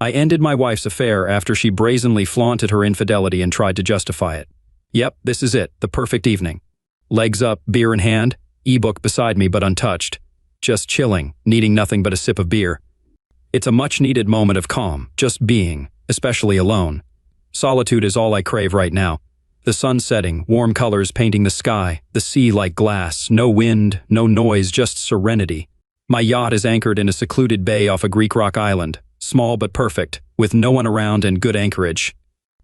I ended my wife's affair after she brazenly flaunted her infidelity and tried to justify it. Yep, this is it, the perfect evening. Legs up, beer in hand, ebook beside me but untouched. Just chilling, needing nothing but a sip of beer. It's a much-needed moment of calm, just being, especially alone. Solitude is all I crave right now. The sun setting, warm colors painting the sky, the sea like glass, no wind, no noise, just serenity. My yacht is anchored in a secluded bay off a Greek rock island, small but perfect, with no one around and good anchorage.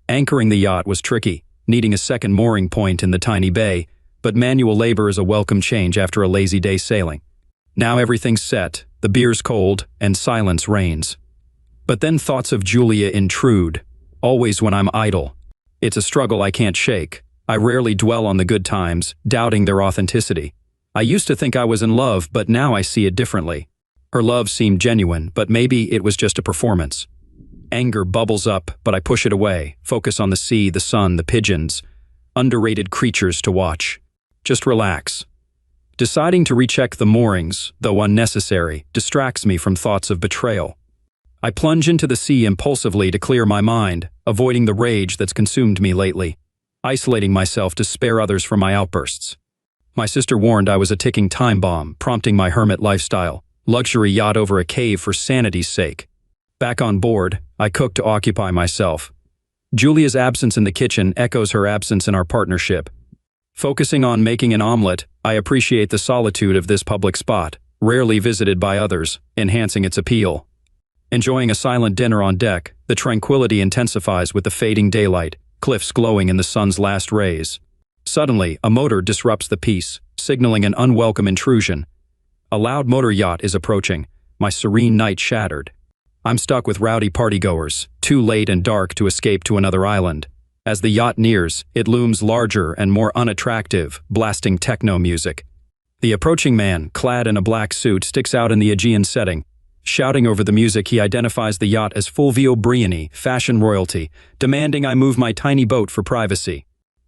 Anchoring the yacht was tricky, needing a second mooring point in the tiny bay, but manual labor is a welcome change after a lazy day sailing. Now everything's set, the beer's cold, and silence reigns. But then thoughts of Julia intrude, always when I'm idle. It's a struggle I can't shake. I rarely dwell on the good times, doubting their authenticity. I used to think I was in love, but now I see it differently. Her love seemed genuine, but maybe it was just a performance. Anger bubbles up, but I push it away, focus on the sea, the sun, the pigeons. Underrated creatures to watch. Just relax. Deciding to recheck the moorings, though unnecessary, distracts me from thoughts of betrayal. I plunge into the sea impulsively to clear my mind, avoiding the rage that's consumed me lately, isolating myself to spare others from my outbursts. My sister warned I was a ticking time bomb, prompting my hermit lifestyle, luxury yacht over a cave for sanity's sake. Back on board, I cook to occupy myself. Julia's absence in the kitchen echoes her absence in our partnership. Focusing on making an omelet, I appreciate the solitude of this public spot, rarely visited by others, enhancing its appeal. Enjoying a silent dinner on deck, the tranquility intensifies with the fading daylight, cliffs glowing in the sun's last rays. Suddenly, a motor disrupts the peace, signaling an unwelcome intrusion. A loud motor yacht is approaching, my serene night shattered. I'm stuck with rowdy partygoers, too late and dark to escape to another island. As the yacht nears, it looms larger and more unattractive, blasting techno music. The approaching man, clad in a black suit, sticks out in the Aegean setting. Shouting over the music, he identifies the yacht as Fulvio Brioni, fashion royalty, demanding I move my tiny boat for privacy.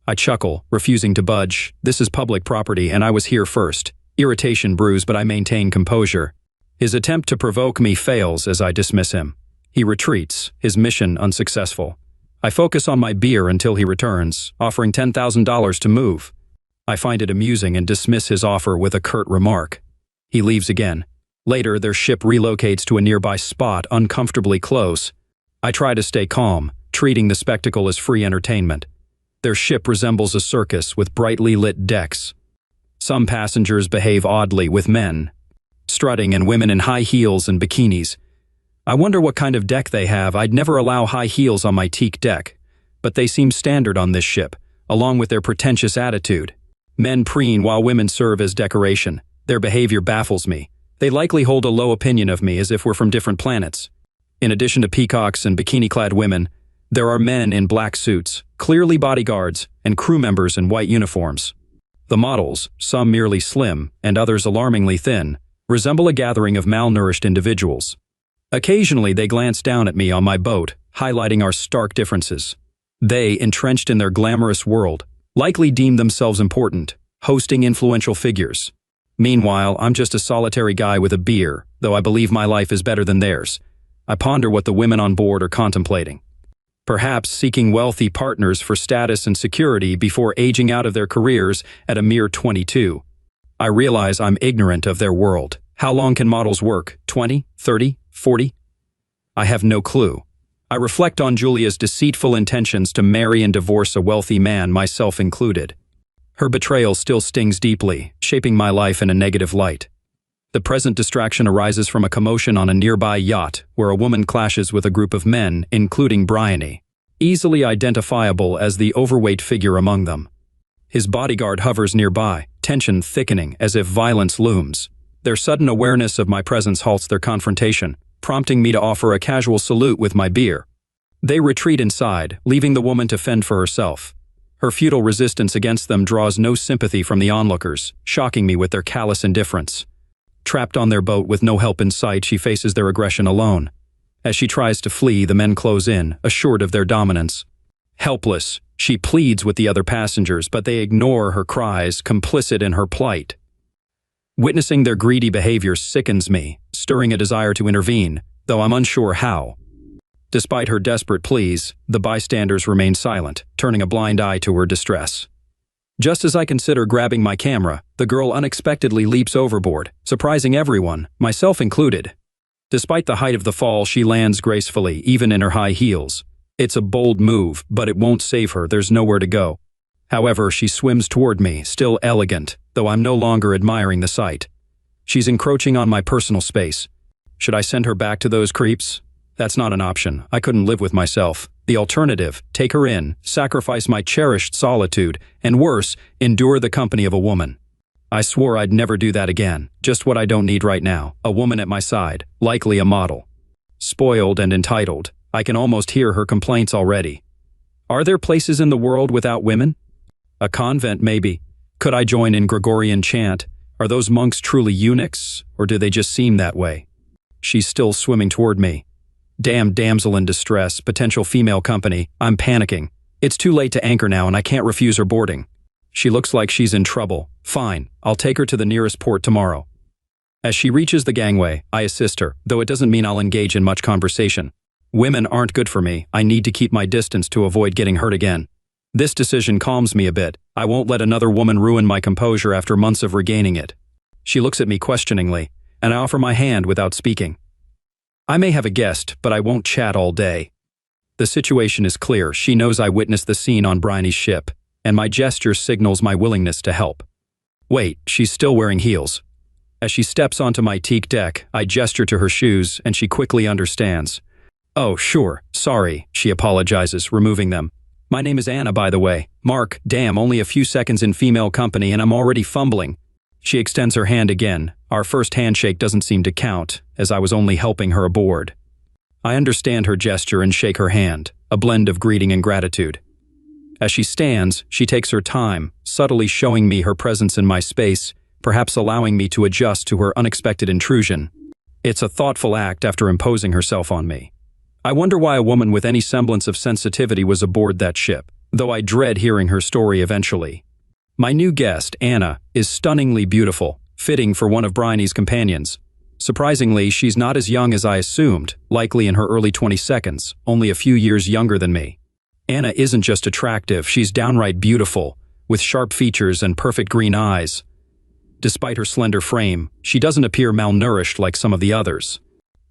I chuckle, refusing to budge. This is public property and I was here first. Irritation brews, but I maintain composure. His attempt to provoke me fails as I dismiss him. He retreats, his mission unsuccessful. I focus on my beer until he returns, offering $10,000 to move. I find it amusing and dismiss his offer with a curt remark. He leaves again. Later, their ship relocates to a nearby spot uncomfortably close. I try to stay calm, treating the spectacle as free entertainment. Their ship resembles a circus with brightly lit decks. Some passengers behave oddly with men strutting and women in high heels and bikinis. I wonder what kind of deck they have. I'd never allow high heels on my teak deck, but they seem standard on this ship, along with their pretentious attitude. Men preen while women serve as decoration. Their behavior baffles me. They likely hold a low opinion of me as if we're from different planets. In addition to peacocks and bikini-clad women, there are men in black suits, clearly bodyguards, and crew members in white uniforms. The models, some merely slim and others alarmingly thin, resemble a gathering of malnourished individuals. Occasionally they glance down at me on my boat, highlighting our stark differences. They, entrenched in their glamorous world, likely deem themselves important, hosting influential figures. Meanwhile, I'm just a solitary guy with a beer, though I believe my life is better than theirs. I ponder what the women on board are contemplating. Perhaps seeking wealthy partners for status and security before aging out of their careers at a mere 22. I realize I'm ignorant of their world. How long can models work? 20? 30? 40? I have no clue. I reflect on Julia's deceitful intentions to marry and divorce a wealthy man, myself included. Her betrayal still stings deeply, shaping my life in a negative light. The present distraction arises from a commotion on a nearby yacht where a woman clashes with a group of men, including Briony, easily identifiable as the overweight figure among them. His bodyguard hovers nearby, tension thickening as if violence looms. Their sudden awareness of my presence halts their confrontation, prompting me to offer a casual salute with my beer. They retreat inside, leaving the woman to fend for herself. Her futile resistance against them draws no sympathy from the onlookers, shocking me with their callous indifference. Trapped on their boat with no help in sight, she faces their aggression alone. As she tries to flee, the men close in, assured of their dominance. Helpless, she pleads with the other passengers, but they ignore her cries, complicit in her plight. Witnessing their greedy behavior sickens me, stirring a desire to intervene, though I'm unsure how. Despite her desperate pleas, the bystanders remain silent, turning a blind eye to her distress. Just as I consider grabbing my camera, the girl unexpectedly leaps overboard, surprising everyone, myself included. Despite the height of the fall, she lands gracefully, even in her high heels. It's a bold move, but it won't save her, there's nowhere to go. However, she swims toward me, still elegant, though I'm no longer admiring the sight. She's encroaching on my personal space. Should I send her back to those creeps? That's not an option. I couldn't live with myself. The alternative, take her in, sacrifice my cherished solitude, and worse, endure the company of a woman. I swore I'd never do that again. Just what I don't need right now. A woman at my side, likely a model. Spoiled and entitled, I can almost hear her complaints already. Are there places in the world without women? A convent, maybe. Could I join in Gregorian chant? Are those monks truly eunuchs, or do they just seem that way? She's still swimming toward me. Damn damsel in distress, potential female company. I'm panicking. It's too late to anchor now and I can't refuse her boarding. She looks like she's in trouble. Fine, I'll take her to the nearest port tomorrow. As she reaches the gangway, I assist her, though it doesn't mean I'll engage in much conversation. Women aren't good for me. I need to keep my distance to avoid getting hurt again. This decision calms me a bit. I won't let another woman ruin my composure after months of regaining it. She looks at me questioningly, and I offer my hand without speaking. I may have a guest, but I won't chat all day. The situation is clear. She knows I witnessed the scene on Bryony's ship, and my gesture signals my willingness to help. Wait, she's still wearing heels. As she steps onto my teak deck, I gesture to her shoes, and she quickly understands. Oh, sure, sorry, she apologizes, removing them. My name is Anna, by the way. Mark, damn, only a few seconds in female company and I'm already fumbling. She extends her hand again. Our first handshake doesn't seem to count, as I was only helping her aboard. I understand her gesture and shake her hand, a blend of greeting and gratitude. As she stands, she takes her time, subtly showing me her presence in my space, perhaps allowing me to adjust to her unexpected intrusion. It's a thoughtful act after imposing herself on me. I wonder why a woman with any semblance of sensitivity was aboard that ship, though I dread hearing her story eventually. My new guest, Anna, is stunningly beautiful, fitting for one of Bryony's companions. Surprisingly, she's not as young as I assumed, likely in her early 22nd, only a few years younger than me. Anna isn't just attractive, she's downright beautiful, with sharp features and perfect green eyes. Despite her slender frame, she doesn't appear malnourished like some of the others.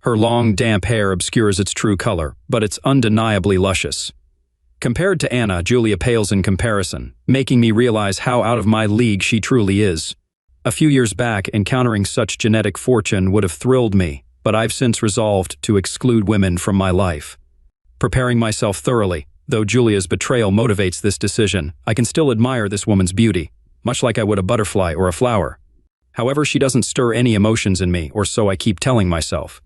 Her long, damp hair obscures its true color, but it's undeniably luscious. Compared to Anna, Julia pales in comparison, making me realize how out of my league she truly is. A few years back, encountering such genetic fortune would have thrilled me, but I've since resolved to exclude women from my life. Preparing myself thoroughly, though Julia's betrayal motivates this decision, I can still admire this woman's beauty, much like I would a butterfly or a flower. However, she doesn't stir any emotions in me, or so I keep telling myself.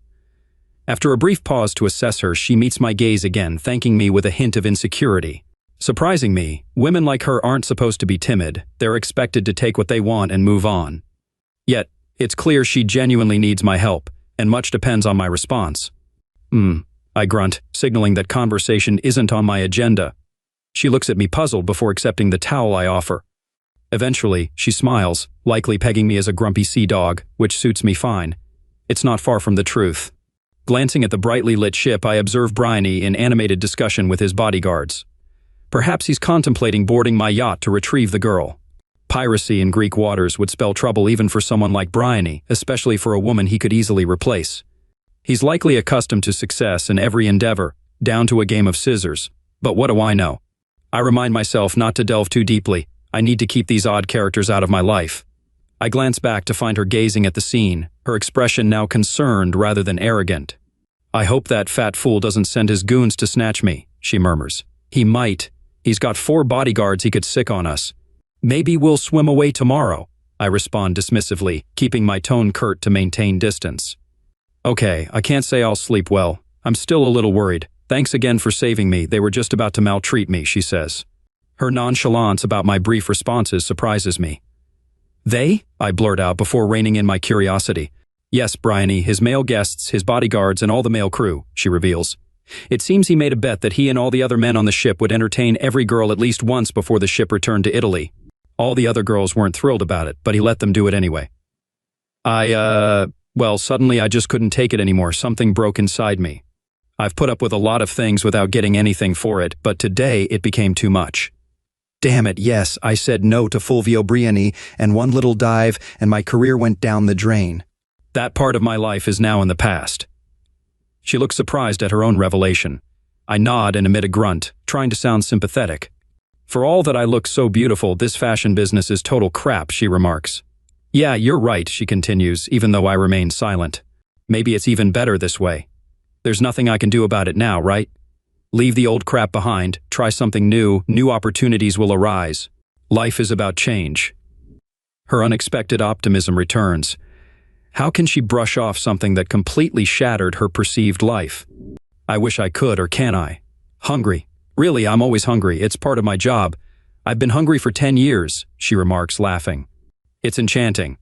After a brief pause to assess her, she meets my gaze again, thanking me with a hint of insecurity. Surprising me, women like her aren't supposed to be timid. They're expected to take what they want and move on. Yet, it's clear she genuinely needs my help, and much depends on my response. I grunt, signaling that conversation isn't on my agenda. She looks at me puzzled before accepting the towel I offer. Eventually, she smiles, likely pegging me as a grumpy sea dog, which suits me fine. It's not far from the truth. Glancing at the brightly lit ship, I observe Bryony in animated discussion with his bodyguards. Perhaps he's contemplating boarding my yacht to retrieve the girl. Piracy in Greek waters would spell trouble even for someone like Bryony, especially for a woman he could easily replace. He's likely accustomed to success in every endeavor, down to a game of scissors. But what do I know? I remind myself not to delve too deeply. I need to keep these odd characters out of my life. I glance back to find her gazing at the scene, her expression now concerned rather than arrogant. I hope that fat fool doesn't send his goons to snatch me, she murmurs. He might. He's got 4 bodyguards he could sick on us. Maybe we'll swim away tomorrow, I respond dismissively, keeping my tone curt to maintain distance. Okay, I can't say I'll sleep well. I'm still a little worried. Thanks again for saving me. They were just about to maltreat me, she says. Her nonchalance about my brief responses surprises me. They? I blurt out before reining in my curiosity. Yes, Bryony, his male guests, his bodyguards, and all the male crew, she reveals. It seems he made a bet that he and all the other men on the ship would entertain every girl at least once before the ship returned to Italy. All the other girls weren't thrilled about it, but he let them do it anyway. Well, suddenly I just couldn't take it anymore. Something broke inside me. I've put up with a lot of things without getting anything for it, but today it became too much. Damn it, yes, I said no to Fulvio Briani, and one little dive, and my career went down the drain. That part of my life is now in the past. She looks surprised at her own revelation. I nod and emit a grunt, trying to sound sympathetic. For all that I look so beautiful, this fashion business is total crap, she remarks. Yeah, you're right, she continues, even though I remain silent. Maybe it's even better this way. There's nothing I can do about it now, right? Leave the old crap behind, try something new opportunities will arise. Life is about change. Her unexpected optimism returns. How can she brush off something that completely shattered her perceived life? I wish I could, or can I? Hungry. Really, I'm always hungry. It's part of my job. I've been hungry for 10 years, she remarks, laughing. It's enchanting.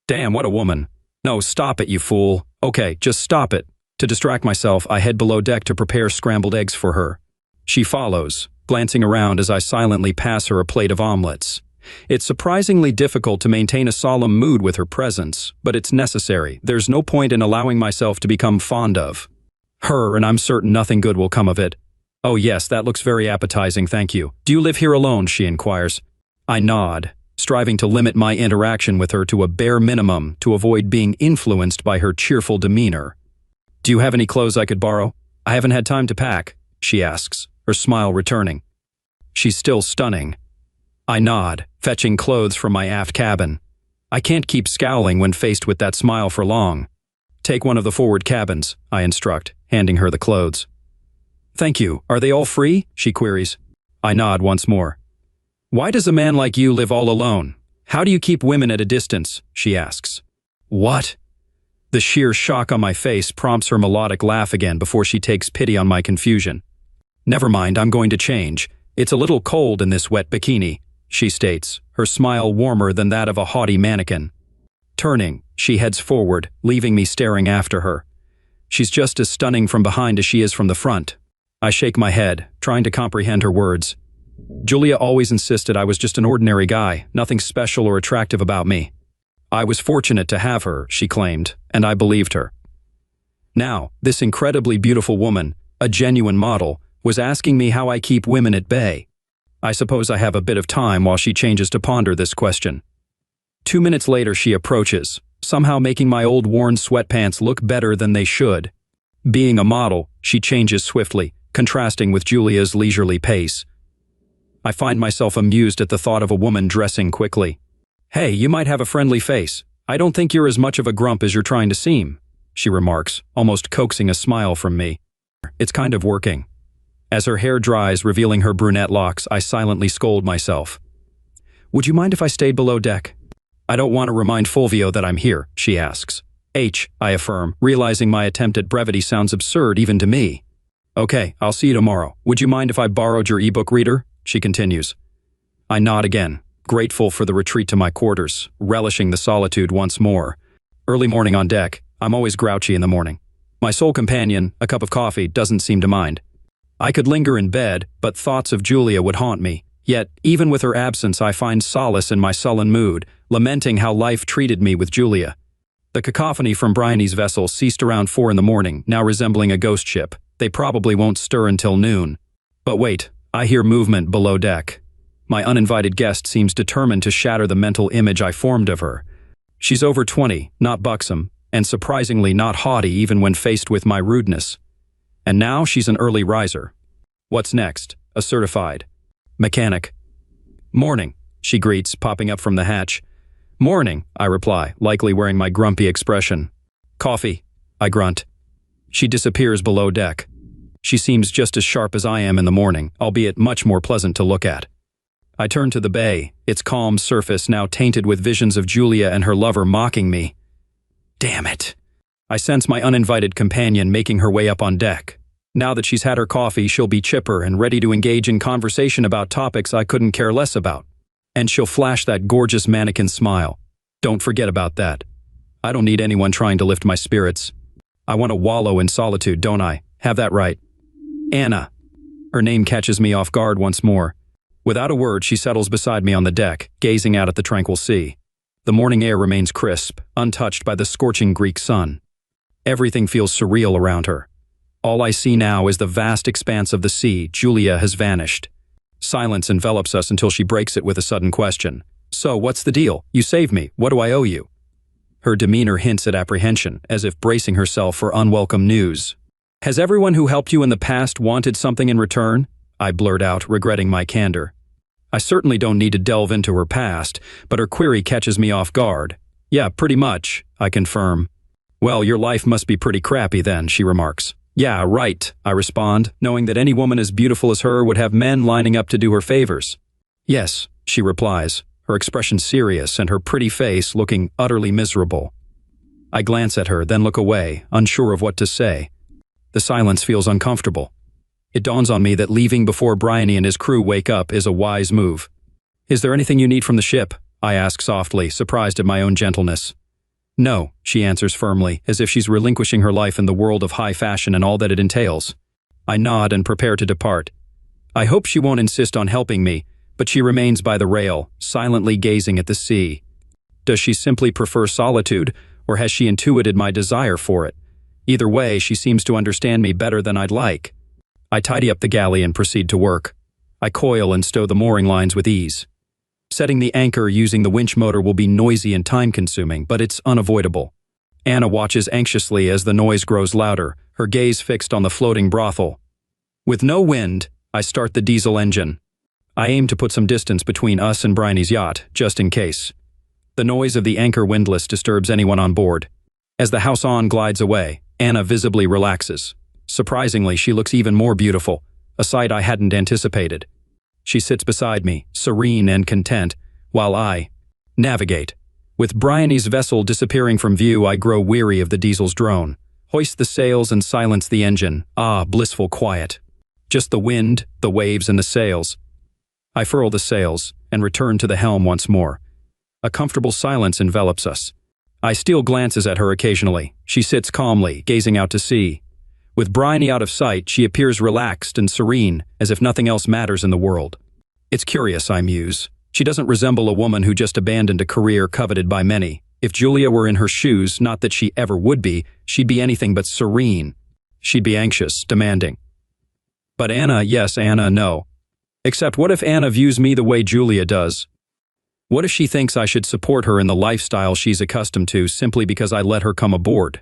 Damn, what a woman. No, stop it, you fool. Okay, just stop it. To distract myself, I head below deck to prepare scrambled eggs for her. She follows, glancing around as I silently pass her a plate of omelets. It's surprisingly difficult to maintain a solemn mood with her presence, but it's necessary. There's no point in allowing myself to become fond of her, and I'm certain nothing good will come of it. Oh yes, that looks very appetizing, thank you. Do you live here alone, she inquires. I nod, striving to limit my interaction with her to a bare minimum to avoid being influenced by her cheerful demeanor. Do you have any clothes I could borrow? I haven't had time to pack, she asks, her smile returning. She's still stunning. I nod, fetching clothes from my aft cabin. I can't keep scowling when faced with that smile for long. Take one of the forward cabins, I instruct, handing her the clothes. Thank you. Are they all free? She queries. I nod once more. Why does a man like you live all alone? How do you keep women at a distance? She asks. What? The sheer shock on my face prompts her melodic laugh again before she takes pity on my confusion. Never mind, I'm going to change. It's a little cold in this wet bikini, she states, her smile warmer than that of a haughty mannequin. Turning, she heads forward, leaving me staring after her. She's just as stunning from behind as she is from the front. I shake my head, trying to comprehend her words. Julia always insisted I was just an ordinary guy, nothing special or attractive about me. I was fortunate to have her, she claimed, and I believed her. Now, this incredibly beautiful woman, a genuine model, was asking me how I keep women at bay. I suppose I have a bit of time while she changes to ponder this question. 2 minutes later she approaches, somehow making my old worn sweatpants look better than they should. Being a model, she changes swiftly, contrasting with Julia's leisurely pace. I find myself amused at the thought of a woman dressing quickly. Hey, you might have a friendly face. I don't think you're as much of a grump as you're trying to seem, she remarks, almost coaxing a smile from me. It's kind of working. As her hair dries, revealing her brunette locks, I silently scold myself. Would you mind if I stayed below deck? I don't want to remind Fulvio that I'm here, she asks. I affirm, realizing my attempt at brevity sounds absurd even to me. Okay, I'll see you tomorrow. Would you mind if I borrowed your ebook reader? She continues. I nod again, grateful for the retreat to my quarters, relishing the solitude once more. Early morning on deck, I'm always grouchy in the morning. My sole companion, a cup of coffee, doesn't seem to mind. I could linger in bed, but thoughts of Julia would haunt me. Yet, even with her absence, I find solace in my sullen mood, lamenting how life treated me with Julia. The cacophony from Briany's vessel ceased around 4 in the morning, now resembling a ghost ship. They probably won't stir until noon. But wait, I hear movement below deck. My uninvited guest seems determined to shatter the mental image I formed of her. She's over 20, not buxom, and surprisingly not haughty even when faced with my rudeness. And now she's an early riser. What's next? A certified mechanic. Morning, she greets, popping up from the hatch. Morning, I reply, likely wearing my grumpy expression. Coffee, I grunt. She disappears below deck. She seems just as sharp as I am in the morning, albeit much more pleasant to look at. I turn to the bay, its calm surface now tainted with visions of Julia and her lover mocking me. Damn it. I sense my uninvited companion making her way up on deck. Now that she's had her coffee, she'll be chipper and ready to engage in conversation about topics I couldn't care less about. And she'll flash that gorgeous mannequin smile. Don't forget about that. I don't need anyone trying to lift my spirits. I want to wallow in solitude, don't I? Have that right. Anna. Her name catches me off guard once more. Without a word, she settles beside me on the deck, gazing out at the tranquil sea. The morning air remains crisp, untouched by the scorching Greek sun. Everything feels surreal around her. All I see now is the vast expanse of the sea. Julia has vanished. Silence envelops us until she breaks it with a sudden question. So, what's the deal? You saved me. What do I owe you? Her demeanor hints at apprehension, as if bracing herself for unwelcome news. Has everyone who helped you in the past wanted something in return? I blurt out, regretting my candor. I certainly don't need to delve into her past, but her query catches me off guard. Yeah, pretty much, I confirm. Well, your life must be pretty crappy then, she remarks. Yeah, right, I respond, knowing that any woman as beautiful as her would have men lining up to do her favors. Yes, she replies, her expression serious and her pretty face looking utterly miserable. I glance at her, then look away, unsure of what to say. The silence feels uncomfortable. It dawns on me that leaving before Bryony and his crew wake up is a wise move. Is there anything you need from the ship? I ask softly, surprised at my own gentleness. No, she answers firmly, as if she's relinquishing her life in the world of high fashion and all that it entails. I nod and prepare to depart. I hope she won't insist on helping me, but she remains by the rail, silently gazing at the sea. Does she simply prefer solitude, or has she intuited my desire for it? Either way, she seems to understand me better than I'd like. I tidy up the galley and proceed to work. I coil and stow the mooring lines with ease. Setting the anchor using the winch motor will be noisy and time-consuming, but it's unavoidable. Anna watches anxiously as the noise grows louder, her gaze fixed on the floating brothel. With no wind, I start the diesel engine. I aim to put some distance between us and Bryony's yacht, just in case. The noise of the anchor windlass disturbs anyone on board. As the house-on glides away, Anna visibly relaxes. Surprisingly, she looks even more beautiful, a sight I hadn't anticipated. She sits beside me, serene and content, while I navigate. With Bryony's vessel disappearing from view, I grow weary of the diesel's drone. Hoist the sails and silence the engine. Ah, blissful quiet. Just the wind, the waves, and the sails. I furl the sails and return to the helm once more. A comfortable silence envelops us. I steal glances at her occasionally. She sits calmly, gazing out to sea. With Bryony out of sight, she appears relaxed and serene, as if nothing else matters in the world. It's curious, I muse. She doesn't resemble a woman who just abandoned a career coveted by many. If Julia were in her shoes, not that she ever would be, she'd be anything but serene. She'd be anxious, demanding. But Anna, yes, Anna, no. Except what if Anna views me the way Julia does? What if she thinks I should support her in the lifestyle she's accustomed to simply because I let her come aboard?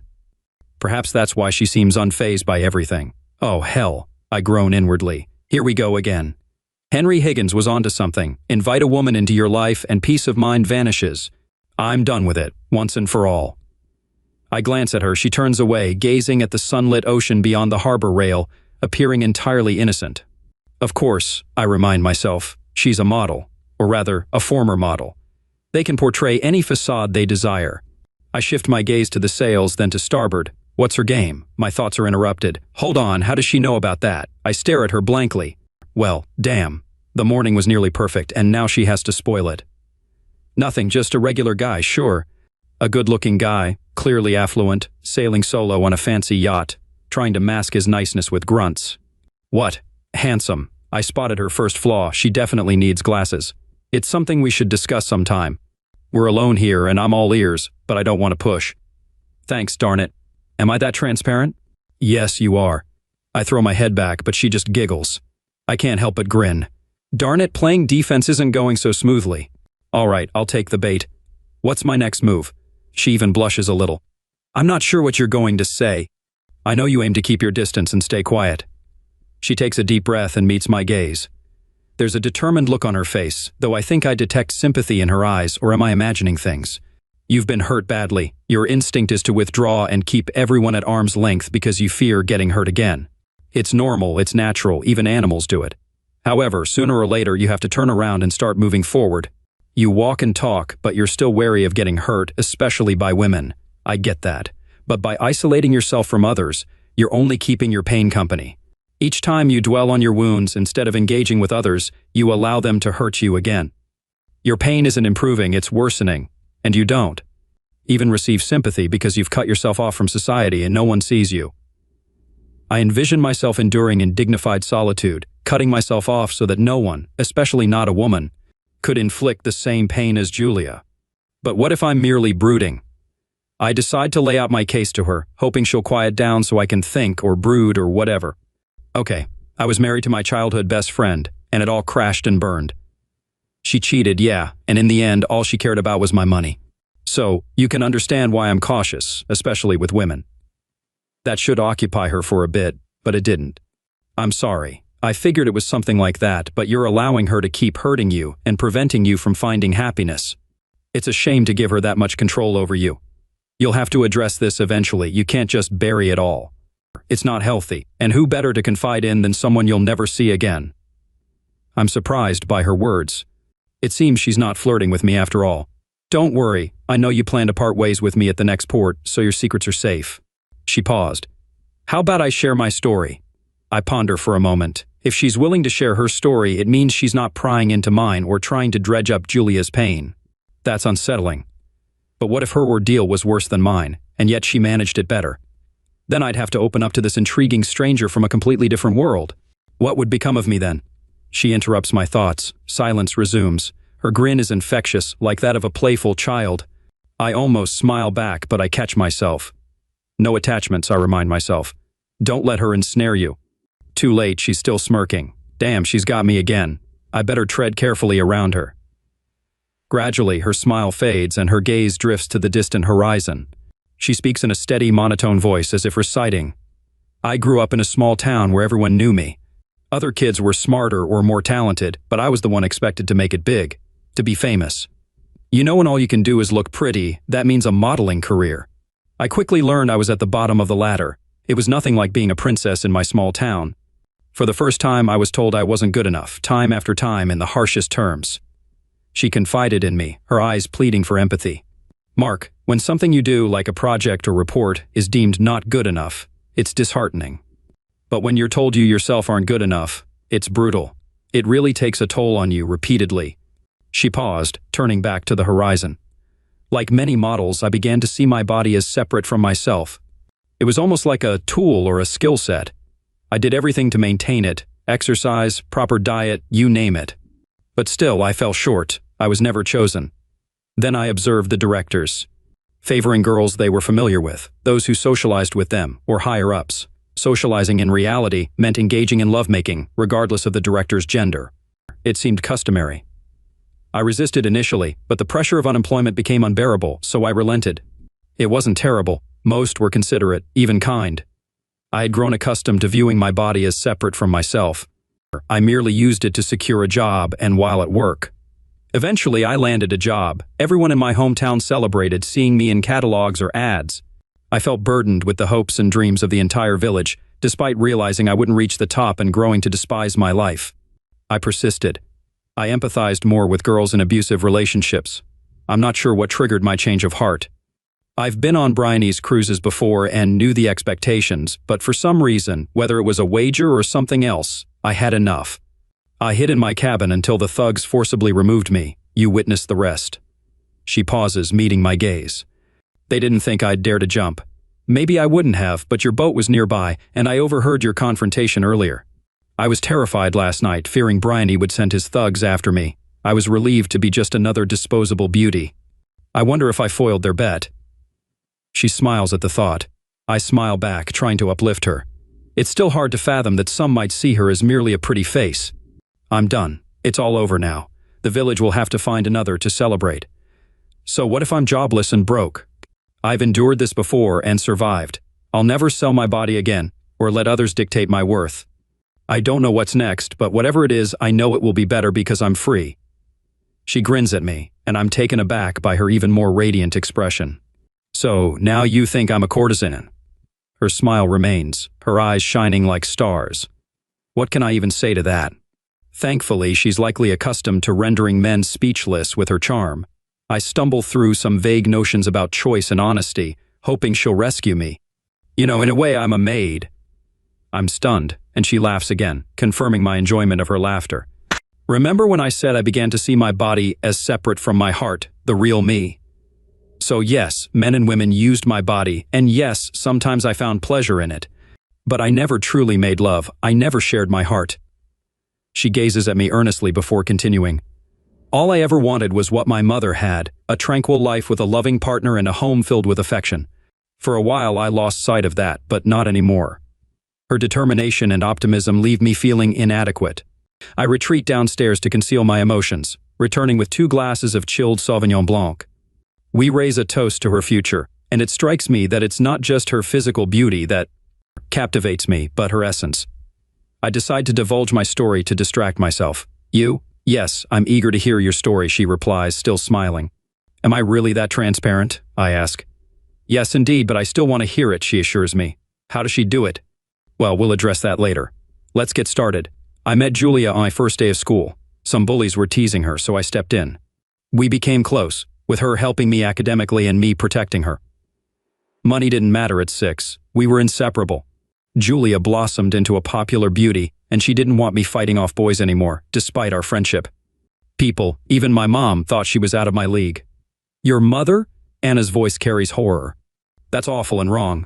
Perhaps that's why she seems unfazed by everything. Oh, hell, I groan inwardly. Here we go again. Henry Higgins was onto something. Invite a woman into your life and peace of mind vanishes. I'm done with it, once and for all. I glance at her. She turns away, gazing at the sunlit ocean beyond the harbor rail, appearing entirely innocent. Of course, I remind myself, she's a model, or rather, a former model. They can portray any facade they desire. I shift my gaze to the sails, then to starboard. What's her game? My thoughts are interrupted. Hold on, how does she know about that? I stare at her blankly. Well, damn. The morning was nearly perfect, and now she has to spoil it. Nothing, just a regular guy, sure. A good-looking guy, clearly affluent, sailing solo on a fancy yacht, trying to mask his niceness with grunts. What? Handsome. I spotted her first flaw. She definitely needs glasses. It's something we should discuss sometime. We're alone here, and I'm all ears, but I don't want to push. Thanks, darn it. Am I that transparent? Yes, you are. I throw my head back, but she just giggles. I can't help but grin. Darn it, playing defense isn't going so smoothly. All right, I'll take the bait. What's my next move? She even blushes a little. I'm not sure what you're going to say. I know you aim to keep your distance and stay quiet. She takes a deep breath and meets my gaze. There's a determined look on her face, though I think I detect sympathy in her eyes, or am I imagining things? You've been hurt badly. Your instinct is to withdraw and keep everyone at arm's length because you fear getting hurt again. It's normal, it's natural, even animals do it. However, sooner or later you have to turn around and start moving forward. You walk and talk, but you're still wary of getting hurt, especially by women. I get that. But by isolating yourself from others, you're only keeping your pain company. Each time you dwell on your wounds instead of engaging with others, you allow them to hurt you again. Your pain isn't improving, it's worsening. And you don't even receive sympathy because you've cut yourself off from society and no one sees you. I envision myself enduring in dignified solitude, cutting myself off so that no one, especially not a woman, could inflict the same pain as Julia. But what if I'm merely brooding? I decide to lay out my case to her, hoping she'll quiet down so I can think or brood or whatever. Okay, I was married to my childhood best friend, and it all crashed and burned. She cheated, yeah, and in the end, all she cared about was my money. So, you can understand why I'm cautious, especially with women. That should occupy her for a bit, but it didn't. I'm sorry. I figured it was something like that, but you're allowing her to keep hurting you and preventing you from finding happiness. It's a shame to give her that much control over you. You'll have to address this eventually. You can't just bury it all. It's not healthy, and who better to confide in than someone you'll never see again? I'm surprised by her words. It seems she's not flirting with me after all. Don't worry, I know you plan to part ways with me at the next port, so your secrets are safe. She paused. How about I share my story? I ponder for a moment. If she's willing to share her story, it means she's not prying into mine or trying to dredge up Julia's pain. That's unsettling. But what if her ordeal was worse than mine, and yet she managed it better? Then I'd have to open up to this intriguing stranger from a completely different world. What would become of me then? She interrupts my thoughts. Silence resumes. Her grin is infectious, like that of a playful child. I almost smile back, but I catch myself. No attachments, I remind myself. Don't let her ensnare you. Too late, she's still smirking. Damn, she's got me again. I better tread carefully around her. Gradually, her smile fades and her gaze drifts to the distant horizon. She speaks in a steady, monotone voice as if reciting. I grew up in a small town where everyone knew me. Other kids were smarter or more talented, but I was the one expected to make it big, to be famous. You know, when all you can do is look pretty, that means a modeling career. I quickly learned I was at the bottom of the ladder. It was nothing like being a princess in my small town. For the first time, I was told I wasn't good enough, time after time, in the harshest terms. She confided in me, her eyes pleading for empathy. Mark, when something you do, like a project or report, is deemed not good enough, it's disheartening. But when you're told you yourself aren't good enough, it's brutal. It really takes a toll on you repeatedly. She paused, turning back to the horizon. Like many models, I began to see my body as separate from myself. It was almost like a tool or a skill set. I did everything to maintain it, exercise, proper diet, you name it. But still, I fell short. I was never chosen. Then I observed the directors, favoring girls they were familiar with, those who socialized with them, or higher-ups. Socializing in reality meant engaging in lovemaking, regardless of the director's gender. It seemed customary. I resisted initially, but the pressure of unemployment became unbearable, so I relented. It wasn't terrible. Most were considerate, even kind. I had grown accustomed to viewing my body as separate from myself. I merely used it to secure a job and while at work. Eventually, I landed a job. Everyone in my hometown celebrated seeing me in catalogs or ads. I felt burdened with the hopes and dreams of the entire village, despite realizing I wouldn't reach the top and growing to despise my life. I persisted. I empathized more with girls in abusive relationships. I'm not sure what triggered my change of heart. I've been on Bryony's cruises before and knew the expectations, but for some reason, whether it was a wager or something else, I had enough. I hid in my cabin until the thugs forcibly removed me. You witnessed the rest. She pauses, meeting my gaze. They didn't think I'd dare to jump. Maybe I wouldn't have, but your boat was nearby, and I overheard your confrontation earlier. I was terrified last night, fearing Bryony would send his thugs after me. I was relieved to be just another disposable beauty. I wonder if I foiled their bet. She smiles at the thought. I smile back, trying to uplift her. It's still hard to fathom that some might see her as merely a pretty face. I'm done. It's all over now. The village will have to find another to celebrate. So what if I'm jobless and broke? I've endured this before and survived. I'll never sell my body again, or let others dictate my worth. I don't know what's next, but whatever it is, I know it will be better because I'm free. She grins at me, and I'm taken aback by her even more radiant expression. So, now you think I'm a courtesan? Her smile remains, her eyes shining like stars. What can I even say to that? Thankfully, she's likely accustomed to rendering men speechless with her charm. I stumble through some vague notions about choice and honesty, hoping she'll rescue me. You know, in a way, I'm a maid. I'm stunned, and she laughs again, confirming my enjoyment of her laughter. Remember when I said I began to see my body as separate from my heart, the real me? So yes, men and women used my body, and yes, sometimes I found pleasure in it. But I never truly made love. I never shared my heart. She gazes at me earnestly before continuing. All I ever wanted was what my mother had, a tranquil life with a loving partner and a home filled with affection. For a while I lost sight of that, but not anymore. Her determination and optimism leave me feeling inadequate. I retreat downstairs to conceal my emotions, returning with 2 glasses of chilled Sauvignon Blanc. We raise a toast to her future, and it strikes me that it's not just her physical beauty that captivates me, but her essence. I decide to divulge my story to distract myself. You? Yes, I'm eager to hear your story, she replies, still smiling. Am I really that transparent? I ask. Yes, indeed, but I still want to hear it, she assures me. How does she do it? Well, we'll address that later. Let's get started. I met Julia on my first day of school. Some bullies were teasing her, so I stepped in. We became close, with her helping me academically and me protecting her. Money didn't matter at 6. We were inseparable. Julia blossomed into a popular beauty, and she didn't want me fighting off boys anymore, despite our friendship. People, even my mom, thought she was out of my league. Your mother? Anna's voice carries horror. That's awful and wrong.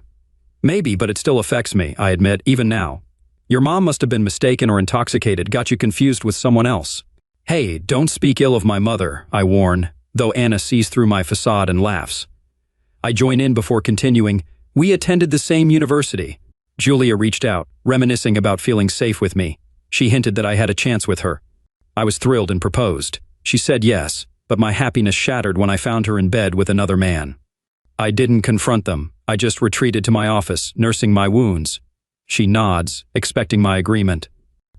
Maybe, but it still affects me, I admit, even now. Your mom must have been mistaken or intoxicated, got you confused with someone else. Hey, don't speak ill of my mother, I warn, though Anna sees through my facade and laughs. I join in before continuing. We attended the same university. Julia reached out, reminiscing about feeling safe with me. She hinted that I had a chance with her. I was thrilled and proposed. She said yes, but my happiness shattered when I found her in bed with another man. I didn't confront them. I just retreated to my office, nursing my wounds. She nods, expecting my agreement.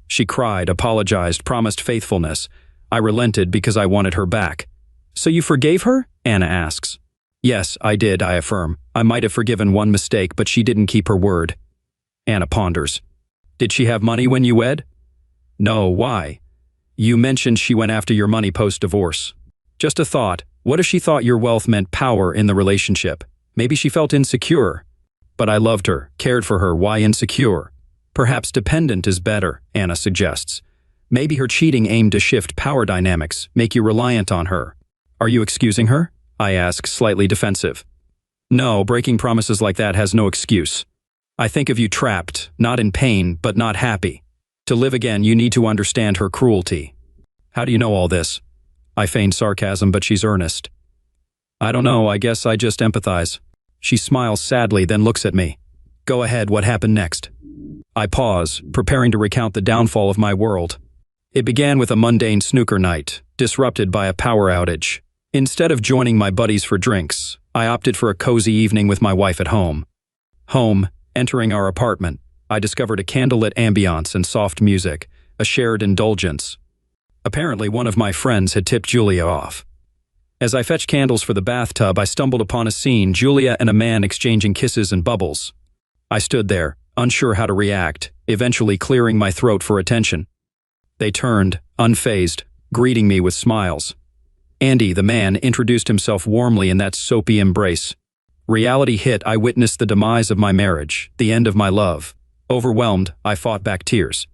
She cried, apologized, promised faithfulness. I relented because I wanted her back. So you forgave her? Anna asks. Yes, I did, I affirm. I might have forgiven one mistake, but she didn't keep her word. Anna ponders. Did she have money when you wed? No, why? You mentioned she went after your money post-divorce. Just a thought. What if she thought your wealth meant power in the relationship? Maybe she felt insecure. But I loved her, cared for her, why insecure? Perhaps dependent is better, Anna suggests. Maybe her cheating aimed to shift power dynamics, make you reliant on her. Are you excusing her? I ask, slightly defensive. No, breaking promises like that has no excuse. I think of you trapped, not in pain, but not happy. To live again, you need to understand her cruelty. How do you know all this? I feign sarcasm, but she's earnest. I don't know, I guess I just empathize. She smiles sadly, then looks at me. Go ahead, what happened next? I pause, preparing to recount the downfall of my world. It began with a mundane snooker night, disrupted by a power outage. Instead of joining my buddies for drinks, I opted for a cozy evening with my wife at home. Entering our apartment, I discovered a candlelit ambiance and soft music, a shared indulgence. Apparently, one of my friends had tipped Julia off. As I fetched candles for the bathtub, I stumbled upon a scene, Julia and a man exchanging kisses and bubbles. I stood there, unsure how to react, eventually clearing my throat for attention. They turned, unfazed, greeting me with smiles. Andy, the man, introduced himself warmly in that soapy embrace. Reality hit, I witnessed the demise of my marriage, the end of my love. Overwhelmed, I fought back tears.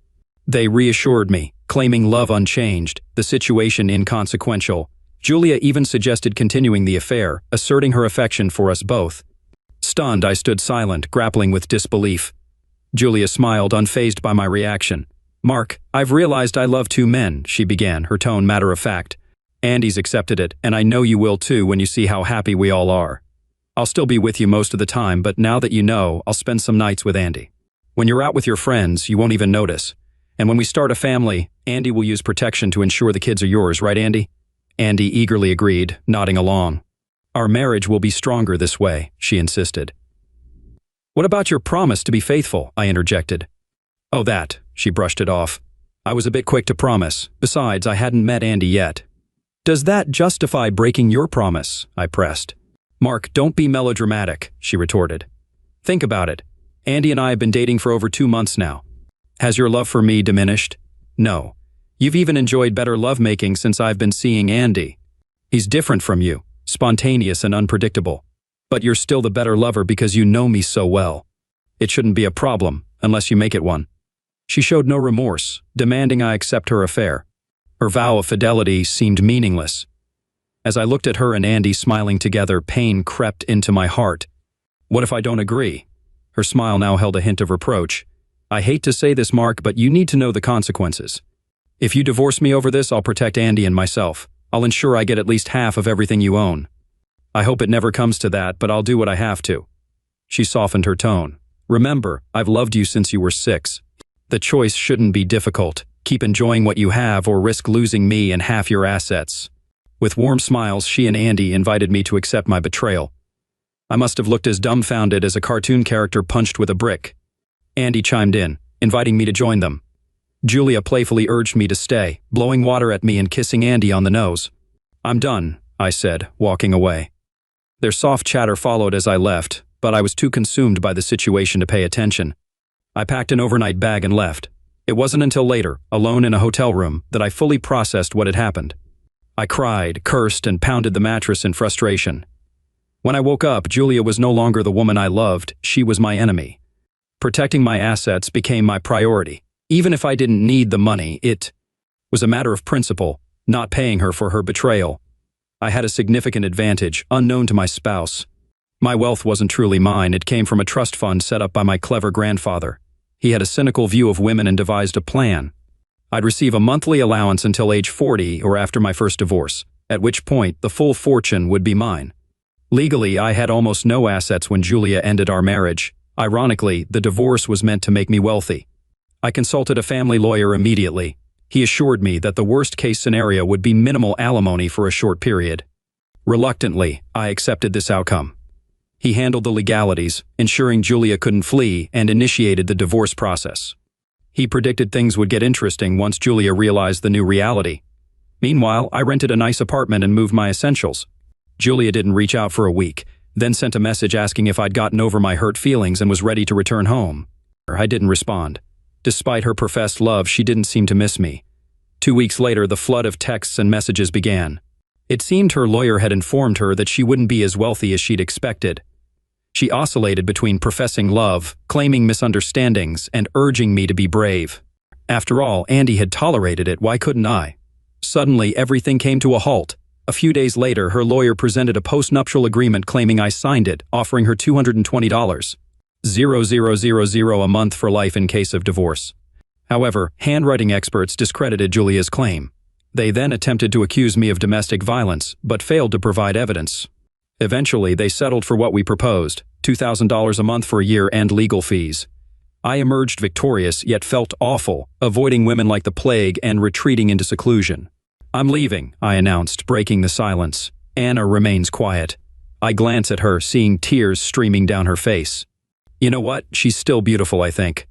They reassured me, claiming love unchanged, the situation inconsequential. Julia even suggested continuing the affair, asserting her affection for us both. Stunned, I stood silent, grappling with disbelief. Julia smiled, unfazed by my reaction. Mark, I've realized I love 2 men, she began, her tone matter-of-fact. Andy's accepted it, and I know you will too when you see how happy we all are. I'll still be with you most of the time, but now that you know, I'll spend some nights with Andy. When you're out with your friends, you won't even notice. And when we start a family, Andy will use protection to ensure the kids are yours, right, Andy? Andy eagerly agreed, nodding along. Our marriage will be stronger this way, she insisted. What about your promise to be faithful? I interjected. Oh, that, she brushed it off. I was a bit quick to promise. Besides, I hadn't met Andy yet. Does that justify breaking your promise? I pressed. Mark, don't be melodramatic, she retorted. Think about it. Andy and I have been dating for over 2 months now. Has your love for me diminished? No. You've even enjoyed better lovemaking since I've been seeing Andy. He's different from you, spontaneous and unpredictable. But you're still the better lover because you know me so well. It shouldn't be a problem, unless you make it one. She showed no remorse, demanding I accept her affair. Her vow of fidelity seemed meaningless. As I looked at her and Andy smiling together, pain crept into my heart. What if I don't agree? Her smile now held a hint of reproach. I hate to say this, Mark, but you need to know the consequences. If you divorce me over this, I'll protect Andy and myself. I'll ensure I get at least half of everything you own. I hope it never comes to that, but I'll do what I have to. She softened her tone. Remember, I've loved you since you were 6. The choice shouldn't be difficult. Keep enjoying what you have or risk losing me and half your assets. With warm smiles, she and Andy invited me to accept my betrayal. I must have looked as dumbfounded as a cartoon character punched with a brick. Andy chimed in, inviting me to join them. Julia playfully urged me to stay, blowing water at me and kissing Andy on the nose. I'm done, I said, walking away. Their soft chatter followed as I left, but I was too consumed by the situation to pay attention. I packed an overnight bag and left. It wasn't until later, alone in a hotel room, that I fully processed what had happened. I cried, cursed, and pounded the mattress in frustration. When I woke up, Julia was no longer the woman I loved, she was my enemy. Protecting my assets became my priority. Even if I didn't need the money, it was a matter of principle, not paying her for her betrayal. I had a significant advantage, unknown to my spouse. My wealth wasn't truly mine, it came from a trust fund set up by my clever grandfather. He had a cynical view of women and devised a plan. I'd receive a monthly allowance until age 40 or after my first divorce, at which point the full fortune would be mine. Legally, I had almost no assets when Julia ended our marriage. Ironically, the divorce was meant to make me wealthy. I consulted a family lawyer immediately. He assured me that the worst-case scenario would be minimal alimony for a short period. Reluctantly, I accepted this outcome. He handled the legalities, ensuring Julia couldn't flee, and initiated the divorce process. He predicted things would get interesting once Julia realized the new reality. Meanwhile, I rented a nice apartment and moved my essentials. Julia didn't reach out for a week, then sent a message asking if I'd gotten over my hurt feelings and was ready to return home. I didn't respond. Despite her professed love, she didn't seem to miss me. 2 weeks later, the flood of texts and messages began. It seemed her lawyer had informed her that she wouldn't be as wealthy as she'd expected. She oscillated between professing love, claiming misunderstandings, and urging me to be brave. After all, Andy had tolerated it, why couldn't I? Suddenly, everything came to a halt. A few days later, her lawyer presented a postnuptial agreement claiming I signed it, offering her $220. 0,000 a month for life in case of divorce. However, handwriting experts discredited Julia's claim. They then attempted to accuse me of domestic violence, but failed to provide evidence. Eventually, they settled for what we proposed, $2,000 a month for a year and legal fees. I emerged victorious, yet felt awful, avoiding women like the plague and retreating into seclusion. I'm leaving, I announced, breaking the silence. Anna remains quiet. I glance at her, seeing tears streaming down her face. You know what? She's still beautiful, I think.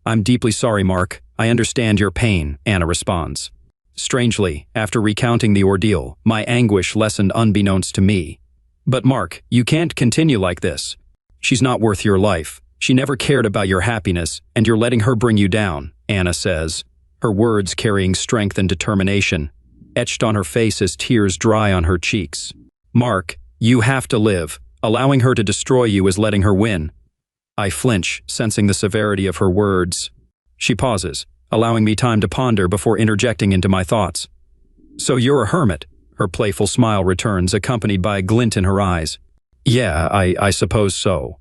I'm deeply sorry, Mark. I understand your pain, Anna responds. Strangely, after recounting the ordeal, my anguish lessened unbeknownst to me. But Mark, you can't continue like this. She's not worth your life. She never cared about your happiness, and you're letting her bring you down, Anna says, her words carrying strength and determination, etched on her face as tears dry on her cheeks. Mark, you have to live. Allowing her to destroy you is letting her win. I flinch, sensing the severity of her words. She pauses, allowing me time to ponder before interjecting into my thoughts. So you're a hermit? Her playful smile returns, accompanied by a glint in her eyes. Yeah, I suppose so.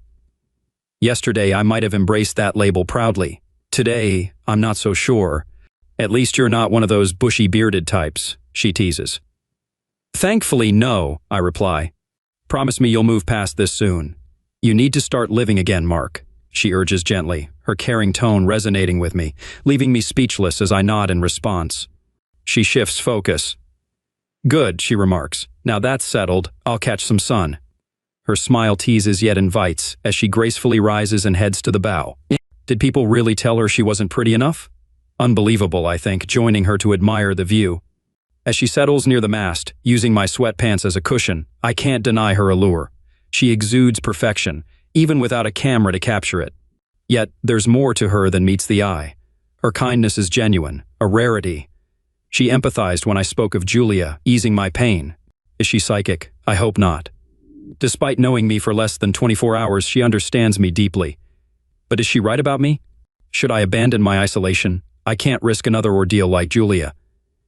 Yesterday, I might have embraced that label proudly. Today, I'm not so sure. At least you're not one of those bushy-bearded types, she teases. Thankfully, no, I reply. Promise me you'll move past this soon. You need to start living again, Mark, she urges gently, her caring tone resonating with me, leaving me speechless as I nod in response. She shifts focus. Good, she remarks. Now that's settled, I'll catch some sun. Her smile teases yet invites as she gracefully rises and heads to the bow. Did people really tell her she wasn't pretty enough? Unbelievable, I think, joining her to admire the view. As she settles near the mast, using my sweatpants as a cushion, I can't deny her allure. She exudes perfection, even without a camera to capture it. Yet, there's more to her than meets the eye. Her kindness is genuine, a rarity. She empathized when I spoke of Julia, easing my pain. Is she psychic? I hope not. Despite knowing me for less than 24 hours, she understands me deeply. But is she right about me? Should I abandon my isolation? I can't risk another ordeal like Julia.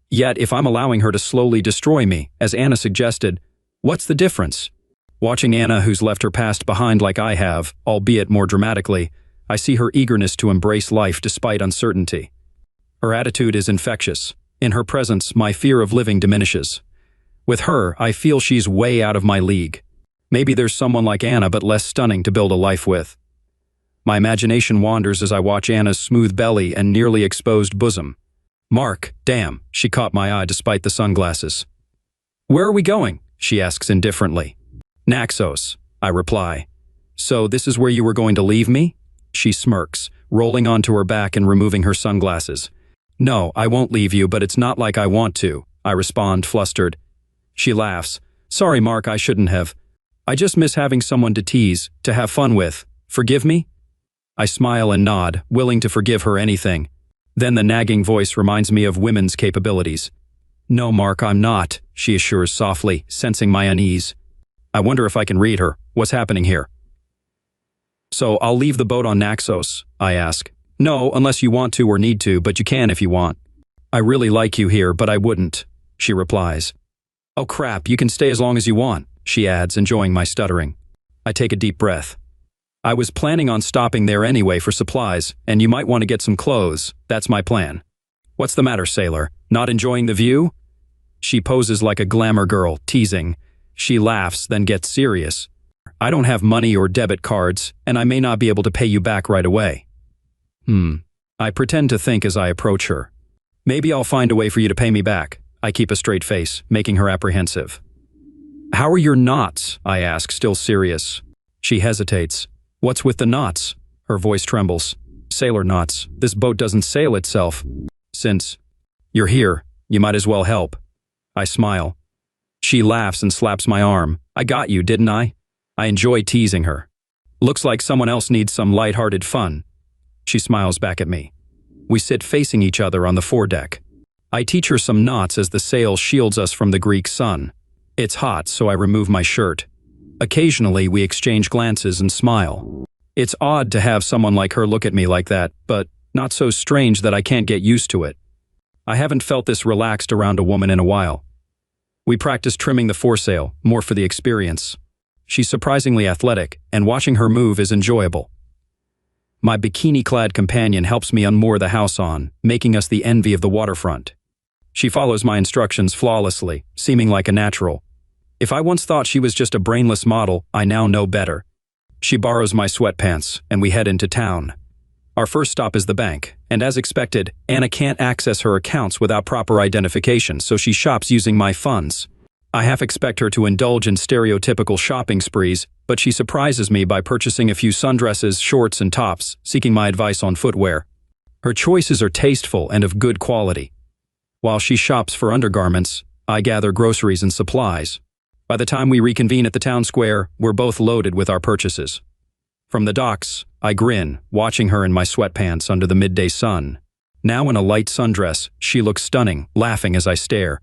Yet, if I'm allowing her to slowly destroy me, as Anna suggested, what's the difference? Watching Anna, who's left her past behind like I have, albeit more dramatically, I see her eagerness to embrace life despite uncertainty. Her attitude is infectious. In her presence, my fear of living diminishes. With her, I feel she's way out of my league. Maybe there's someone like Anna but less stunning to build a life with. My imagination wanders as I watch Anna's smooth belly and nearly exposed bosom. Mark, damn, she caught my eye despite the sunglasses. Where are we going? She asks indifferently. Naxos, I reply. So this is where you were going to leave me? She smirks, rolling onto her back and removing her sunglasses. No, I won't leave you, but it's not like I want to, I respond, flustered. She laughs. Sorry, Mark, I shouldn't have. I just miss having someone to tease, to have fun with. Forgive me? I smile and nod, willing to forgive her anything. Then the nagging voice reminds me of women's capabilities. No, Mark, I'm not, she assures softly, sensing my unease. I wonder if I can read her. What's happening here? So I'll leave the boat on Naxos, I ask. No, unless you want to or need to, but you can if you want. I really like you here, but I wouldn't, she replies. Oh crap, you can stay as long as you want, she adds, enjoying my stuttering. I take a deep breath. I was planning on stopping there anyway for supplies, and you might want to get some clothes. That's my plan. What's the matter, sailor? Not enjoying the view? She poses like a glamour girl, teasing. She laughs, then gets serious. I don't have money or debit cards, and I may not be able to pay you back right away. I pretend to think as I approach her. Maybe I'll find a way for you to pay me back. I keep a straight face, making her apprehensive. How are your knots? I ask, still serious. She hesitates. What's with the knots? Her voice trembles. Sailor knots. This boat doesn't sail itself. Since you're here, you might as well help. I smile. She laughs and slaps my arm. I got you, didn't I? I enjoy teasing her. Looks like someone else needs some lighthearted fun. She smiles back at me. We sit facing each other on the foredeck. I teach her some knots as the sail shields us from the Greek sun. It's hot, so I remove my shirt. Occasionally, we exchange glances and smile. It's odd to have someone like her look at me like that, but not so strange that I can't get used to it. I haven't felt this relaxed around a woman in a while. We practice trimming the foresail, more for the experience. She's surprisingly athletic, and watching her move is enjoyable. My bikini-clad companion helps me unmoor the house on, making us the envy of the waterfront. She follows my instructions flawlessly, seeming like a natural. If I once thought she was just a brainless model, I now know better. She borrows my sweatpants, and we head into town. Our first stop is the bank, and as expected, Anna can't access her accounts without proper identification, so she shops using my funds. I half expect her to indulge in stereotypical shopping sprees, but she surprises me by purchasing a few sundresses, shorts, and tops, seeking my advice on footwear. Her choices are tasteful and of good quality. While she shops for undergarments, I gather groceries and supplies. By the time we reconvene at the town square, we're both loaded with our purchases. From the docks, I grin, watching her in my sweatpants under the midday sun. Now in a light sundress, she looks stunning, laughing as I stare.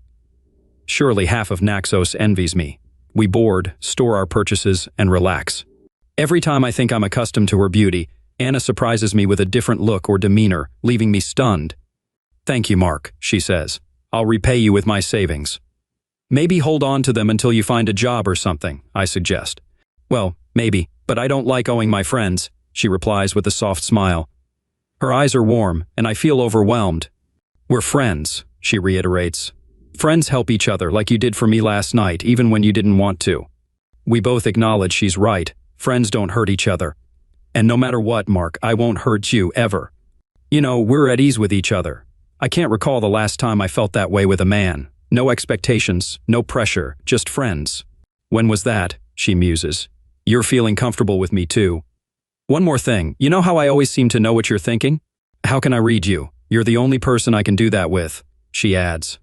Surely half of Naxos envies me. We board, store our purchases, and relax. Every time I think I'm accustomed to her beauty, Anna surprises me with a different look or demeanor, leaving me stunned. Thank you, Mark, she says. I'll repay you with my savings. Maybe hold on to them until you find a job or something, I suggest. Well, maybe, but I don't like owing my friends, she replies with a soft smile. Her eyes are warm, and I feel overwhelmed. We're friends, she reiterates. Friends help each other like you did for me last night, even when you didn't want to. We both acknowledge she's right. Friends don't hurt each other. And no matter what, Mark, I won't hurt you, ever. You know, we're at ease with each other. I can't recall the last time I felt that way with a man. No expectations, no pressure, just friends. When was that? She muses. You're feeling comfortable with me too. One more thing, you know how I always seem to know what you're thinking? How can I read you? You're the only person I can do that with, she adds.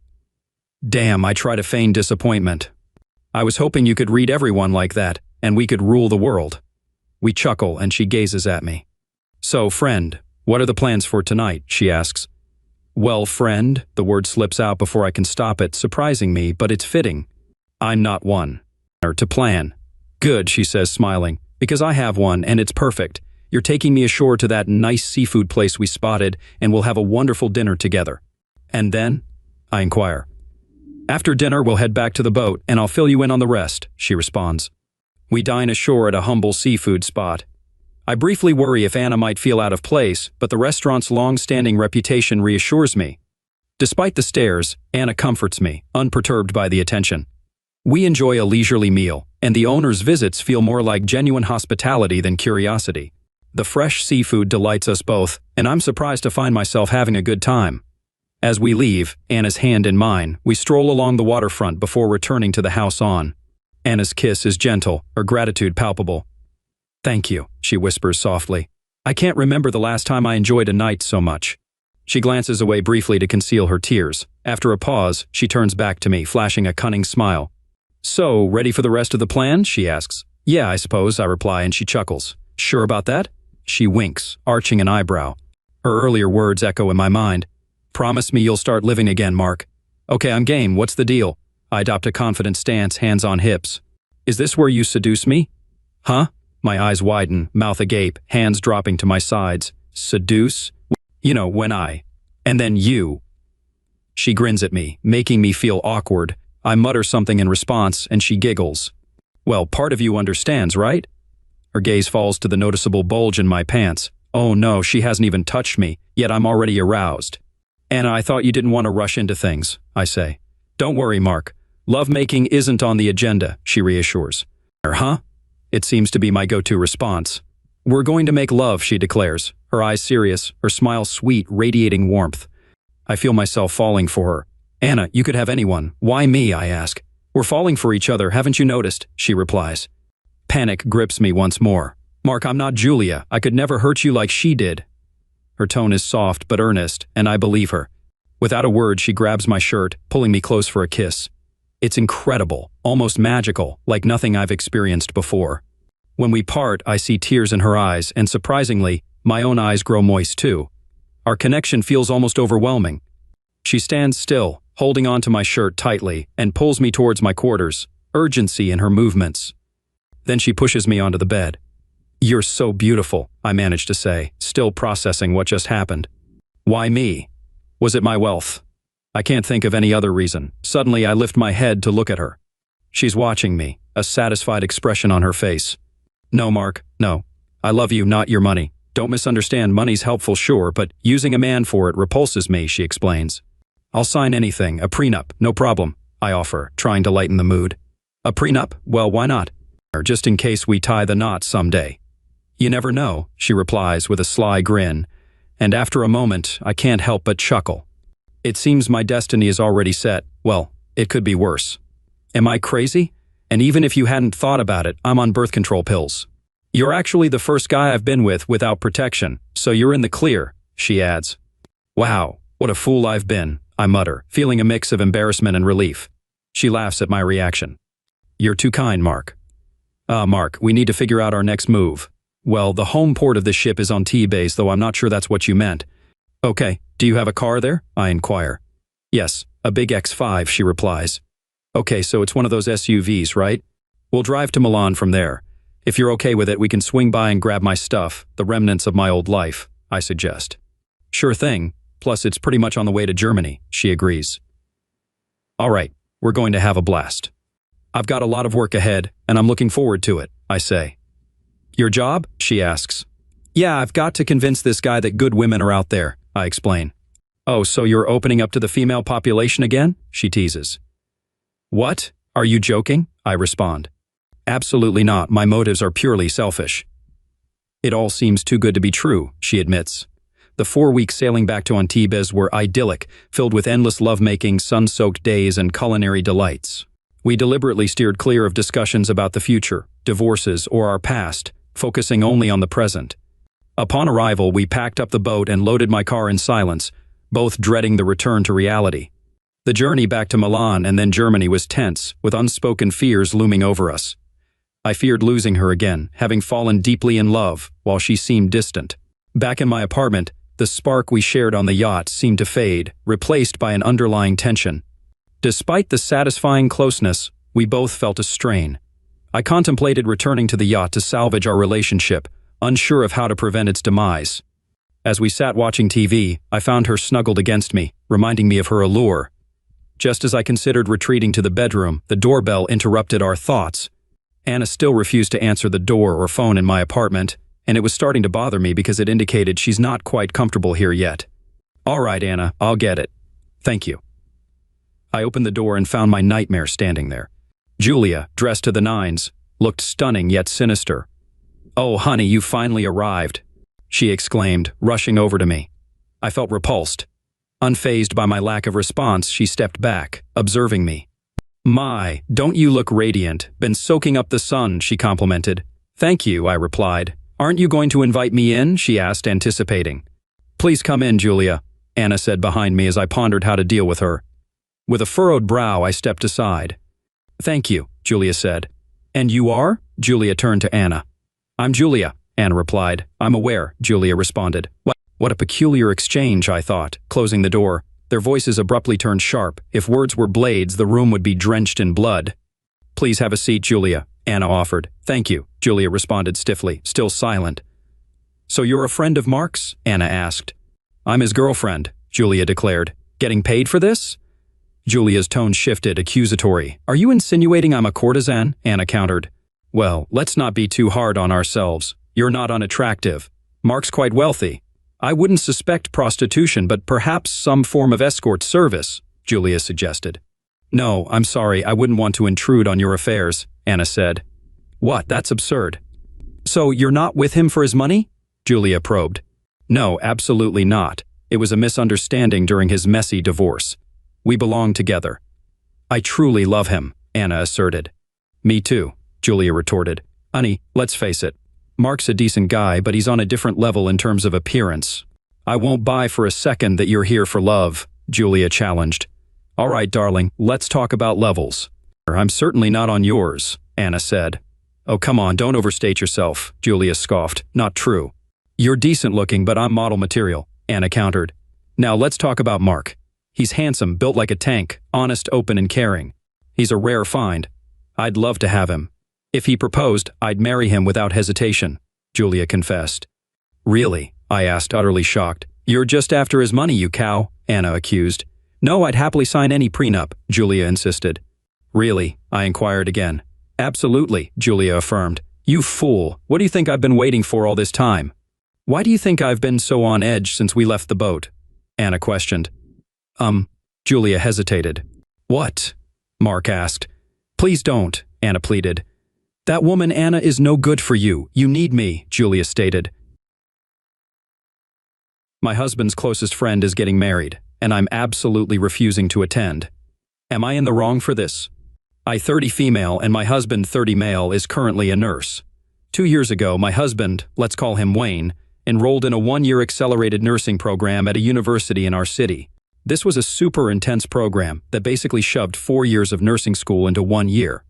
Damn, I try to feign disappointment. I was hoping you could read everyone like that, and we could rule the world. We chuckle, and she gazes at me. So, friend, what are the plans for tonight? She asks. Well, friend, the word slips out before I can stop it, surprising me, but it's fitting. I'm not one. To plan. Good, she says, smiling, because I have one, and it's perfect. You're taking me ashore to that nice seafood place we spotted, and we'll have a wonderful dinner together. And then? I inquire. After dinner, we'll head back to the boat, and I'll fill you in on the rest, she responds. We dine ashore at a humble seafood spot. I briefly worry if Anna might feel out of place, but the restaurant's long-standing reputation reassures me. Despite the stares, Anna comforts me, unperturbed by the attention. We enjoy a leisurely meal, and the owner's visits feel more like genuine hospitality than curiosity. The fresh seafood delights us both, and I'm surprised to find myself having a good time. As we leave, Anna's hand in mine, we stroll along the waterfront before returning to the house on. Anna's kiss is gentle, her gratitude palpable. "Thank you," she whispers softly. "I can't remember the last time I enjoyed a night so much." She glances away briefly to conceal her tears. After a pause, she turns back to me, flashing a cunning smile. "So, ready for the rest of the plan?" she asks. "Yeah, I suppose," I reply, and she chuckles. "Sure about that?" She winks, arching an eyebrow. Her earlier words echo in my mind. "Promise me you'll start living again, Mark." "Okay, I'm game. What's the deal?" I adopt a confident stance, hands on hips. "Is this where you seduce me?" "Huh?" My eyes widen, mouth agape, hands dropping to my sides. "Seduce?" "You know, when I... And then you." She grins at me, making me feel awkward. I mutter something in response, and she giggles. "Well, part of you understands, right?" Her gaze falls to the noticeable bulge in my pants. Oh no, she hasn't even touched me, yet I'm already aroused. "Anna, I thought you didn't want to rush into things," I say. "Don't worry, Mark. Lovemaking isn't on the agenda," she reassures. "Huh?" It seems to be my go-to response. "We're going to make love," she declares, her eyes serious, her smile sweet, radiating warmth. I feel myself falling for her. "Anna, you could have anyone. Why me?" I ask. "We're falling for each other, haven't you noticed?" she replies. Panic grips me once more. "Mark, I'm not Julia. I could never hurt you like she did." Her tone is soft but earnest, and I believe her. Without a word, she grabs my shirt, pulling me close for a kiss. It's incredible, almost magical, like nothing I've experienced before. When we part, I see tears in her eyes, and surprisingly, my own eyes grow moist too. Our connection feels almost overwhelming. She stands still, holding onto my shirt tightly, and pulls me towards my quarters, urgency in her movements. Then she pushes me onto the bed. "You're so beautiful," I manage to say, still processing what just happened. Why me? Was it my wealth? I can't think of any other reason. Suddenly, I lift my head to look at her. She's watching me, a satisfied expression on her face. "No, Mark, no. I love you, not your money. Don't misunderstand, money's helpful, sure, but using a man for it repulses me," she explains. "I'll sign anything, a prenup, no problem," I offer, trying to lighten the mood. "A prenup? Well, why not? Just in case we tie the knot someday." "You never know," she replies with a sly grin, and after a moment, I can't help but chuckle. It seems my destiny is already set. Well, it could be worse. Am I crazy? And even if you hadn't thought about it, I'm on birth control pills. "You're actually the first guy I've been with without protection, so you're in the clear," she adds. "Wow, what a fool I've been," I mutter, feeling a mix of embarrassment and relief. She laughs at my reaction. "You're too kind, Mark." Mark, we need to figure out our next move." "Well, the home port of the ship is on T-base, though I'm not sure that's what you meant." "Okay, do you have a car there?" I inquire. "Yes, a big X5, she replies. "Okay, so it's one of those SUVs, right? We'll drive to Milan from there. If you're okay with it, we can swing by and grab my stuff, the remnants of my old life," I suggest. "Sure thing, plus it's pretty much on the way to Germany," she agrees. "All right, we're going to have a blast. I've got a lot of work ahead, and I'm looking forward to it," I say. "Your job?" she asks. "Yeah, I've got to convince this guy that good women are out there," I explain. "Oh, so you're opening up to the female population again?" she teases. "What? Are you joking?" I respond. "Absolutely not. My motives are purely selfish." "It all seems too good to be true," she admits. The 4 weeks sailing back to Antibes were idyllic, filled with endless lovemaking, sun-soaked days, and culinary delights. We deliberately steered clear of discussions about the future, divorces, or our past, focusing only on the present. Upon arrival, we packed up the boat and loaded my car in silence, both dreading the return to reality. The journey back to Milan and then Germany was tense, with unspoken fears looming over us. I feared losing her again, having fallen deeply in love, while she seemed distant. Back in my apartment, the spark we shared on the yacht seemed to fade, replaced by an underlying tension. Despite the satisfying closeness, we both felt a strain. I contemplated returning to the yacht to salvage our relationship, unsure of how to prevent its demise. As we sat watching TV, I found her snuggled against me, reminding me of her allure. Just as I considered retreating to the bedroom, the doorbell interrupted our thoughts. Anna still refused to answer the door or phone in my apartment, and it was starting to bother me because it indicated she's not quite comfortable here yet. "All right, Anna, I'll get it. Thank you." I opened the door and found my nightmare standing there. Julia, dressed to the nines, looked stunning yet sinister. "Oh, honey, you finally arrived," she exclaimed, rushing over to me. I felt repulsed. Unfazed by my lack of response, she stepped back, observing me. "My, don't you look radiant, been soaking up the sun," she complimented. "Thank you," I replied. "Aren't you going to invite me in?" she asked, anticipating. "Please come in, Julia," Anna said behind me as I pondered how to deal with her. With a furrowed brow, I stepped aside. "Thank you," Julia said. "And you are?" Julia turned to Anna. "I'm Julia," Anna replied. "I'm aware," Julia responded. What a peculiar exchange, I thought, closing the door. Their voices abruptly turned sharp. If words were blades, the room would be drenched in blood. "Please have a seat, Julia," Anna offered. "Thank you," Julia responded stiffly, still silent. "So you're a friend of Mark's?" Anna asked. "I'm his girlfriend," Julia declared. "Getting paid for this?" Julia's tone shifted, accusatory. "Are you insinuating I'm a courtesan?" Anna countered. "Well, let's not be too hard on ourselves. You're not unattractive. Mark's quite wealthy. I wouldn't suspect prostitution, but perhaps some form of escort service," Julia suggested. "No, I'm sorry, I wouldn't want to intrude on your affairs," Anna said. "What? That's absurd." "So you're not with him for his money?" Julia probed. "No, absolutely not. It was a misunderstanding during his messy divorce. We belong together." "I truly love him," Anna asserted. "Me too," Julia retorted. "Honey, let's face it. Mark's a decent guy, but he's on a different level in terms of appearance." "I won't buy for a second that you're here for love," Julia challenged. "All right, darling, let's talk about levels." "I'm certainly not on yours," Anna said. "Oh, come on, don't overstate yourself," Julia scoffed. "Not true." "You're decent looking, but I'm model material," Anna countered. "Now let's talk about Mark. He's handsome, built like a tank, honest, open, and caring. He's a rare find. I'd love to have him. If he proposed, I'd marry him without hesitation," Julia confessed. "Really?" I asked, utterly shocked. "You're just after his money, you cow," Anna accused. "No, I'd happily sign any prenup," Julia insisted. "Really?" I inquired again. "Absolutely," Julia affirmed. "You fool, what do you think I've been waiting for all this time?" "Why do you think I've been so on edge since we left the boat?" Anna questioned. Julia hesitated. "What?" Mark asked. "Please don't," Anna pleaded. "That woman Anna is no good for you. You need me," Julia stated. "My husband's closest friend is getting married, and I'm absolutely refusing to attend. Am I in the wrong for this? I 30 female and my husband 30 male is currently a nurse. 2 years ago, my husband, let's call him Wayne, enrolled in a 1-year accelerated nursing program at a university in our city. This was a super intense program that basically shoved 4 years of nursing school into 1 year.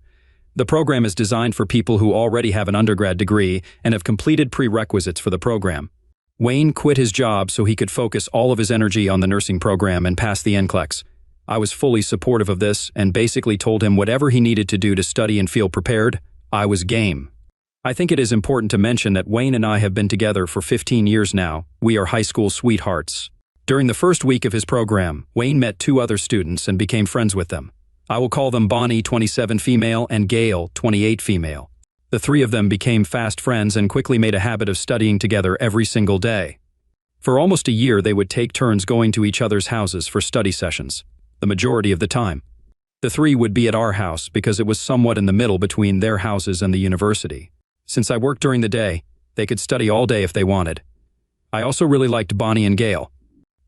The program is designed for people who already have an undergrad degree and have completed prerequisites for the program. Wayne quit his job so he could focus all of his energy on the nursing program and pass the NCLEX. I was fully supportive of this and basically told him whatever he needed to do to study and feel prepared, I was game. I think it is important to mention that Wayne and I have been together for 15 years now. We are high school sweethearts. During the first week of his program, Wayne met 2 other students and became friends with them. I will call them Bonnie, 27 female, and Gail, 28 female. The 3 of them became fast friends and quickly made a habit of studying together every single day. For almost a year, they would take turns going to each other's houses for study sessions, the majority of the time. The 3 would be at our house because it was somewhat in the middle between their houses and the university. Since I worked during the day, they could study all day if they wanted. I also really liked Bonnie and Gail.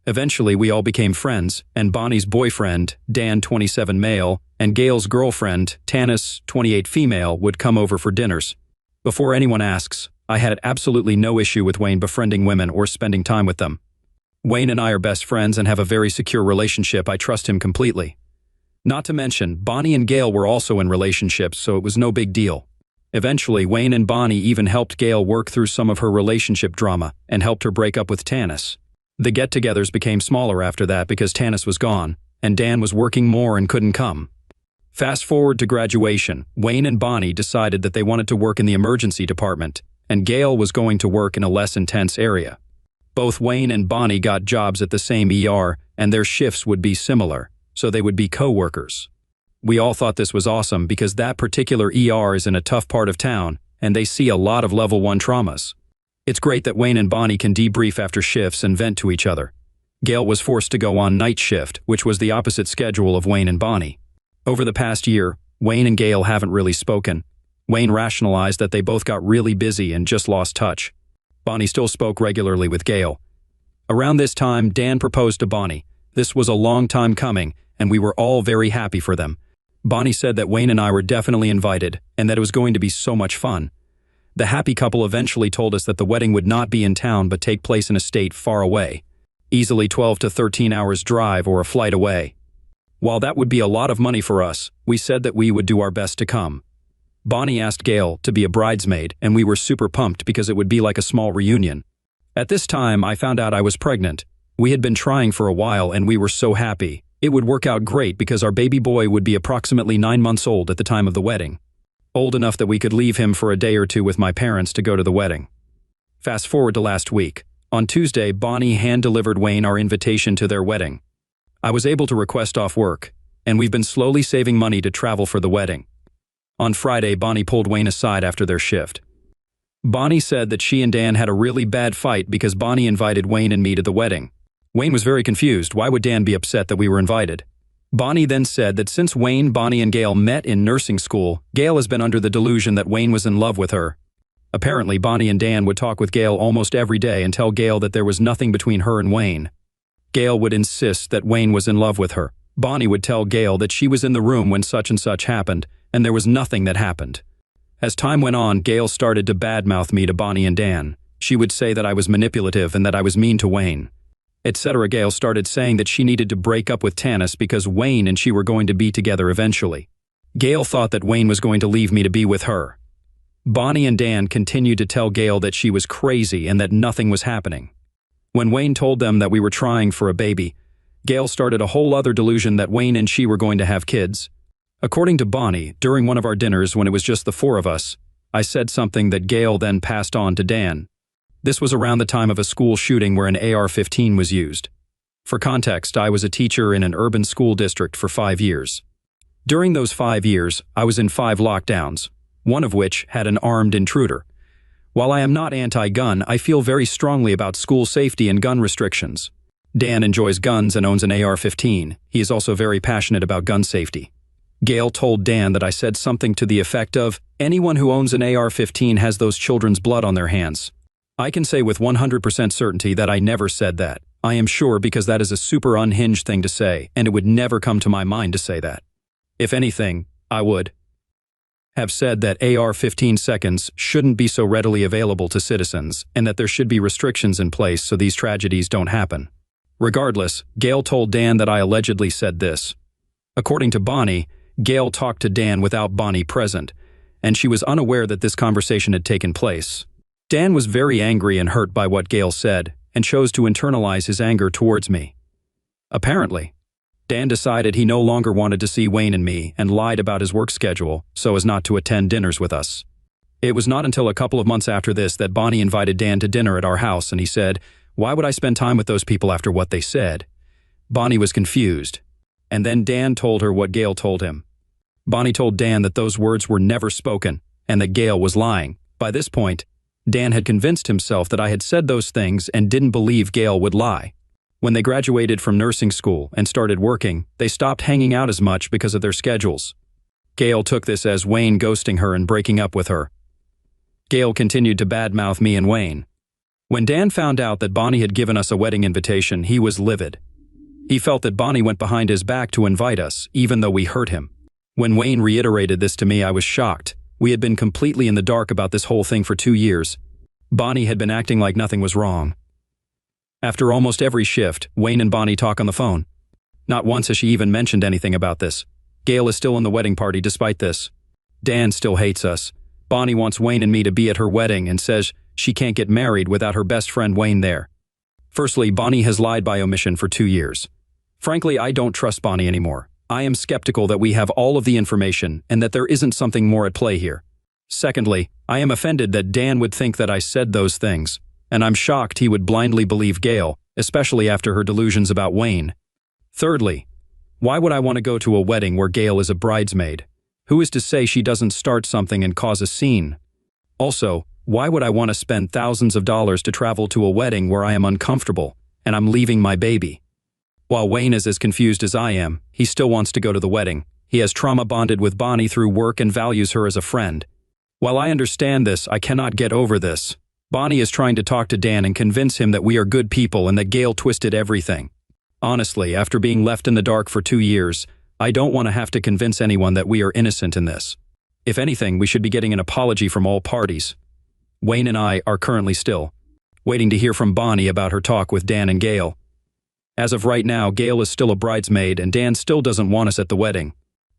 Eventually, we all became friends, and Bonnie's boyfriend, Dan, 27 male, and Gail's girlfriend, Tanis, 28 female, would come over for dinners. Before anyone asks, I had absolutely no issue with Wayne befriending women or spending time with them. Wayne and I are best friends and have a very secure relationship. I trust him completely. Not to mention, Bonnie and Gail were also in relationships, so it was no big deal. Eventually, Wayne and Bonnie even helped Gail work through some of her relationship drama and helped her break up with Tanis. The get-togethers became smaller after that because Tanis was gone, and Dan was working more and couldn't come. Fast forward to graduation, Wayne and Bonnie decided that they wanted to work in the emergency department, and Gail was going to work in a less intense area. Both Wayne and Bonnie got jobs at the same ER, and their shifts would be similar, so they would be co-workers. We all thought this was awesome because that particular ER is in a tough part of town, and they see a lot of level 1 traumas. It's great that Wayne and Bonnie can debrief after shifts and vent to each other. Gail was forced to go on night shift, which was the opposite schedule of Wayne and Bonnie. Over the past year, Wayne and Gail haven't really spoken. Wayne rationalized that they both got really busy and just lost touch. Bonnie still spoke regularly with Gail. Around this time, Dan proposed to Bonnie. This was a long time coming, and we were all very happy for them. Bonnie said that Wayne and I were definitely invited, and that it was going to be so much fun. The happy couple eventually told us that the wedding would not be in town but take place in a state far away. Easily 12 to 13 hours drive or a flight away. While that would be a lot of money for us, we said that we would do our best to come. Bonnie asked Gail to be a bridesmaid, and we were super pumped because it would be like a small reunion. At this time, I found out I was pregnant. We had been trying for a while and we were so happy. It would work out great because our baby boy would be approximately 9 months old at the time of the wedding. Old enough that we could leave him for a day or two with my parents to go to the wedding. Fast forward to last week. On Tuesday, Bonnie hand-delivered Wayne our invitation to their wedding. I was able to request off work, and we've been slowly saving money to travel for the wedding. On Friday, Bonnie pulled Wayne aside after their shift. Bonnie said that she and Dan had a really bad fight because Bonnie invited Wayne and me to the wedding. Wayne was very confused. Why would Dan be upset that we were invited? Bonnie then said that since Wayne, Bonnie, and Gail met in nursing school, Gail has been under the delusion that Wayne was in love with her. Apparently, Bonnie and Dan would talk with Gail almost every day and tell Gail that there was nothing between her and Wayne. Gail would insist that Wayne was in love with her. Bonnie would tell Gail that she was in the room when such and such happened, and there was nothing that happened. As time went on, Gail started to badmouth me to Bonnie and Dan. She would say that I was manipulative and that I was mean to Wayne, etc. Gail started saying that she needed to break up with Tanis because Wayne and she were going to be together eventually. Gail thought that Wayne was going to leave me to be with her. Bonnie and Dan continued to tell Gail that she was crazy and that nothing was happening. When Wayne told them that we were trying for a baby, Gail started a whole other delusion that Wayne and she were going to have kids. According to Bonnie, during one of our dinners when it was just the four of us, I said something that Gail then passed on to Dan. This was around the time of a school shooting where an AR-15 was used. For context, I was a teacher in an urban school district for 5 years. During those 5 years, I was in 5 lockdowns, one of which had an armed intruder. While I am not anti-gun, I feel very strongly about school safety and gun restrictions. Dan enjoys guns and owns an AR-15. He is also very passionate about gun safety. Gail told Dan that I said something to the effect of, "Anyone who owns an AR-15 has those children's blood on their hands." I can say with 100% certainty that I never said that. I am sure because that is a super unhinged thing to say, and it would never come to my mind to say that. If anything, I would have said that AR-15 seconds shouldn't be so readily available to citizens, and that there should be restrictions in place so these tragedies don't happen. Regardless, Gail told Dan that I allegedly said this. According to Bonnie, Gail talked to Dan without Bonnie present, and she was unaware that this conversation had taken place. Dan was very angry and hurt by what Gail said, and chose to internalize his anger towards me. Apparently, Dan decided he no longer wanted to see Wayne and me and lied about his work schedule so as not to attend dinners with us. It was not until a couple of months after this that Bonnie invited Dan to dinner at our house, and he said, "Why would I spend time with those people after what they said?" Bonnie was confused, and then Dan told her what Gail told him. Bonnie told Dan that those words were never spoken and that Gail was lying. By this point, Dan had convinced himself that I had said those things and didn't believe Gail would lie. When they graduated from nursing school and started working, they stopped hanging out as much because of their schedules. Gail took this as Wayne ghosting her and breaking up with her. Gail continued to badmouth me and Wayne. When Dan found out that Bonnie had given us a wedding invitation, he was livid. He felt that Bonnie went behind his back to invite us, even though we hurt him. When Wayne reiterated this to me, I was shocked. We had been completely in the dark about this whole thing for 2 years. Bonnie had been acting like nothing was wrong. After almost every shift, Wayne and Bonnie talk on the phone. Not once has she even mentioned anything about this. Gail is still in the wedding party despite this. Dan still hates us. Bonnie wants Wayne and me to be at her wedding and says she can't get married without her best friend Wayne there. Firstly, Bonnie has lied by omission for 2 years. Frankly, I don't trust Bonnie anymore. I am skeptical that we have all of the information and that there isn't something more at play here. Secondly, I am offended that Dan would think that I said those things, and I'm shocked he would blindly believe Gail, especially after her delusions about Wayne. Thirdly, why would I want to go to a wedding where Gail is a bridesmaid? Who is to say she doesn't start something and cause a scene? Also, why would I want to spend thousands of dollars to travel to a wedding where I am uncomfortable and I'm leaving my baby? While Wayne is as confused as I am, he still wants to go to the wedding. He has trauma bonded with Bonnie through work and values her as a friend. While I understand this, I cannot get over this. Bonnie is trying to talk to Dan and convince him that we are good people and that Gail twisted everything. Honestly, after being left in the dark for 2 years, I don't want to have to convince anyone that we are innocent in this. If anything, we should be getting an apology from all parties. Wayne and I are currently still waiting to hear from Bonnie about her talk with Dan and Gail. As of right now, Gail is still a bridesmaid and Dan still doesn't want us at the wedding.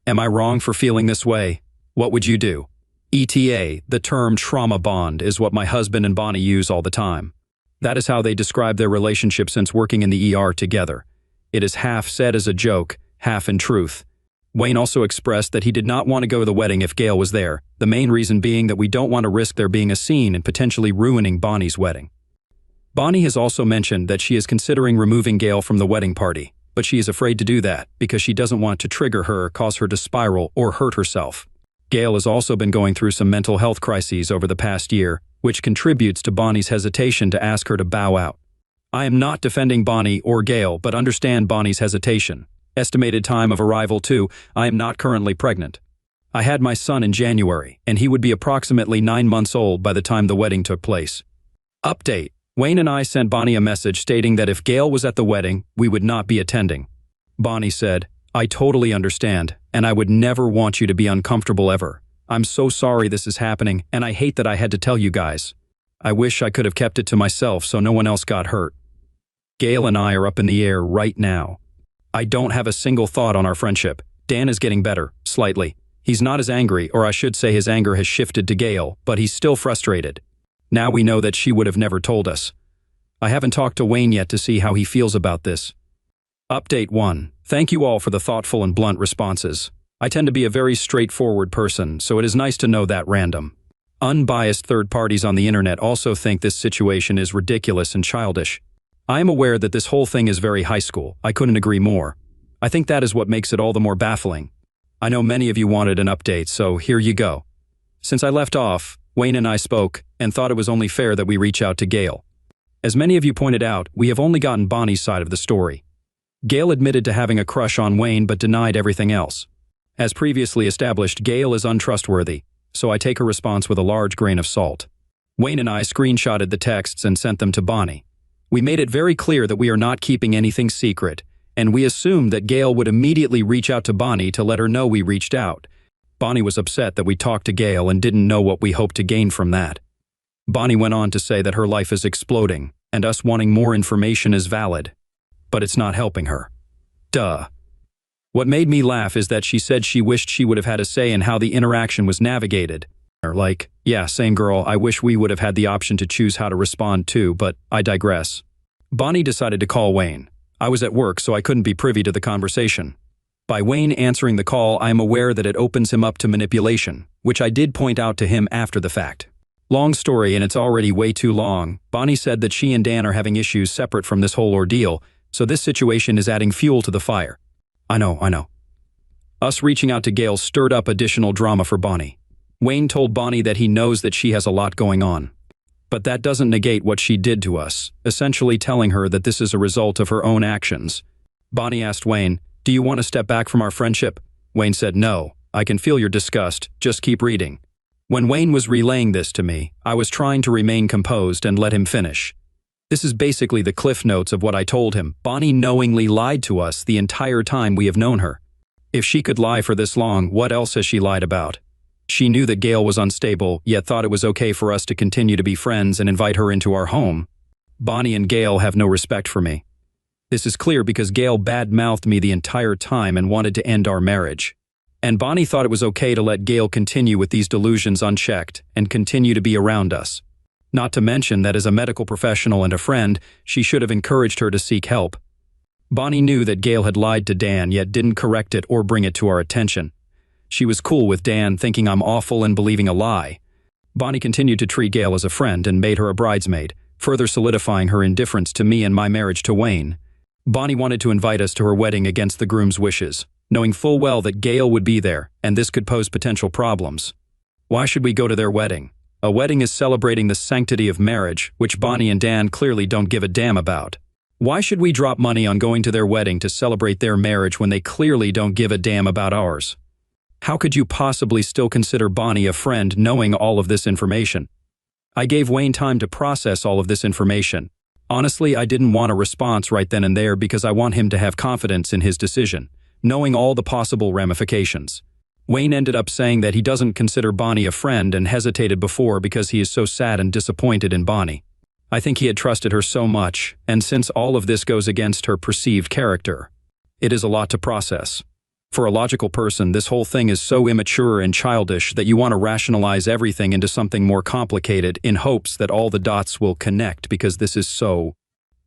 Am I wrong for feeling this way? What would you do? ETA, the term trauma bond, is what my husband and Bonnie use all the time. That is how they describe their relationship since working in the ER together. It is half said as a joke, half in truth. Wayne also expressed that he did not want to go to the wedding if Gail was there, the main reason being that we don't want to risk there being a scene and potentially ruining Bonnie's wedding. Bonnie has also mentioned that she is considering removing Gail from the wedding party, but she is afraid to do that because she doesn't want to trigger her, cause her to spiral, or hurt herself. Gail has also been going through some mental health crises over the past year, which contributes to Bonnie's hesitation to ask her to bow out. I am not defending Bonnie or Gail, but understand Bonnie's hesitation. Estimated time of arrival too, I am not currently pregnant. I had my son in January, and he would be approximately 9 months old by the time the wedding took place. Update. Wayne and I sent Bonnie a message stating that if Gail was at the wedding, we would not be attending. Bonnie said, "I totally understand, and I would never want you to be uncomfortable ever. I'm so sorry this is happening, and I hate that I had to tell you guys. I wish I could have kept it to myself so no one else got hurt." Gail and I are up in the air right now. I don't have a single thought on our friendship. Dan is getting better, slightly. He's not as angry, or I should say his anger has shifted to Gail, but he's still frustrated. Now we know that she would have never told us. I haven't talked to Wayne yet to see how he feels about this. Update 1. Thank you all for the thoughtful and blunt responses. I tend to be a very straightforward person, so it is nice to know that random. Unbiased third parties on the internet also think this situation is ridiculous and childish. I am aware that this whole thing is very high school. I couldn't agree more. I think that is what makes it all the more baffling. I know many of you wanted an update, so here you go. Since I left off, Wayne and I spoke and thought it was only fair that we reach out to Gail. As many of you pointed out, we have only gotten Bonnie's side of the story. Gail admitted to having a crush on Wayne but denied everything else. As previously established, Gail is untrustworthy, so I take her response with a large grain of salt. Wayne and I screenshotted the texts and sent them to Bonnie. We made it very clear that we are not keeping anything secret, and we assumed that Gail would immediately reach out to Bonnie to let her know we reached out. Bonnie was upset that we talked to Gail and didn't know what we hoped to gain from that. Bonnie went on to say that her life is exploding, and us wanting more information is valid. But it's not helping her. Duh. What made me laugh is that she said she wished she would have had a say in how the interaction was navigated. Like, yeah, same girl, I wish we would have had the option to choose how to respond too, but I digress. Bonnie decided to call Wayne. I was at work, so I couldn't be privy to the conversation. By Wayne answering the call, I am aware that it opens him up to manipulation, which I did point out to him after the fact. Long story, and it's already way too long. Bonnie said that she and Dan are having issues separate from this whole ordeal, so this situation is adding fuel to the fire. I know. Us reaching out to Gail stirred up additional drama for Bonnie. Wayne told Bonnie that he knows that she has a lot going on. But that doesn't negate what she did to us, essentially telling her that this is a result of her own actions. Bonnie asked Wayne, "Do you want to step back from our friendship?" Wayne said, "No, I can feel your disgust, just keep reading." When Wayne was relaying this to me, I was trying to remain composed and let him finish. This is basically the cliff notes of what I told him. Bonnie knowingly lied to us the entire time we have known her. If she could lie for this long, what else has she lied about? She knew that Gail was unstable, yet thought it was okay for us to continue to be friends and invite her into our home. Bonnie and Gail have no respect for me. This is clear because Gail bad-mouthed me the entire time and wanted to end our marriage. And Bonnie thought it was okay to let Gail continue with these delusions unchecked and continue to be around us. Not to mention that as a medical professional and a friend, she should have encouraged her to seek help. Bonnie knew that Gail had lied to Dan yet didn't correct it or bring it to our attention. She was cool with Dan thinking I'm awful and believing a lie. Bonnie continued to treat Gail as a friend and made her a bridesmaid, further solidifying her indifference to me and my marriage to Wayne. Bonnie wanted to invite us to her wedding against the groom's wishes, knowing full well that Gail would be there and this could pose potential problems. Why should we go to their wedding? A wedding is celebrating the sanctity of marriage, which Bonnie and Dan clearly don't give a damn about. Why should we drop money on going to their wedding to celebrate their marriage when they clearly don't give a damn about ours? How could you possibly still consider Bonnie a friend knowing all of this information? I gave Wayne time to process all of this information. Honestly, I didn't want a response right then and there because I want him to have confidence in his decision, knowing all the possible ramifications. Wayne ended up saying that he doesn't consider Bonnie a friend and hesitated before because he is so sad and disappointed in Bonnie. I think he had trusted her so much, and since all of this goes against her perceived character, it is a lot to process. For a logical person, this whole thing is so immature and childish that you want to rationalize everything into something more complicated in hopes that all the dots will connect because this is so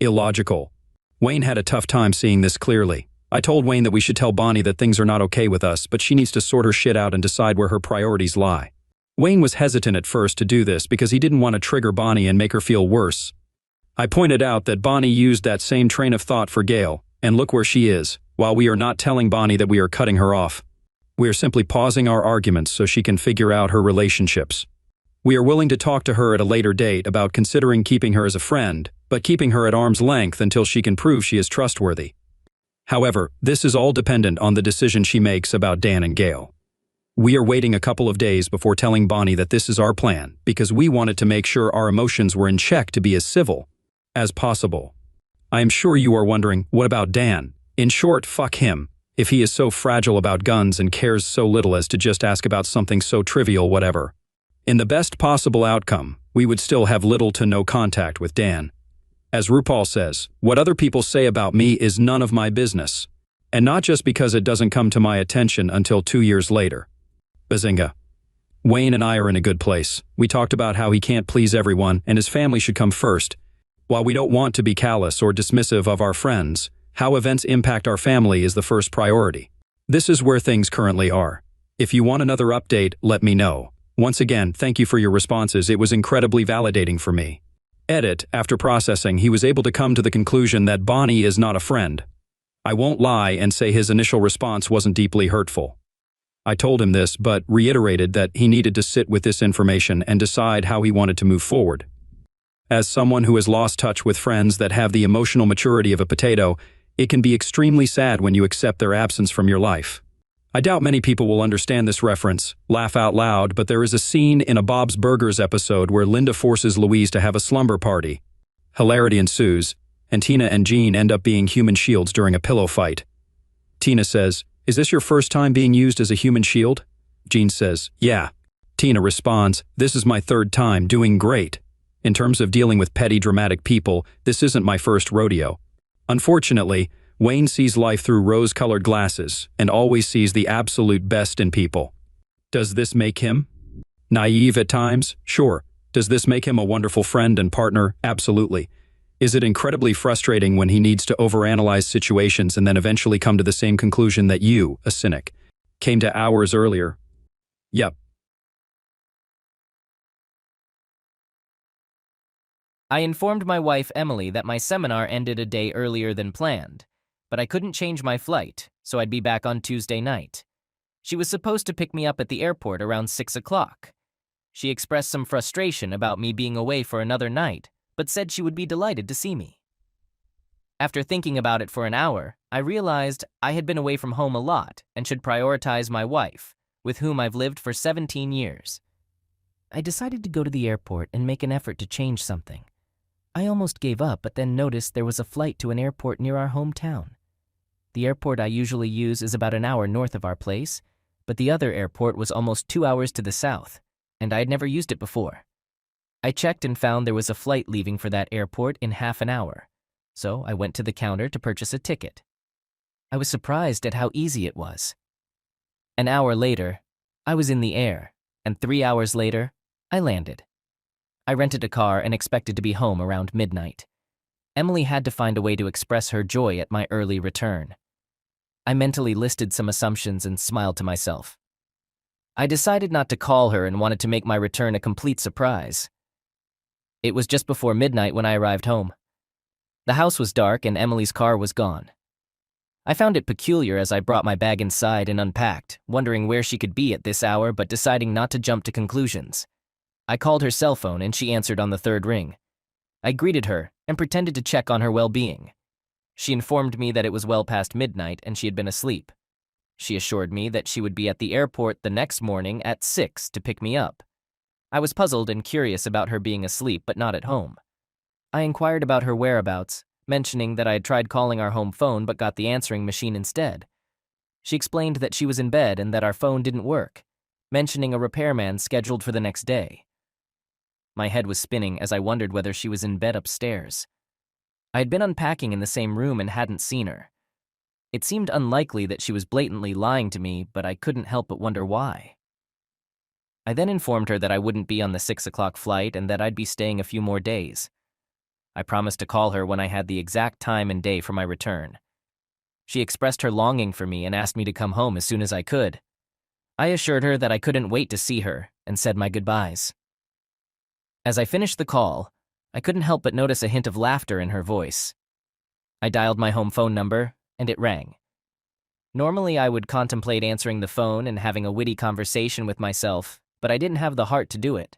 illogical. Wayne had a tough time seeing this clearly. I told Wayne that we should tell Bonnie that things are not okay with us, but she needs to sort her shit out and decide where her priorities lie. Wayne was hesitant at first to do this because he didn't want to trigger Bonnie and make her feel worse. I pointed out that Bonnie used that same train of thought for Gail, and look where she is. While we are not telling Bonnie that we are cutting her off, we are simply pausing our arguments so she can figure out her relationships. We are willing to talk to her at a later date about considering keeping her as a friend, but keeping her at arm's length until she can prove she is trustworthy. However, this is all dependent on the decision she makes about Dan and Gail. We are waiting a couple of days before telling Bonnie that this is our plan because we wanted to make sure our emotions were in check to be as civil as possible. I am sure you are wondering, what about Dan? In short, fuck him. If he is so fragile about guns and cares so little as to just ask about something so trivial, whatever. In the best possible outcome, we would still have little to no contact with Dan. As RuPaul says, what other people say about me is none of my business. And not just because it doesn't come to my attention until 2 years later. Bazinga. Wayne and I are in a good place. We talked about how he can't please everyone and his family should come first. While we don't want to be callous or dismissive of our friends, how events impact our family is the first priority. This is where things currently are. If you want another update, let me know. Once again, thank you for your responses. It was incredibly validating for me. Edit, after processing, he was able to come to the conclusion that Bonnie is not a friend. I won't lie and say his initial response wasn't deeply hurtful. I told him this, but reiterated that he needed to sit with this information and decide how he wanted to move forward. As someone who has lost touch with friends that have the emotional maturity of a potato, it can be extremely sad when you accept their absence from your life. I doubt many people will understand this reference, laugh out loud, but there is a scene in a Bob's Burgers episode where Linda forces Louise to have a slumber party. Hilarity ensues, and Tina and Jean end up being human shields during a pillow fight. Tina says, "Is this your first time being used as a human shield?" Jean says, "Yeah." Tina responds, "This is my third time, doing great. In terms of dealing with petty, dramatic people, this isn't my first rodeo." Unfortunately, Wayne sees life through rose-colored glasses and always sees the absolute best in people. Does this make him naive at times? Sure. Does this make him a wonderful friend and partner? Absolutely. Is it incredibly frustrating when he needs to overanalyze situations and then eventually come to the same conclusion that you, a cynic, came to hours earlier? Yep. I informed my wife, Emily, that my seminar ended a day earlier than planned, but I couldn't change my flight, so I'd be back on Tuesday night. She was supposed to pick me up at the airport around 6 o'clock. She expressed some frustration about me being away for another night, but said she would be delighted to see me. After thinking about it for an hour, I realized I had been away from home a lot and should prioritize my wife, with whom I've lived for 17 years. I decided to go to the airport and make an effort to change something. I almost gave up, but then noticed there was a flight to an airport near our hometown. The airport I usually use is about an hour north of our place, but the other airport was almost 2 hours to the south, and I had never used it before. I checked and found there was a flight leaving for that airport in half an hour, so I went to the counter to purchase a ticket. I was surprised at how easy it was. An hour later, I was in the air, and 3 hours later, I landed. I rented a car and expected to be home around midnight. Emily had to find a way to express her joy at my early return. I mentally listed some assumptions and smiled to myself. I decided not to call her and wanted to make my return a complete surprise. It was just before midnight when I arrived home. The house was dark and Emily's car was gone. I found it peculiar as I brought my bag inside and unpacked, wondering where she could be at this hour but deciding not to jump to conclusions. I called her cell phone and she answered on the third ring. I greeted her and pretended to check on her well-being, She informed me that it was well past midnight and she had been asleep. She assured me that she would be at the airport the next morning at 6 to pick me up. I was puzzled and curious about her being asleep but not at home. I inquired about her whereabouts, mentioning that I had tried calling our home phone but got the answering machine instead. She explained that she was in bed and that our phone didn't work, mentioning a repairman scheduled for the next day. My head was spinning as I wondered whether she was in bed upstairs. I had been unpacking in the same room and hadn't seen her. It seemed unlikely that she was blatantly lying to me, but I couldn't help but wonder why. I then informed her that I wouldn't be on the 6 o'clock flight and that I'd be staying a few more days. I promised to call her when I had the exact time and day for my return. She expressed her longing for me and asked me to come home as soon as I could. I assured her that I couldn't wait to see her and said my goodbyes. As I finished the call, I couldn't help but notice a hint of laughter in her voice. I dialed my home phone number, and it rang. Normally, I would contemplate answering the phone and having a witty conversation with myself, but I didn't have the heart to do it.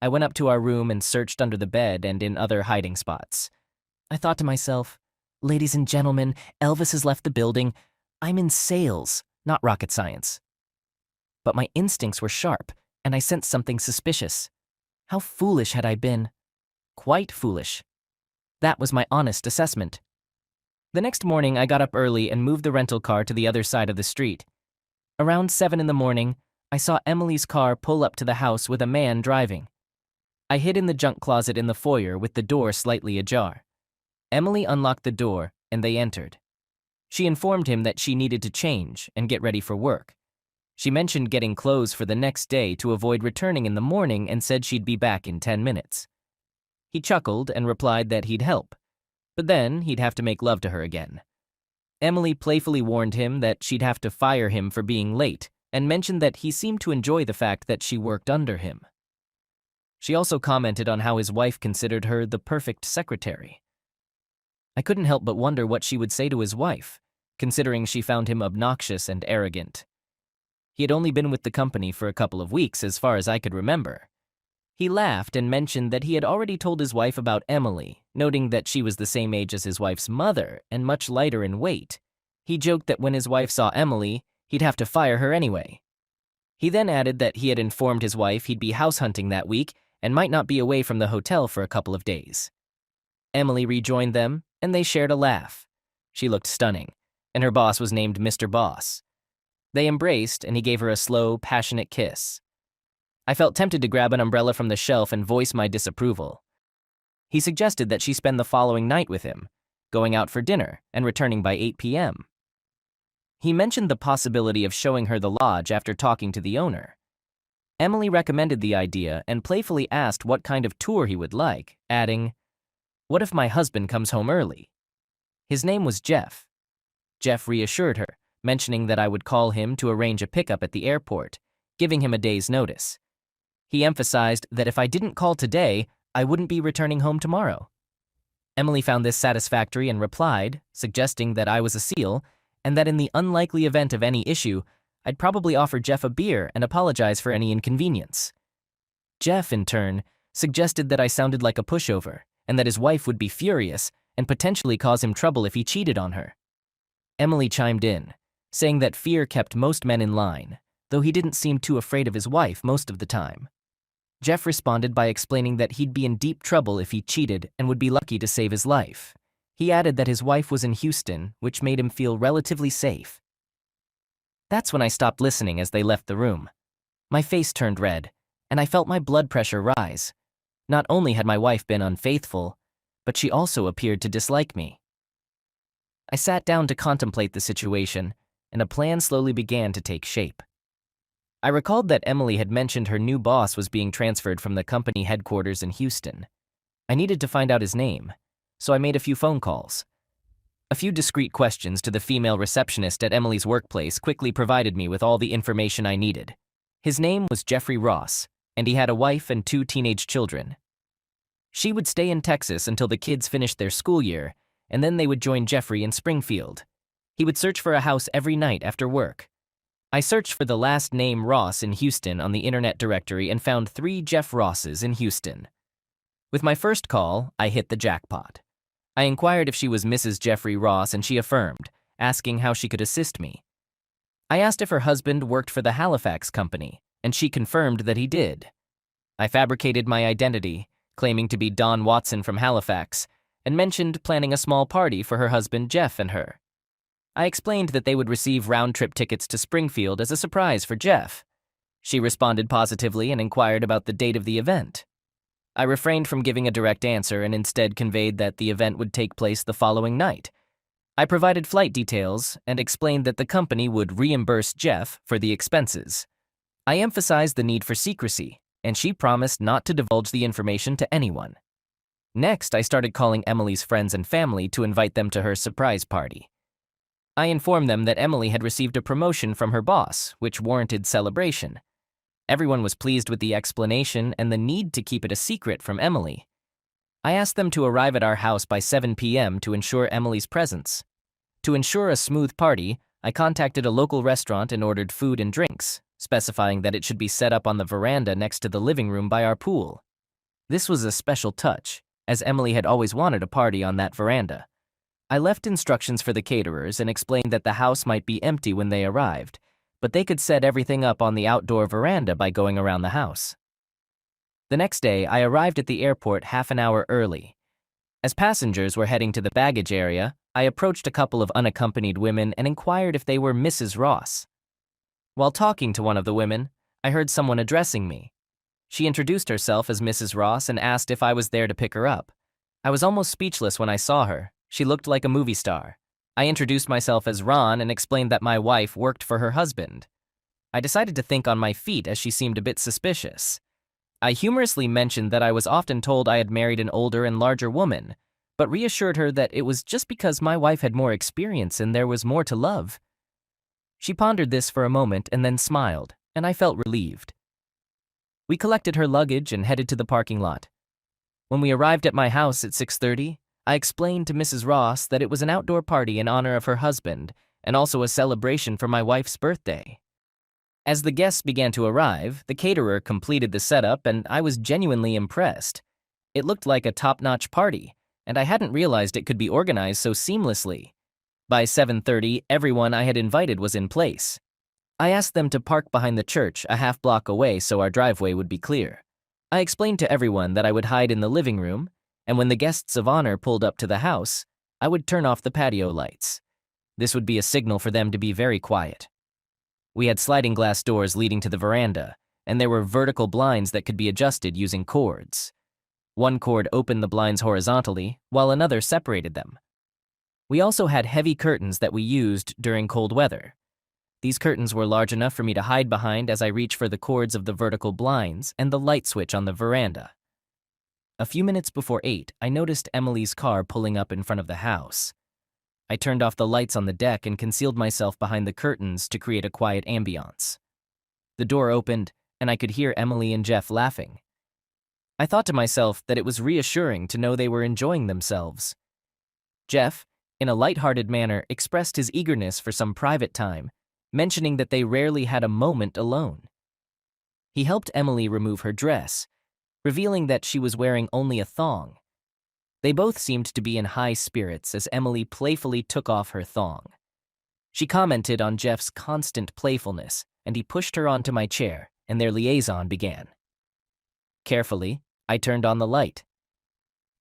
I went up to our room and searched under the bed and in other hiding spots. I thought to myself, ladies and gentlemen, Elvis has left the building. I'm in sales, not rocket science. But my instincts were sharp, and I sensed something suspicious. How foolish had I been? Quite foolish. That was my honest assessment. The next morning, I got up early and moved the rental car to the other side of the street. Around 7 in the morning, I saw Emily's car pull up to the house with a man driving. I hid in the junk closet in the foyer with the door slightly ajar. Emily unlocked the door, and they entered. She informed him that she needed to change and get ready for work. She mentioned getting clothes for the next day to avoid returning in the morning and said she'd be back in 10 minutes. He chuckled and replied that he'd help, but then he'd have to make love to her again. Emily playfully warned him that she'd have to fire him for being late and mentioned that he seemed to enjoy the fact that she worked under him. She also commented on how his wife considered her the perfect secretary. I couldn't help but wonder what she would say to his wife, considering she found him obnoxious and arrogant. He had only been with the company for a couple of weeks, as far as I could remember. He laughed and mentioned that he had already told his wife about Emily, noting that she was the same age as his wife's mother and much lighter in weight. He joked that when his wife saw Emily, he'd have to fire her anyway. He then added that he had informed his wife he'd be house hunting that week and might not be away from the hotel for a couple of days. Emily rejoined them, and they shared a laugh. She looked stunning, and her boss was named Mr. Boss. They embraced, and he gave her a slow, passionate kiss. I felt tempted to grab an umbrella from the shelf and voice my disapproval. He suggested that she spend the following night with him, going out for dinner and returning by 8 p.m. He mentioned the possibility of showing her the lodge after talking to the owner. Emily recommended the idea and playfully asked what kind of tour he would like, adding, "What if my husband comes home early?" His name was Jeff. Jeff reassured her, mentioning that I would call him to arrange a pickup at the airport, giving him a day's notice. He emphasized that if I didn't call today, I wouldn't be returning home tomorrow. Emily found this satisfactory and replied, suggesting that I was a SEAL and that in the unlikely event of any issue, I'd probably offer Jeff a beer and apologize for any inconvenience. Jeff, in turn, suggested that I sounded like a pushover and that his wife would be furious and potentially cause him trouble if he cheated on her. Emily chimed in, saying that fear kept most men in line, though he didn't seem too afraid of his wife most of the time. Jeff responded by explaining that he'd be in deep trouble if he cheated and would be lucky to save his life. He added that his wife was in Houston, which made him feel relatively safe. That's when I stopped listening as they left the room. My face turned red, and I felt my blood pressure rise. Not only had my wife been unfaithful, but she also appeared to dislike me. I sat down to contemplate the situation, and a plan slowly began to take shape. I recalled that Emily had mentioned her new boss was being transferred from the company headquarters in Houston. I needed to find out his name, so I made a few phone calls. A few discreet questions to the female receptionist at Emily's workplace quickly provided me with all the information I needed. His name was Jeffrey Ross, and he had a wife and 2 teenage children. She would stay in Texas until the kids finished their school year, and then they would join Jeffrey in Springfield. He would search for a house every night after work. I searched for the last name Ross in Houston on the internet directory and found 3 Jeff Rosses in Houston. With my first call, I hit the jackpot. I inquired if she was Mrs. Jeffrey Ross, and she affirmed, asking how she could assist me. I asked if her husband worked for the Halifax company, and she confirmed that he did. I fabricated my identity, claiming to be Don Watson from Halifax, and mentioned planning a small party for her husband Jeff and her. I explained that they would receive round-trip tickets to Springfield as a surprise for Jeff. She responded positively and inquired about the date of the event. I refrained from giving a direct answer and instead conveyed that the event would take place the following night. I provided flight details and explained that the company would reimburse Jeff for the expenses. I emphasized the need for secrecy, and she promised not to divulge the information to anyone. Next, I started calling Emily's friends and family to invite them to her surprise party. I informed them that Emily had received a promotion from her boss, which warranted celebration. Everyone was pleased with the explanation and the need to keep it a secret from Emily. I asked them to arrive at our house by 7 p.m. to ensure Emily's presence. To ensure a smooth party, I contacted a local restaurant and ordered food and drinks, specifying that it should be set up on the veranda next to the living room by our pool. This was a special touch, as Emily had always wanted a party on that veranda. I left instructions for the caterers and explained that the house might be empty when they arrived, but they could set everything up on the outdoor veranda by going around the house. The next day, I arrived at the airport half an hour early. As passengers were heading to the baggage area, I approached a couple of unaccompanied women and inquired if they were Mrs. Ross. While talking to one of the women, I heard someone addressing me. She introduced herself as Mrs. Ross and asked if I was there to pick her up. I was almost speechless when I saw her. She looked like a movie star. I introduced myself as Ron and explained that my wife worked for her husband. I decided to think on my feet as she seemed a bit suspicious. I humorously mentioned that I was often told I had married an older and larger woman, but reassured her that it was just because my wife had more experience and there was more to love. She pondered this for a moment and then smiled, and I felt relieved. We collected her luggage and headed to the parking lot. When we arrived at my house at 6:30, I explained to Mrs. Ross that it was an outdoor party in honor of her husband and also a celebration for my wife's birthday. As the guests began to arrive, the caterer completed the setup and I was genuinely impressed. It looked like a top-notch party, and I hadn't realized it could be organized so seamlessly. By 7:30, everyone I had invited was in place. I asked them to park behind the church a half block away so our driveway would be clear. I explained to everyone that I would hide in the living room, and when the guests of honor pulled up to the house, I would turn off the patio lights. This would be a signal for them to be very quiet. We had sliding glass doors leading to the veranda, and there were vertical blinds that could be adjusted using cords. One cord opened the blinds horizontally, while another separated them. We also had heavy curtains that we used during cold weather. These curtains were large enough for me to hide behind as I reached for the cords of the vertical blinds and the light switch on the veranda. A few minutes before 8, I noticed Emily's car pulling up in front of the house. I turned off the lights on the deck and concealed myself behind the curtains to create a quiet ambiance. The door opened, and I could hear Emily and Jeff laughing. I thought to myself that it was reassuring to know they were enjoying themselves. Jeff, in a light-hearted manner, expressed his eagerness for some private time, mentioning that they rarely had a moment alone. He helped Emily remove her dress, revealing that she was wearing only a thong. They both seemed to be in high spirits as Emily playfully took off her thong. She commented on Jeff's constant playfulness, and he pushed her onto my chair, and their liaison began. Carefully, I turned on the light.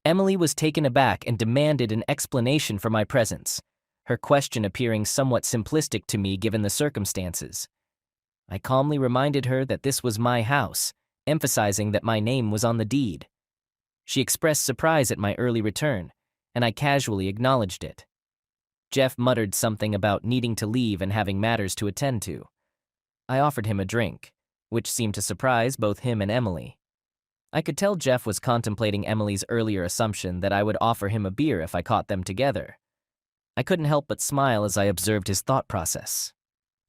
Emily was taken aback and demanded an explanation for my presence, her question appearing somewhat simplistic to me given the circumstances. I calmly reminded her that this was my house, emphasizing that my name was on the deed. She expressed surprise at my early return, and I casually acknowledged it. Jeff muttered something about needing to leave and having matters to attend to. I offered him a drink, which seemed to surprise both him and Emily. I could tell Jeff was contemplating Emily's earlier assumption that I would offer him a beer if I caught them together. I couldn't help but smile as I observed his thought process.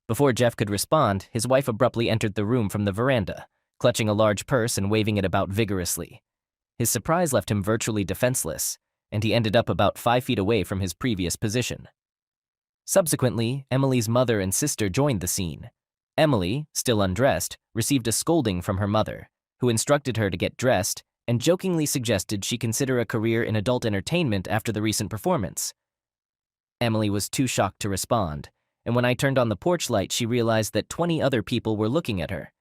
Before Jeff could respond, his wife abruptly entered the room from the veranda, clutching a large purse and waving it about vigorously. His surprise left him virtually defenseless, and he ended up about 5 feet away from his previous position. Subsequently, Emily's mother and sister joined the scene. Emily, still undressed, received a scolding from her mother, who instructed her to get dressed and jokingly suggested she consider a career in adult entertainment after the recent performance. Emily was too shocked to respond, and when I turned on the porch light, she realized that 20 other people were looking at her.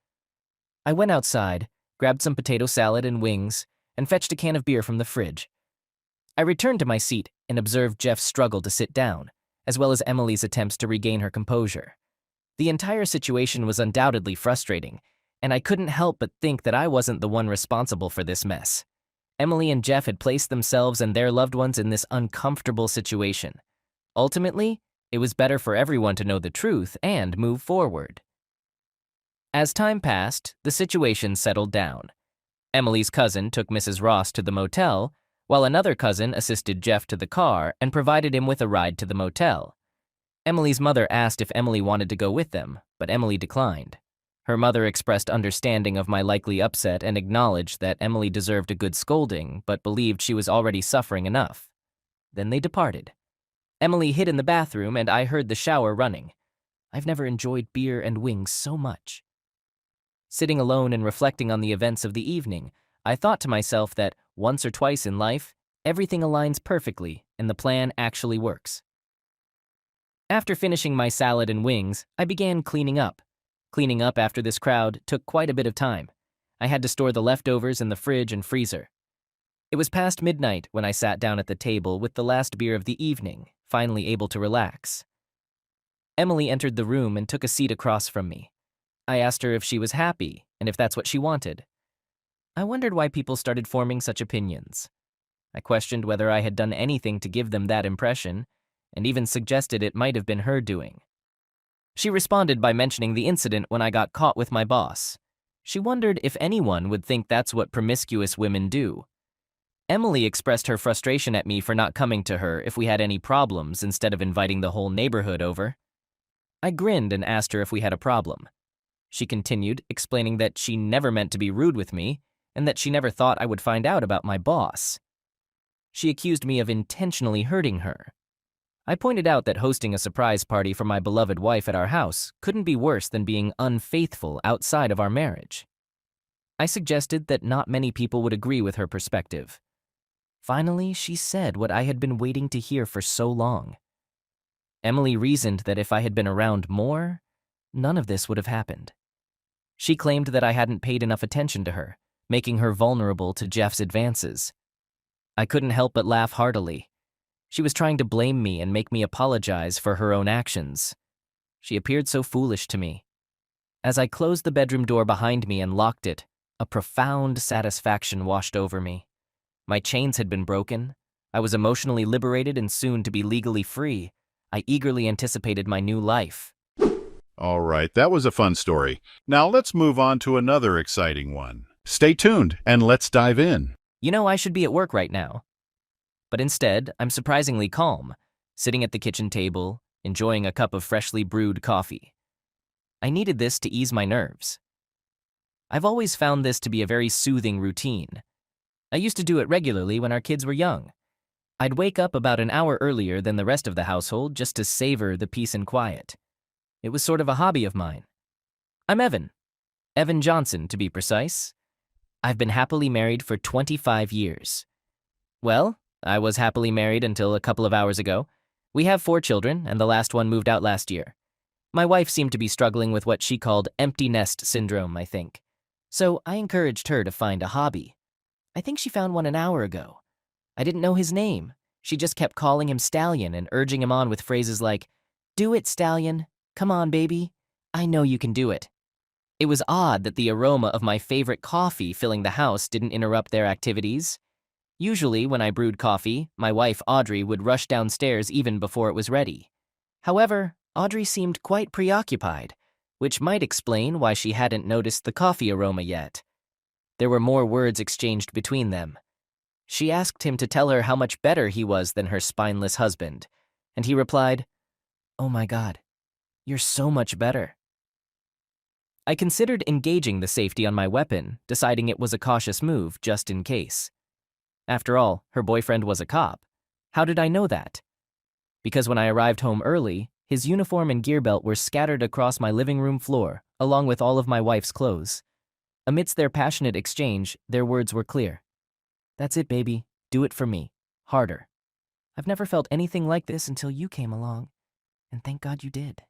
I went outside, grabbed some potato salad and wings, and fetched a can of beer from the fridge. I returned to my seat and observed Jeff's struggle to sit down, as well as Emily's attempts to regain her composure. The entire situation was undoubtedly frustrating, and I couldn't help but think that I wasn't the one responsible for this mess. Emily and Jeff had placed themselves and their loved ones in this uncomfortable situation. Ultimately, it was better for everyone to know the truth and move forward. As time passed, the situation settled down. Emily's cousin took Mrs. Ross to the motel, while another cousin assisted Jeff to the car and provided him with a ride to the motel. Emily's mother asked if Emily wanted to go with them, but Emily declined. Her mother expressed understanding of my likely upset and acknowledged that Emily deserved a good scolding, but believed she was already suffering enough. Then they departed. Emily hid in the bathroom, and I heard the shower running. I've never enjoyed beer and wings so much. Sitting alone and reflecting on the events of the evening, I thought to myself that once or twice in life, everything aligns perfectly and the plan actually works. After finishing my salad and wings, I began cleaning up. Cleaning up after this crowd took quite a bit of time. I had to store the leftovers in the fridge and freezer. It was past midnight when I sat down at the table with the last beer of the evening, finally able to relax. Emily entered the room and took a seat across from me. I asked her if she was happy and if that's what she wanted. I wondered why people started forming such opinions. I questioned whether I had done anything to give them that impression, and even suggested it might have been her doing. She responded by mentioning the incident when I got caught with my boss. She wondered if anyone would think that's what promiscuous women do. Emily expressed her frustration at me for not coming to her if we had any problems instead of inviting the whole neighborhood over. I grinned and asked her if we had a problem. She continued, explaining that she never meant to be rude with me and that she never thought I would find out about my boss. She accused me of intentionally hurting her. I pointed out that hosting a surprise party for my beloved wife at our house couldn't be worse than being unfaithful outside of our marriage. I suggested that not many people would agree with her perspective. Finally, she said what I had been waiting to hear for so long. Emily reasoned that if I had been around more, none of this would have happened. She claimed that I hadn't paid enough attention to her, making her vulnerable to Jeff's advances. I couldn't help but laugh heartily. She was trying to blame me and make me apologize for her own actions. She appeared so foolish to me. As I closed the bedroom door behind me and locked it, a profound satisfaction washed over me. My chains had been broken. I was emotionally liberated and soon to be legally free. I eagerly anticipated my new life. All right, that was a fun story. Now let's move on to another exciting one. Stay tuned and let's dive in. You know, I should be at work right now. But instead, I'm surprisingly calm, sitting at the kitchen table, enjoying a cup of freshly brewed coffee. I needed this to ease my nerves. I've always found this to be a very soothing routine. I used to do it regularly when our kids were young. I'd wake up about an hour earlier than the rest of the household just to savor the peace and quiet. It was sort of a hobby of mine. I'm Evan Johnson, to be precise. I've been happily married for 25 years. Well, I was happily married until a couple of hours ago. We have 4 children, and the last one moved out last year. My wife seemed to be struggling with what she called empty nest syndrome, I think. So I encouraged her to find a hobby. I think she found one an hour ago. I didn't know his name. She just kept calling him Stallion and urging him on with phrases like, "Do it, Stallion. Come on, baby. I know you can do it." It was odd that the aroma of my favorite coffee filling the house didn't interrupt their activities. Usually, when I brewed coffee, my wife Audrey would rush downstairs even before it was ready. However, Audrey seemed quite preoccupied, which might explain why she hadn't noticed the coffee aroma yet. There were more words exchanged between them. She asked him to tell her how much better he was than her spineless husband, and he replied, "Oh my God, you're so much better." I considered engaging the safety on my weapon, deciding it was a cautious move just in case. After all, her boyfriend was a cop. How did I know that? Because when I arrived home early, his uniform and gear belt were scattered across my living room floor, along with all of my wife's clothes. Amidst their passionate exchange, their words were clear. That's it, baby. Do it for me. Harder. I've never felt anything like this until you came along, and thank God you did.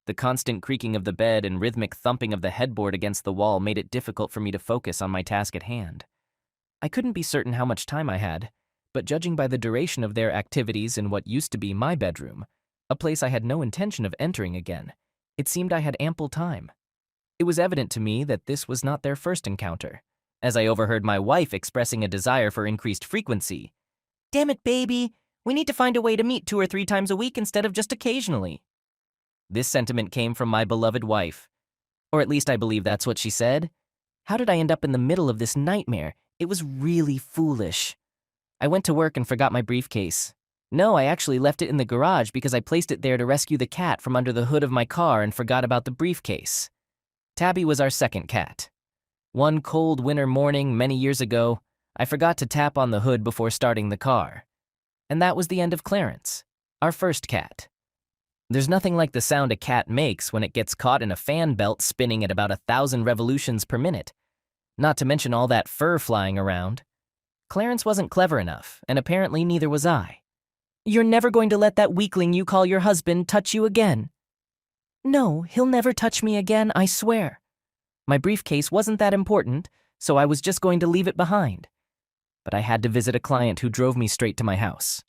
The constant creaking of the bed and rhythmic thumping of the headboard against the wall made it difficult for me to focus on my task at hand. I couldn't be certain how much time I had, but judging by the duration of their activities in what used to be my bedroom, a place I had no intention of entering again, it seemed I had ample time. It was evident to me that this was not their first encounter, as I overheard my wife expressing a desire for increased frequency. "Damn it, baby! We need to find a way to meet 2 or 3 times a week instead of just occasionally." This sentiment came from my beloved wife. Or at least I believe that's what she said. How did I end up in the middle of this nightmare? It was really foolish. I went to work and forgot my briefcase. No, I actually left it in the garage because I placed it there to rescue the cat from under the hood of my car and forgot about the briefcase. Tabby was our second cat. One cold winter morning many years ago, I forgot to tap on the hood before starting the car. And that was the end of Clarence, our first cat. There's nothing like the sound a cat makes when it gets caught in a fan belt spinning at about 1,000 revolutions per minute, not to mention all that fur flying around. Clarence wasn't clever enough, and apparently neither was I. "You're never going to let that weakling you call your husband touch you again." "No, he'll never touch me again, I swear." My briefcase wasn't that important, so I was just going to leave it behind. But I had to visit a client who drove me straight to my house.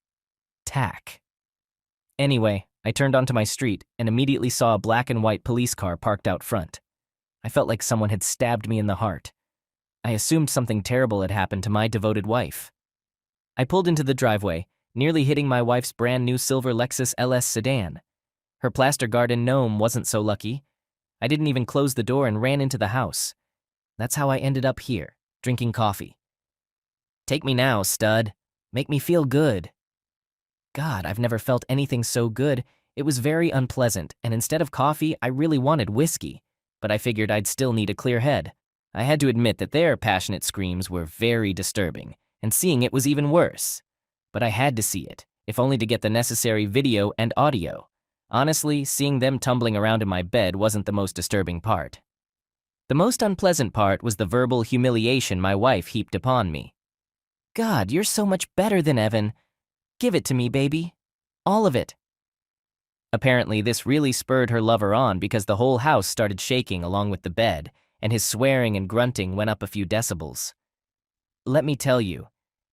Tack. Anyway, I turned onto my street and immediately saw a black and white police car parked out front. I felt like someone had stabbed me in the heart. I assumed something terrible had happened to my devoted wife. I pulled into the driveway, nearly hitting my wife's brand new silver Lexus LS sedan. Her plaster garden gnome wasn't so lucky. I didn't even close the door and ran into the house. That's how I ended up here, drinking coffee. Take me now, stud. Make me feel good. God, I've never felt anything so good. It was very unpleasant, and instead of coffee, I really wanted whiskey, but I figured I'd still need a clear head. I had to admit that their passionate screams were very disturbing, and seeing it was even worse. But I had to see it, if only to get the necessary video and audio. Honestly, seeing them tumbling around in my bed wasn't the most disturbing part. The most unpleasant part was the verbal humiliation my wife heaped upon me. "God, you're so much better than Evan. Give it to me, baby. All of it." Apparently, this really spurred her lover on because the whole house started shaking along with the bed, and his swearing and grunting went up a few decibels. Let me tell you,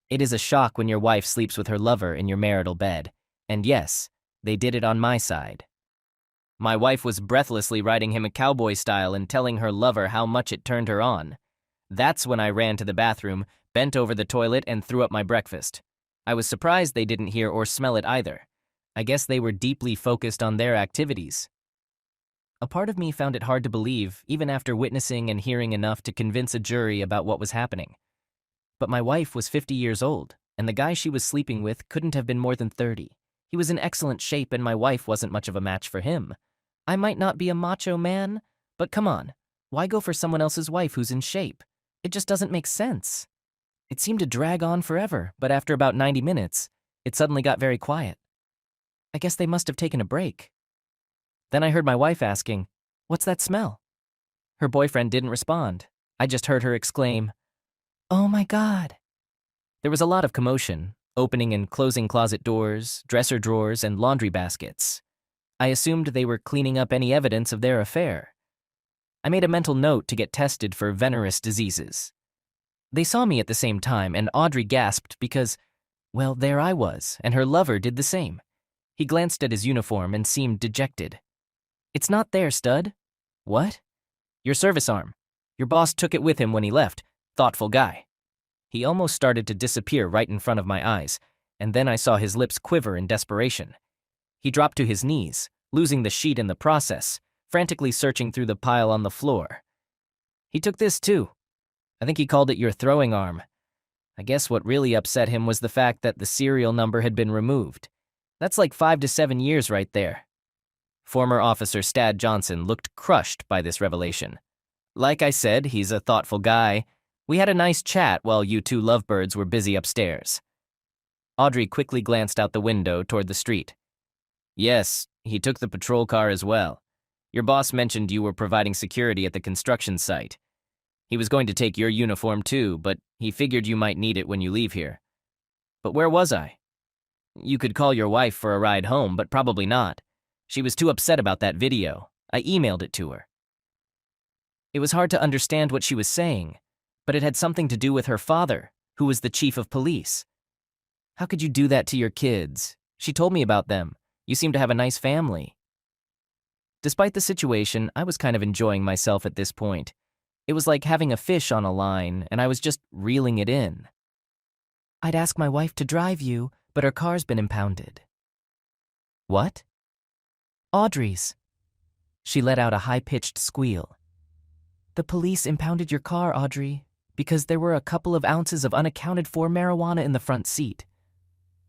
it is a shock when your wife sleeps with her lover in your marital bed, and yes, they did it on my side. My wife was breathlessly riding him a cowboy style and telling her lover how much it turned her on. That's when I ran to the bathroom, bent over the toilet, and threw up my breakfast. I was surprised they didn't hear or smell it either. I guess they were deeply focused on their activities. A part of me found it hard to believe, even after witnessing and hearing enough to convince a jury about what was happening. But my wife was 50 years old, and the guy she was sleeping with couldn't have been more than 30. He was in excellent shape, and my wife wasn't much of a match for him. I might not be a macho man, but come on, why go for someone else's wife who's in shape? It just doesn't make sense. It seemed to drag on forever, but after about 90 minutes, it suddenly got very quiet. I guess they must have taken a break. Then I heard my wife asking, "What's that smell?" Her boyfriend didn't respond. I just heard her exclaim, "Oh my God." There was a lot of commotion, opening and closing closet doors, dresser drawers, and laundry baskets. I assumed they were cleaning up any evidence of their affair. I made a mental note to get tested for venereal diseases. They saw me at the same time, and Audrey gasped because, well, there I was, and her lover did the same. He glanced at his uniform and seemed dejected. "It's not there, stud." "What?" "Your service arm. Your boss took it with him when he left. Thoughtful guy." He almost started to disappear right in front of my eyes, and then I saw his lips quiver in desperation. He dropped to his knees, losing the sheet in the process, frantically searching through the pile on the floor. He took this too. I think he called it your throwing arm. I guess what really upset him was the fact that the serial number had been removed. That's like 5 to 7 years right there. Former Officer Stad Johnson looked crushed by this revelation. Like I said, he's a thoughtful guy. We had a nice chat while you two lovebirds were busy upstairs. Audrey quickly glanced out the window toward the street. "Yes, he took the patrol car as well. Your boss mentioned you were providing security at the construction site. He was going to take your uniform too, but He figured you might need it when you leave here. But where was I? You could call your wife for a ride home, but probably not. She was too upset about that video. I emailed it to her. It was hard to understand what she was saying, but it had something to do with her father, who was the chief of police. How could you do that to your kids? She told me about them. You seem to have a nice family. Despite the situation, I was kind of enjoying myself at this point. It was like having a fish on a line, and I was just reeling it in. I'd ask my wife to drive you, but her car's been impounded. What? Audrey's. She let out a high-pitched squeal. The police impounded your car, Audrey, because there were a couple of ounces of unaccounted-for marijuana in the front seat.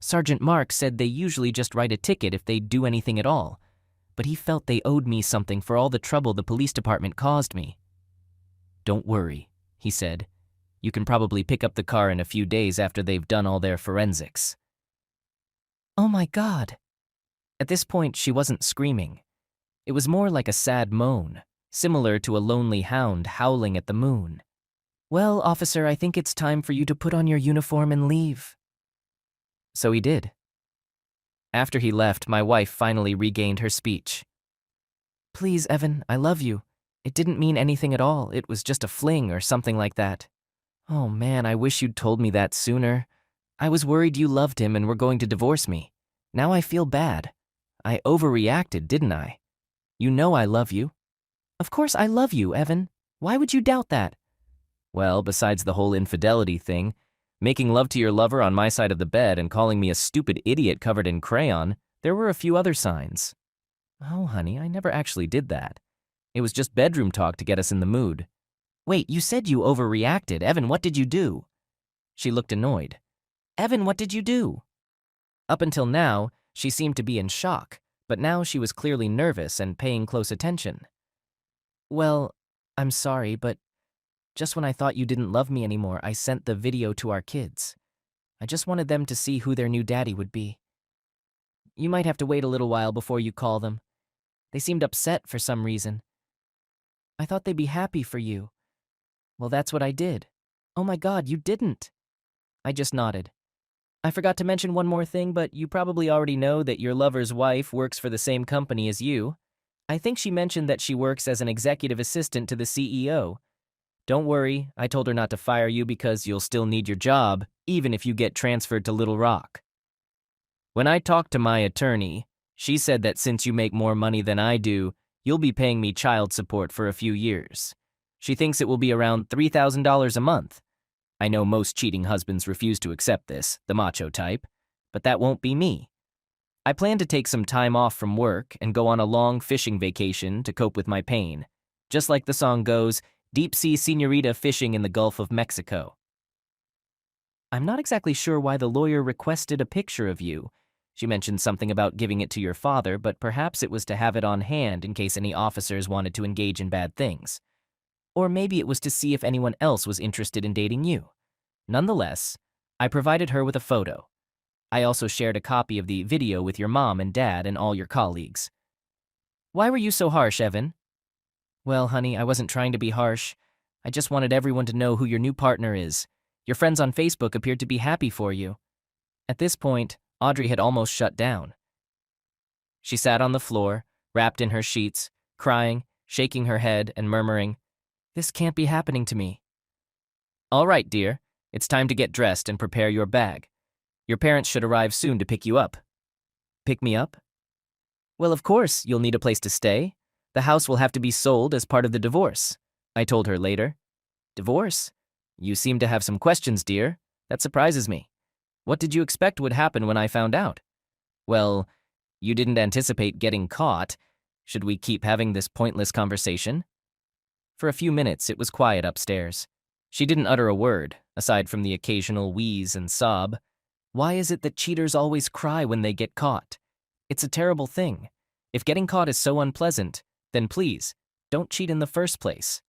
Sergeant Mark said they usually just write a ticket if they do anything at all, but he felt they owed me something for all the trouble the police department caused me. Don't worry, he said. You can probably pick up the car in a few days after they've done all their forensics. Oh my God. At this point, she wasn't screaming. It was more like a sad moan, similar to a lonely hound howling at the moon. Well, officer, I think it's time for you to put on your uniform and leave. So he did. After he left, my wife finally regained her speech. Please, Evan, I love you. It didn't mean anything at all. It was just a fling or something like that. Oh man, I wish you'd told me that sooner. I was worried you loved him and were going to divorce me. Now I feel bad. I overreacted, didn't I? You know I love you. Of course I love you, Evan. Why would you doubt that? Well, besides the whole infidelity thing, making love to your lover on my side of the bed and calling me a stupid idiot covered in crayon, there were a few other signs. Oh, honey, I never actually did that. It was just bedroom talk to get us in the mood. Wait, you said you overreacted. Evan, what did you do? She looked annoyed. Evan, what did you do? Up until now, she seemed to be in shock, but now she was clearly nervous and paying close attention. Well, I'm sorry, but just when I thought you didn't love me anymore, I sent the video to our kids. I just wanted them to see who their new daddy would be. You might have to wait a little while before you call them. They seemed upset for some reason. I thought they'd be happy for you. Well, that's what I did. Oh my God, you didn't. I just nodded. I forgot to mention one more thing, but you probably already know that your lover's wife works for the same company as you. I think she mentioned that she works as an executive assistant to the CEO. Don't worry, I told her not to fire you because you'll still need your job, even if you get transferred to Little Rock. When I talked to my attorney, she said that since you make more money than I do, you'll be paying me child support for a few years. She thinks it will be around $3,000 a month. I know most cheating husbands refuse to accept this, the macho type, but that won't be me. I plan to take some time off from work and go on a long fishing vacation to cope with my pain. Just like the song goes, deep-sea señorita fishing in the Gulf of Mexico. I'm not exactly sure why the lawyer requested a picture of you. She mentioned something about giving it to your father, but perhaps it was to have it on hand in case any officers wanted to engage in bad things. Or maybe it was to see if anyone else was interested in dating you. Nonetheless, I provided her with a photo. I also shared a copy of the video with your mom and dad and all your colleagues. Why were you so harsh, Evan? Well, honey, I wasn't trying to be harsh. I just wanted everyone to know who your new partner is. Your friends on Facebook appeared to be happy for you. At this point, Audrey had almost shut down. She sat on the floor, wrapped in her sheets, crying, shaking her head, and murmuring, "This can't be happening to me." All right, dear. It's time to get dressed and prepare your bag. Your parents should arrive soon to pick you up. Pick me up? Well, of course, you'll need a place to stay. The house will have to be sold as part of the divorce, I told her later. Divorce? You seem to have some questions, dear. That surprises me. What did you expect would happen when I found out? Well, you didn't anticipate getting caught. Should we keep having this pointless conversation? For a few minutes, it was quiet upstairs. She didn't utter a word, aside from the occasional wheeze and sob. Why is it that cheaters always cry when they get caught? It's a terrible thing. If getting caught is so unpleasant, then please, don't cheat in the first place.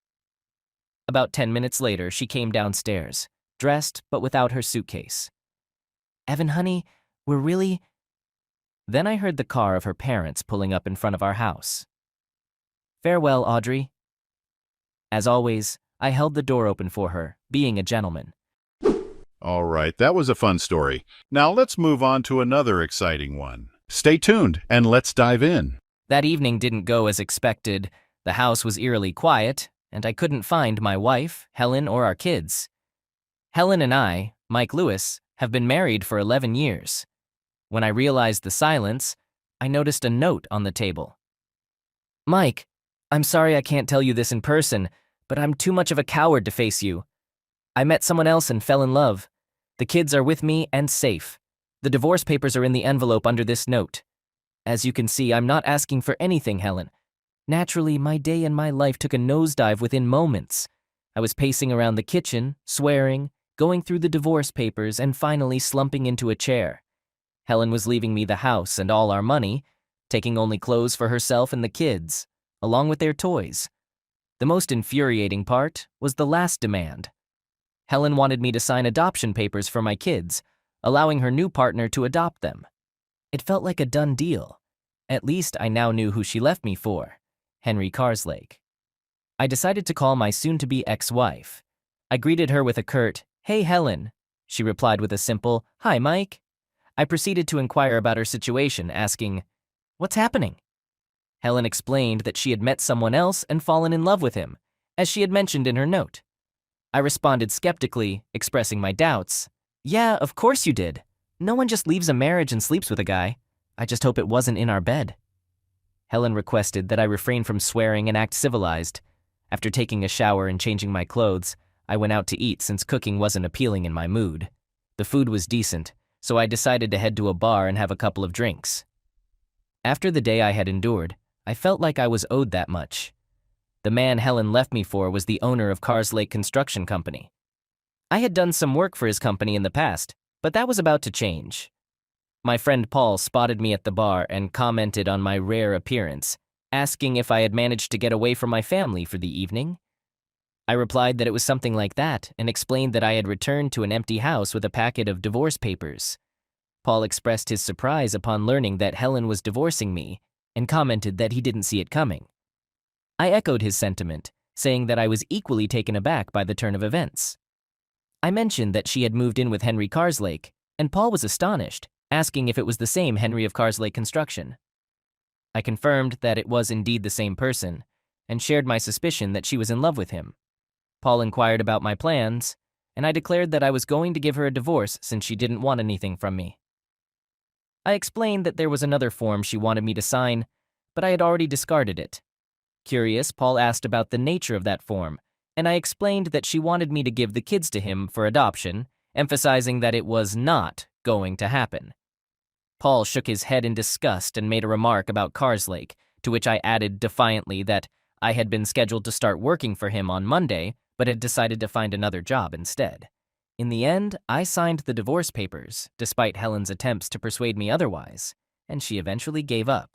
About 10 minutes later, she came downstairs, dressed but without her suitcase. Evan, honey, we're really... Then I heard the car of her parents pulling up in front of our house. Farewell, Audrey. As always, I held the door open for her, being a gentleman. All right, that was a fun story. Now let's move on to another exciting one. Stay tuned and let's dive in. That evening didn't go as expected. The house was eerily quiet, and I couldn't find my wife, Helen, or our kids. Helen and I, Mike Lewis, have been married for 11 years. When I realized the silence, I noticed a note on the table. Mike, I'm sorry I can't tell you this in person, but I'm too much of a coward to face you. I met someone else and fell in love. The kids are with me and safe. The divorce papers are in the envelope under this note. As you can see, I'm not asking for anything, Helen. Naturally, my day and my life took a nosedive within moments. I was pacing around the kitchen, swearing, going through the divorce papers, and finally slumping into a chair. Helen was leaving me the house and all our money, taking only clothes for herself and the kids, along with their toys. The most infuriating part was the last demand. Helen wanted me to sign adoption papers for my kids, allowing her new partner to adopt them. It felt like a done deal. At least I now knew who she left me for, Henry Carslake. I decided to call my soon-to-be ex-wife. I greeted her with a curt, "Hey, Helen." She replied with a simple, "Hi, Mike." I proceeded to inquire about her situation, asking, "What's happening?" Helen explained that she had met someone else and fallen in love with him, as she had mentioned in her note. I responded skeptically, expressing my doubts. "Yeah, of course you did. No one just leaves a marriage and sleeps with a guy. I just hope it wasn't in our bed." Helen requested that I refrain from swearing and act civilized. After taking a shower and changing my clothes, I went out to eat since cooking wasn't appealing in my mood. The food was decent, so I decided to head to a bar and have a couple of drinks. After the day I had endured, I felt like I was owed that much. The man Helen left me for was the owner of Carslake Construction Company. I had done some work for his company in the past, but that was about to change. My friend Paul spotted me at the bar and commented on my rare appearance, asking if I had managed to get away from my family for the evening. I replied that it was something like that and explained that I had returned to an empty house with a packet of divorce papers. Paul expressed his surprise upon learning that Helen was divorcing me and commented that he didn't see it coming. I echoed his sentiment, saying that I was equally taken aback by the turn of events. I mentioned that she had moved in with Henry Carslake, and Paul was astonished, asking if it was the same Henry of Carslake Construction. I confirmed that it was indeed the same person, and shared my suspicion that she was in love with him. Paul inquired about my plans, and I declared that I was going to give her a divorce since she didn't want anything from me. I explained that there was another form she wanted me to sign, but I had already discarded it. Curious, Paul asked about the nature of that form, and I explained that she wanted me to give the kids to him for adoption, emphasizing that it was not going to happen. Paul shook his head in disgust and made a remark about Carslake, to which I added defiantly that I had been scheduled to start working for him on Monday, but had decided to find another job instead. In the end, I signed the divorce papers, despite Helen's attempts to persuade me otherwise, and she eventually gave up.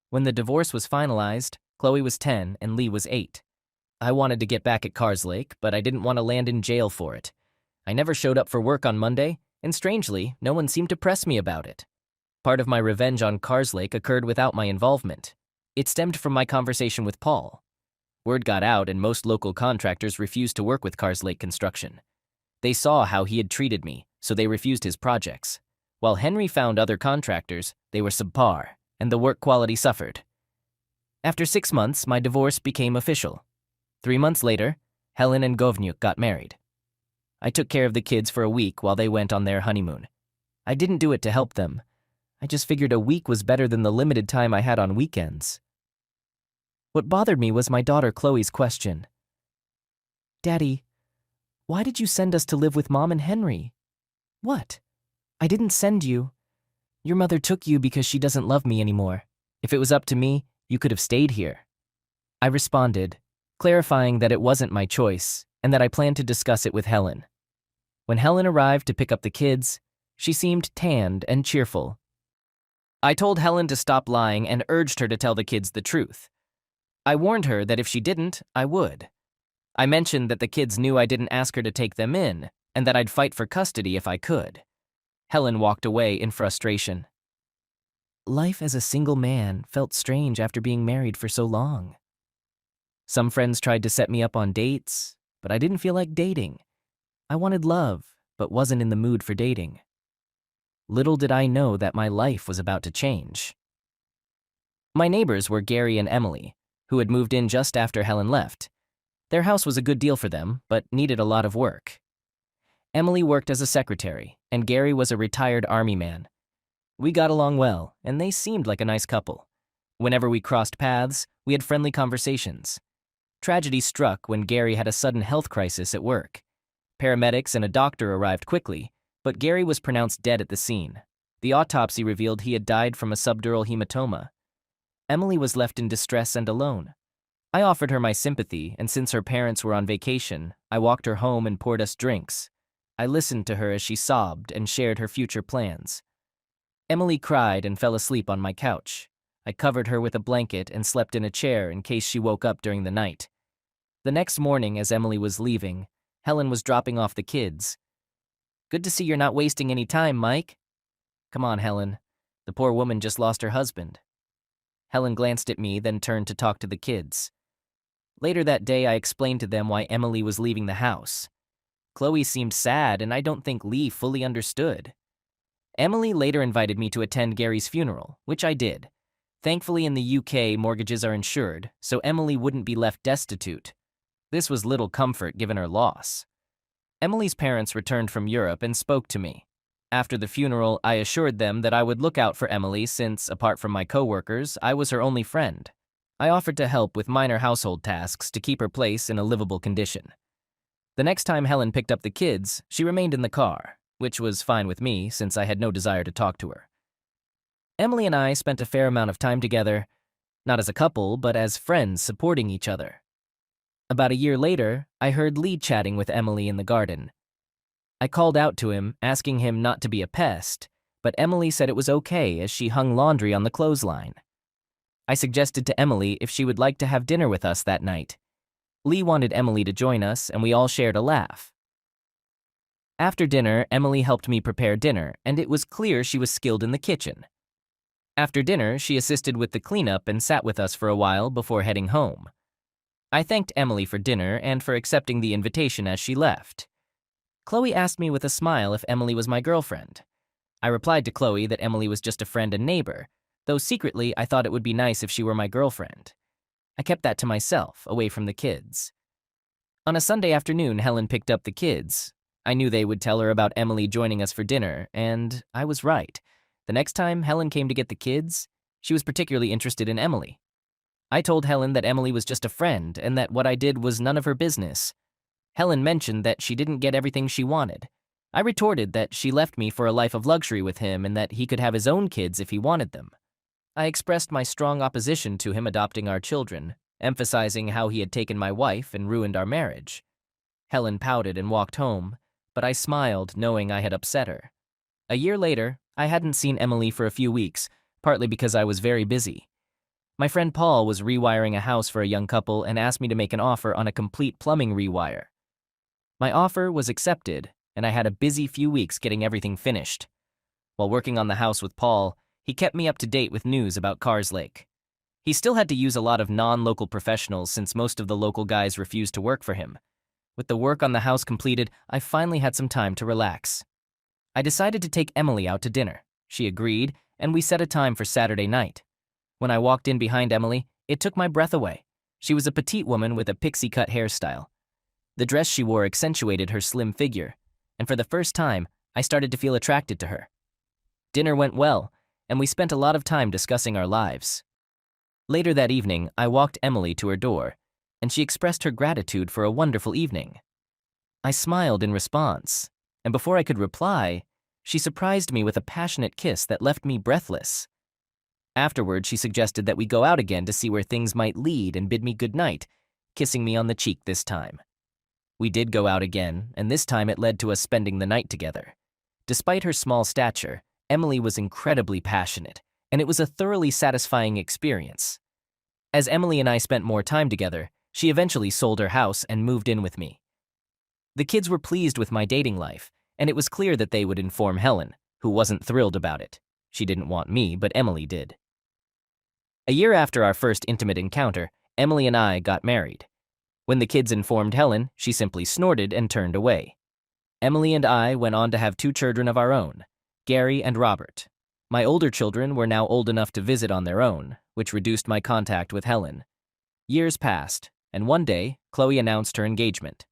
When the divorce was finalized, Chloe was 10 and Lee was 8. I wanted to get back at Carslake, but I didn't want to land in jail for it. I never showed up for work on Monday, and strangely, no one seemed to press me about it. Part of my revenge on Carslake occurred without my involvement. It stemmed from my conversation with Paul. Word got out and most local contractors refused to work with Carslake Construction. They saw how he had treated me, so they refused his projects. While Henry found other contractors, they were subpar, and the work quality suffered. After 6 months, my divorce became official. 3 months later, Helen and Govnyuk got married. I took care of the kids for a week while they went on their honeymoon. I didn't do it to help them. I just figured a week was better than the limited time I had on weekends. What bothered me was my daughter Chloe's question. "Daddy, why did you send us to live with Mom and Henry?" "What? I didn't send you. Your mother took you because she doesn't love me anymore. If it was up to me, you could have stayed here." I responded, clarifying that it wasn't my choice and that I planned to discuss it with Helen. When Helen arrived to pick up the kids, she seemed tanned and cheerful. I told Helen to stop lying and urged her to tell the kids the truth. I warned her that if she didn't, I would. I mentioned that the kids knew I didn't ask her to take them in and that I'd fight for custody if I could. Helen walked away in frustration. Life as a single man felt strange after being married for so long. Some friends tried to set me up on dates, but I didn't feel like dating. I wanted love, but wasn't in the mood for dating. Little did I know that my life was about to change. My neighbors were Gary and Emily, who had moved in just after Helen left. Their house was a good deal for them, but needed a lot of work. Emily worked as a secretary, and Gary was a retired army man. We got along well, and they seemed like a nice couple. Whenever we crossed paths, we had friendly conversations. Tragedy struck when Gary had a sudden health crisis at work. Paramedics and a doctor arrived quickly, but Gary was pronounced dead at the scene. The autopsy revealed he had died from a subdural hematoma. Emily was left in distress and alone. I offered her my sympathy, and since her parents were on vacation, I walked her home and poured us drinks. I listened to her as she sobbed and shared her future plans. Emily cried and fell asleep on my couch. I covered her with a blanket and slept in a chair in case she woke up during the night. The next morning, as Emily was leaving, Helen was dropping off the kids. "Good to see you're not wasting any time, Mike." "Come on, Helen. The poor woman just lost her husband." Helen glanced at me, then turned to talk to the kids. Later that day, I explained to them why Emily was leaving the house. Chloe seemed sad, and I don't think Lee fully understood. Emily later invited me to attend Gary's funeral, which I did. Thankfully, in the UK, mortgages are insured, so Emily wouldn't be left destitute. This was little comfort given her loss. Emily's parents returned from Europe and spoke to me. After the funeral, I assured them that I would look out for Emily since, apart from my coworkers, I was her only friend. I offered to help with minor household tasks to keep her place in a livable condition. The next time Helen picked up the kids, she remained in the car, which was fine with me since I had no desire to talk to her. Emily and I spent a fair amount of time together, not as a couple, but as friends supporting each other. About a year later, I heard Lee chatting with Emily in the garden. I called out to him, asking him not to be a pest, but Emily said it was okay as she hung laundry on the clothesline. I suggested to Emily if she would like to have dinner with us that night. Lee wanted Emily to join us, and we all shared a laugh. After dinner, Emily helped me prepare dinner, and it was clear she was skilled in the kitchen. After dinner, she assisted with the cleanup and sat with us for a while before heading home. I thanked Emily for dinner and for accepting the invitation as she left. Chloe asked me with a smile if Emily was my girlfriend. I replied to Chloe that Emily was just a friend and neighbor, though secretly I thought it would be nice if she were my girlfriend. I kept that to myself, away from the kids. On a Sunday afternoon, Helen picked up the kids. I knew they would tell her about Emily joining us for dinner, and I was right. The next time Helen came to get the kids, she was particularly interested in Emily. I told Helen that Emily was just a friend and that what I did was none of her business. Helen mentioned that she didn't get everything she wanted. I retorted that she left me for a life of luxury with him and that he could have his own kids if he wanted them. I expressed my strong opposition to him adopting our children, emphasizing how he had taken my wife and ruined our marriage. Helen pouted and walked home, but I smiled knowing I had upset her. A year later, I hadn't seen Emily for a few weeks, partly because I was very busy. My friend Paul was rewiring a house for a young couple and asked me to make an offer on a complete plumbing rewire. My offer was accepted, and I had a busy few weeks getting everything finished. While working on the house with Paul, he kept me up to date with news about Carslake. He still had to use a lot of non-local professionals since most of the local guys refused to work for him. With the work on the house completed, I finally had some time to relax. I decided to take Emily out to dinner. She agreed, and we set a time for Saturday night. When I walked in behind Emily, it took my breath away. She was a petite woman with a pixie-cut hairstyle. The dress she wore accentuated her slim figure, and for the first time, I started to feel attracted to her. Dinner went well, and we spent a lot of time discussing our lives. Later that evening, I walked Emily to her door, and she expressed her gratitude for a wonderful evening. I smiled in response, and before I could reply, she surprised me with a passionate kiss that left me breathless. Afterward, she suggested that we go out again to see where things might lead and bid me good night, kissing me on the cheek this time. We did go out again, and this time it led to us spending the night together. Despite her small stature, Emily was incredibly passionate, and it was a thoroughly satisfying experience. As Emily and I spent more time together, she eventually sold her house and moved in with me. The kids were pleased with my dating life, and it was clear that they would inform Helen, who wasn't thrilled about it. She didn't want me, but Emily did. A year after our first intimate encounter, Emily and I got married. When the kids informed Helen, she simply snorted and turned away. Emily and I went on to have 2 children of our own, Gary and Robert. My older children were now old enough to visit on their own, which reduced my contact with Helen. Years passed, and one day, Chloe announced her engagement.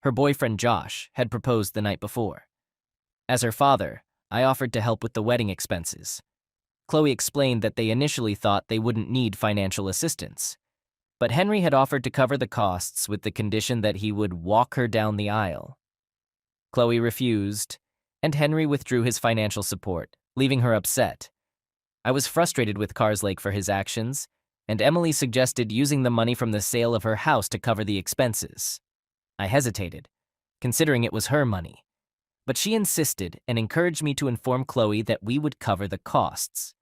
Her boyfriend Josh had proposed the night before. As her father, I offered to help with the wedding expenses. Chloe explained that they initially thought they wouldn't need financial assistance, but Henry had offered to cover the costs with the condition that he would walk her down the aisle. Chloe refused, and Henry withdrew his financial support, leaving her upset. I was frustrated with Carslake for his actions, and Emily suggested using the money from the sale of her house to cover the expenses. I hesitated, considering it was her money, but she insisted and encouraged me to inform Chloe that we would cover the costs.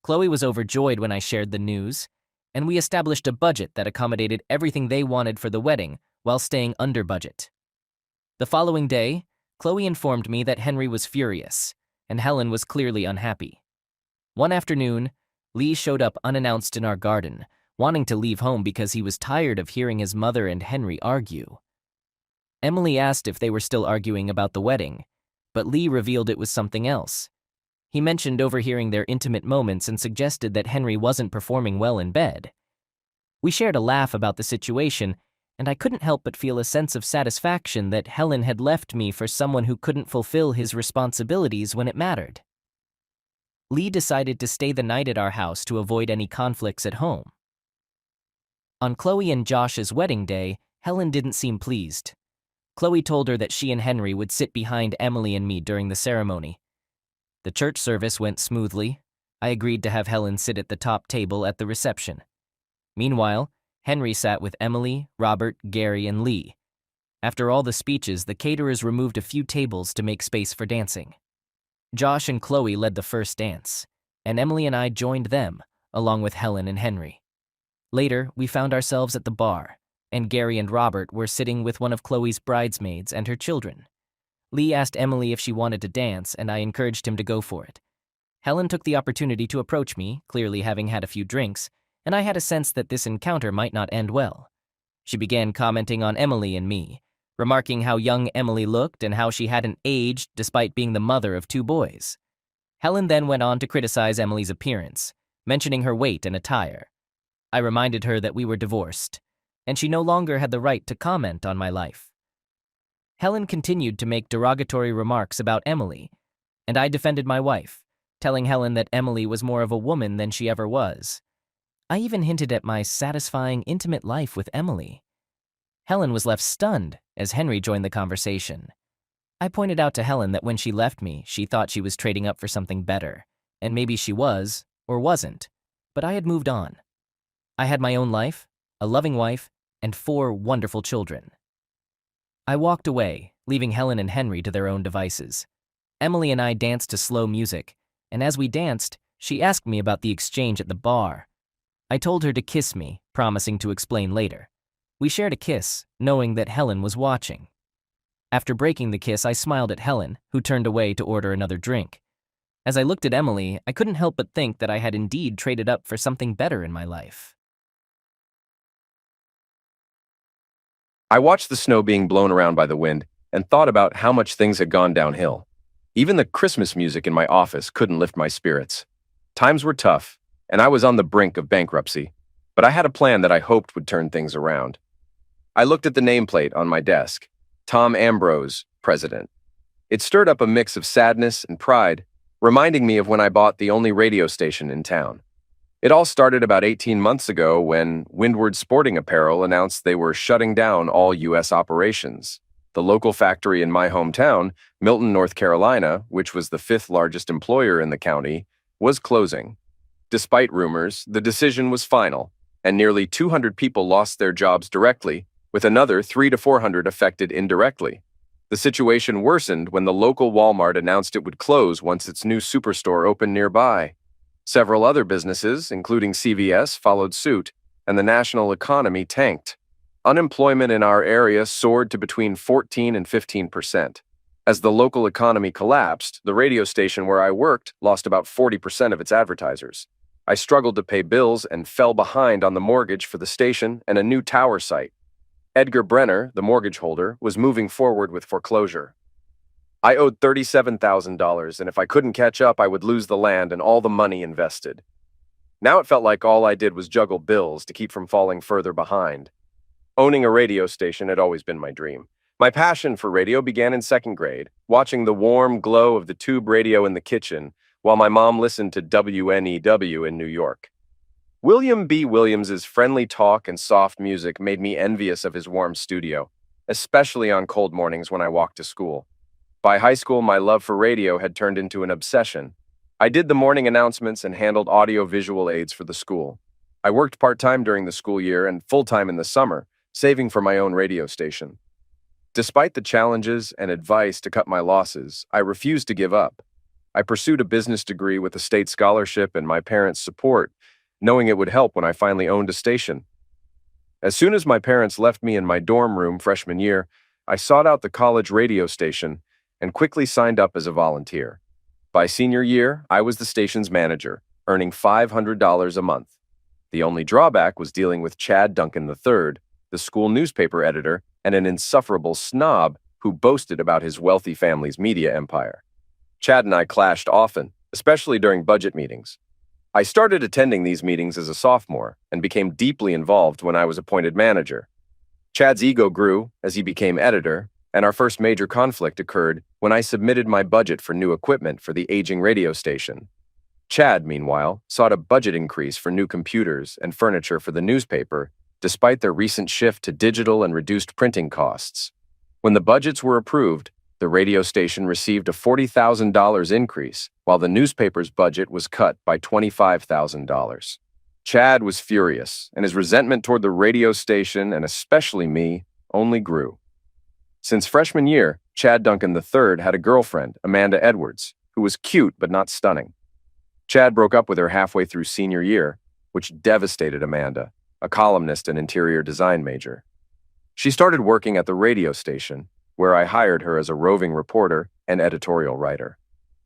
Chloe was overjoyed when I shared the news, and we established a budget that accommodated everything they wanted for the wedding while staying under budget. The following day, Chloe informed me that Henry was furious, and Helen was clearly unhappy. One afternoon, Lee showed up unannounced in our garden, wanting to leave home because he was tired of hearing his mother and Henry argue. Emily asked if they were still arguing about the wedding, but Lee revealed it was something else. He mentioned overhearing their intimate moments and suggested that Henry wasn't performing well in bed. We shared a laugh about the situation, and I couldn't help but feel a sense of satisfaction that Helen had left me for someone who couldn't fulfill his responsibilities when it mattered. Lee decided to stay the night at our house to avoid any conflicts at home. On Chloe and Josh's wedding day, Helen didn't seem pleased. Chloe told her that she and Henry would sit behind Emily and me during the ceremony. The church service went smoothly. I agreed to have Helen sit at the top table at the reception. Meanwhile, Henry sat with Emily, Robert, Gary, and Lee. After all the speeches, the caterers removed a few tables to make space for dancing. Josh and Chloe led the first dance, and Emily and I joined them, along with Helen and Henry. Later, we found ourselves at the bar, and Gary and Robert were sitting with one of Chloe's bridesmaids and her children. Lee asked Emily if she wanted to dance, and I encouraged him to go for it. Helen took the opportunity to approach me, clearly having had a few drinks, and I had a sense that this encounter might not end well. She began commenting on Emily and me, remarking how young Emily looked and how she hadn't aged despite being the mother of 2 boys. Helen then went on to criticize Emily's appearance, mentioning her weight and attire. I reminded her that we were divorced, and she no longer had the right to comment on my life. Helen continued to make derogatory remarks about Emily, and I defended my wife, telling Helen that Emily was more of a woman than she ever was. I even hinted at my satisfying, intimate life with Emily. Helen was left stunned as Henry joined the conversation. I pointed out to Helen that when she left me, she thought she was trading up for something better, and maybe she was, or wasn't, but I had moved on. I had my own life, a loving wife, and 4 wonderful children. I walked away, leaving Helen and Henry to their own devices. Emily and I danced to slow music, and as we danced, she asked me about the exchange at the bar. I told her to kiss me, promising to explain later. We shared a kiss, knowing that Helen was watching. After breaking the kiss, I smiled at Helen, who turned away to order another drink. As I looked at Emily, I couldn't help but think that I had indeed traded up for something better in my life. I watched the snow being blown around by the wind and thought about how much things had gone downhill. Even the Christmas music in my office couldn't lift my spirits. Times were tough, and I was on the brink of bankruptcy, but I had a plan that I hoped would turn things around. I looked at the nameplate on my desk, Tom Ambrose, President. It stirred up a mix of sadness and pride, reminding me of when I bought the only radio station in town. It all started about 18 months ago when Windward Sporting Apparel announced they were shutting down all U.S. operations. The local factory in my hometown, Milton, North Carolina, which was the 5th largest employer in the county, was closing. Despite rumors, the decision was final, and nearly 200 people lost their jobs directly, with another 300 to 400 affected indirectly. The situation worsened when the local Walmart announced it would close once its new superstore opened nearby. Several other businesses, including CVS, followed suit, and the national economy tanked. Unemployment in our area soared to between 14 and 15%. As the local economy collapsed, the radio station where I worked lost about 40% of its advertisers. I struggled to pay bills and fell behind on the mortgage for the station and a new tower site. Edgar Brenner, the mortgage holder, was moving forward with foreclosure. I owed $37,000, and if I couldn't catch up, I would lose the land and all the money invested. Now it felt like all I did was juggle bills to keep from falling further behind. Owning a radio station had always been my dream. My passion for radio began in second grade, watching the warm glow of the tube radio in the kitchen while my mom listened to WNEW in New York. William B. Williams's friendly talk and soft music made me envious of his warm studio, especially on cold mornings when I walked to school. By high school, my love for radio had turned into an obsession. I did the morning announcements and handled audio-visual aids for the school. I worked part-time during the school year and full-time in the summer, saving for my own radio station. Despite the challenges and advice to cut my losses, I refused to give up. I pursued a business degree with a state scholarship and my parents' support, knowing it would help when I finally owned a station. As soon as my parents left me in my dorm room freshman year, I sought out the college radio station and quickly signed up as a volunteer. By senior year, I was the station's manager, earning $500 a month. The only drawback was dealing with Chad Duncan III, the school newspaper editor, and an insufferable snob who boasted about his wealthy family's media empire. Chad and I clashed often, especially during budget meetings. I started attending these meetings as a sophomore and became deeply involved when I was appointed manager. Chad's ego grew as he became editor, and our first major conflict occurred when I submitted my budget for new equipment for the aging radio station. Chad, meanwhile, sought a budget increase for new computers and furniture for the newspaper, despite their recent shift to digital and reduced printing costs. When the budgets were approved, the radio station received a $40,000 increase, while the newspaper's budget was cut by $25,000. Chad was furious, and his resentment toward the radio station, and especially me, only grew. Since freshman year, Chad Duncan III had a girlfriend, Amanda Edwards, who was cute but not stunning. Chad broke up with her halfway through senior year, which devastated Amanda, a columnist and interior design major. She started working at the radio station, where I hired her as a roving reporter and editorial writer.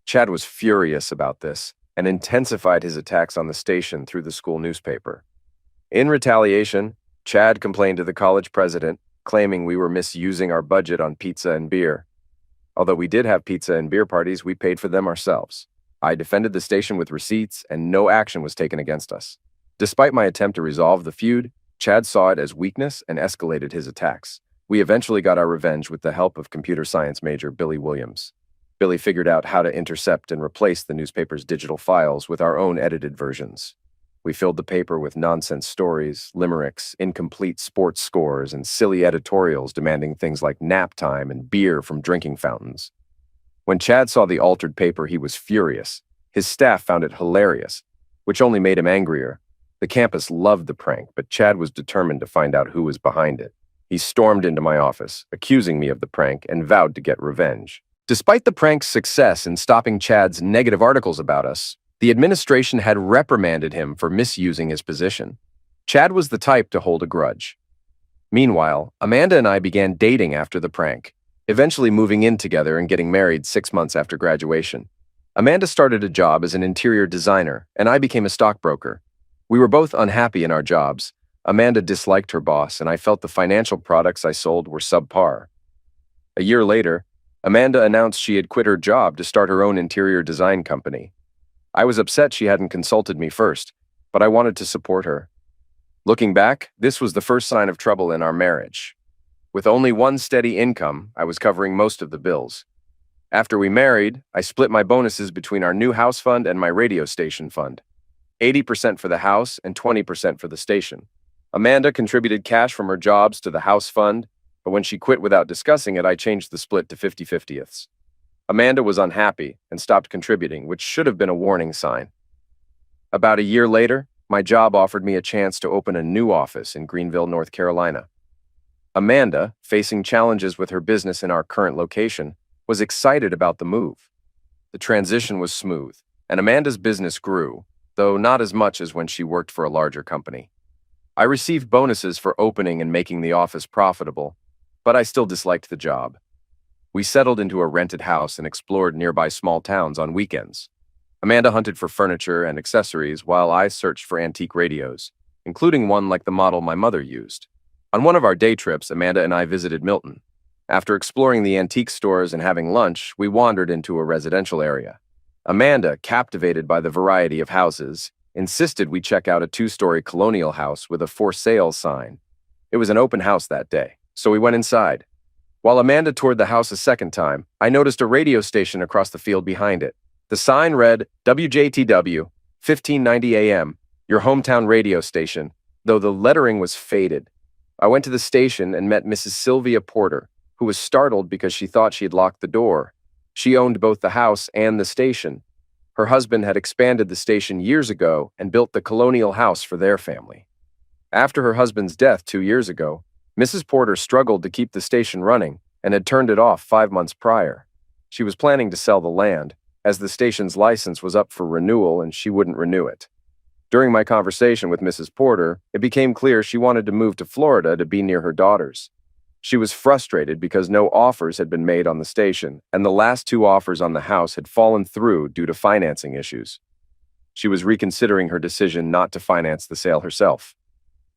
Chad was furious about this and intensified his attacks on the station through the school newspaper. In retaliation, Chad complained to the college president, claiming we were misusing our budget on pizza and beer. Although we did have pizza and beer parties, we paid for them ourselves. I defended the station with receipts, and no action was taken against us. Despite my attempt to resolve the feud, Chad saw it as weakness and escalated his attacks. We eventually got our revenge with the help of computer science major Billy Williams. Billy figured out how to intercept and replace the newspaper's digital files with our own edited versions. We filled the paper with nonsense stories, limericks, incomplete sports scores, and silly editorials demanding things like nap time and beer from drinking fountains. When Chad saw the altered paper, he was furious. His staff found it hilarious, which only made him angrier. The campus loved the prank, but Chad was determined to find out who was behind it. He stormed into my office, accusing me of the prank, and vowed to get revenge. Despite the prank's success in stopping Chad's negative articles about us, the administration had reprimanded him for misusing his position. Chad was the type to hold a grudge. Meanwhile, Amanda and I began dating after the prank, eventually moving in together and getting married 6 months after graduation. Amanda started a job as an interior designer, and I became a stockbroker. We were both unhappy in our jobs. Amanda disliked her boss, and I felt the financial products I sold were subpar. A year later, Amanda announced she had quit her job to start her own interior design company. I was upset she hadn't consulted me first, but I wanted to support her. Looking back, this was the first sign of trouble in our marriage. With only one steady income, I was covering most of the bills. After we married, I split my bonuses between our new house fund and my radio station fund. 80% for the house and 20% for the station. Amanda contributed cash from her jobs to the house fund, but when she quit without discussing it, I changed the split to 50-50ths. Amanda was unhappy and stopped contributing, which should have been a warning sign. About a year later, my job offered me a chance to open a new office in Greenville, North Carolina. Amanda, facing challenges with her business in our current location, was excited about the move. The transition was smooth, and Amanda's business grew, though not as much as when she worked for a larger company. I received bonuses for opening and making the office profitable, but I still disliked the job. We settled into a rented house and explored nearby small towns on weekends. Amanda hunted for furniture and accessories while I searched for antique radios, including one like the model my mother used. On one of our day trips, Amanda and I visited Milton. After exploring the antique stores and having lunch, we wandered into a residential area. Amanda, captivated by the variety of houses, insisted we check out a 2-story colonial house with a for sale sign. It was an open house that day, so we went inside. While Amanda toured the house a second time, I noticed a radio station across the field behind it. The sign read, WJTW, 1590 AM, your hometown radio station, though the lettering was faded. I went to the station and met Mrs. Sylvia Porter, who was startled because she thought she had locked the door. She owned both the house and the station. Her husband had expanded the station years ago and built the colonial house for their family. After her husband's death 2 years ago, Mrs. Porter struggled to keep the station running and had turned it off 5 months prior. She was planning to sell the land, as the station's license was up for renewal and she wouldn't renew it. During my conversation with Mrs. Porter, it became clear she wanted to move to Florida to be near her daughters. She was frustrated because no offers had been made on the station, and the last 2 offers on the house had fallen through due to financing issues. She was reconsidering her decision not to finance the sale herself.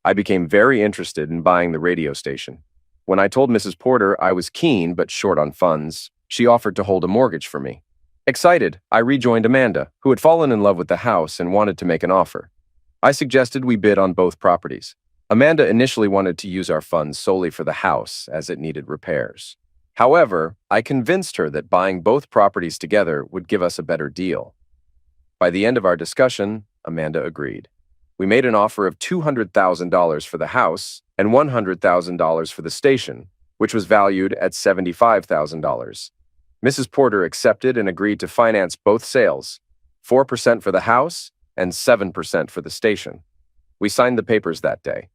I became very interested in buying the radio station. When I told Mrs. Porter I was keen but short on funds, she offered to hold a mortgage for me. Excited, I rejoined Amanda, who had fallen in love with the house and wanted to make an offer. I suggested we bid on both properties. Amanda initially wanted to use our funds solely for the house, as it needed repairs. However, I convinced her that buying both properties together would give us a better deal. By the end of our discussion, Amanda agreed. We made an offer of $200,000 for the house and $100,000 for the station, which was valued at $75,000. Mrs. Porter accepted and agreed to finance both sales, 4% for the house and 7% for the station. We signed the papers that day.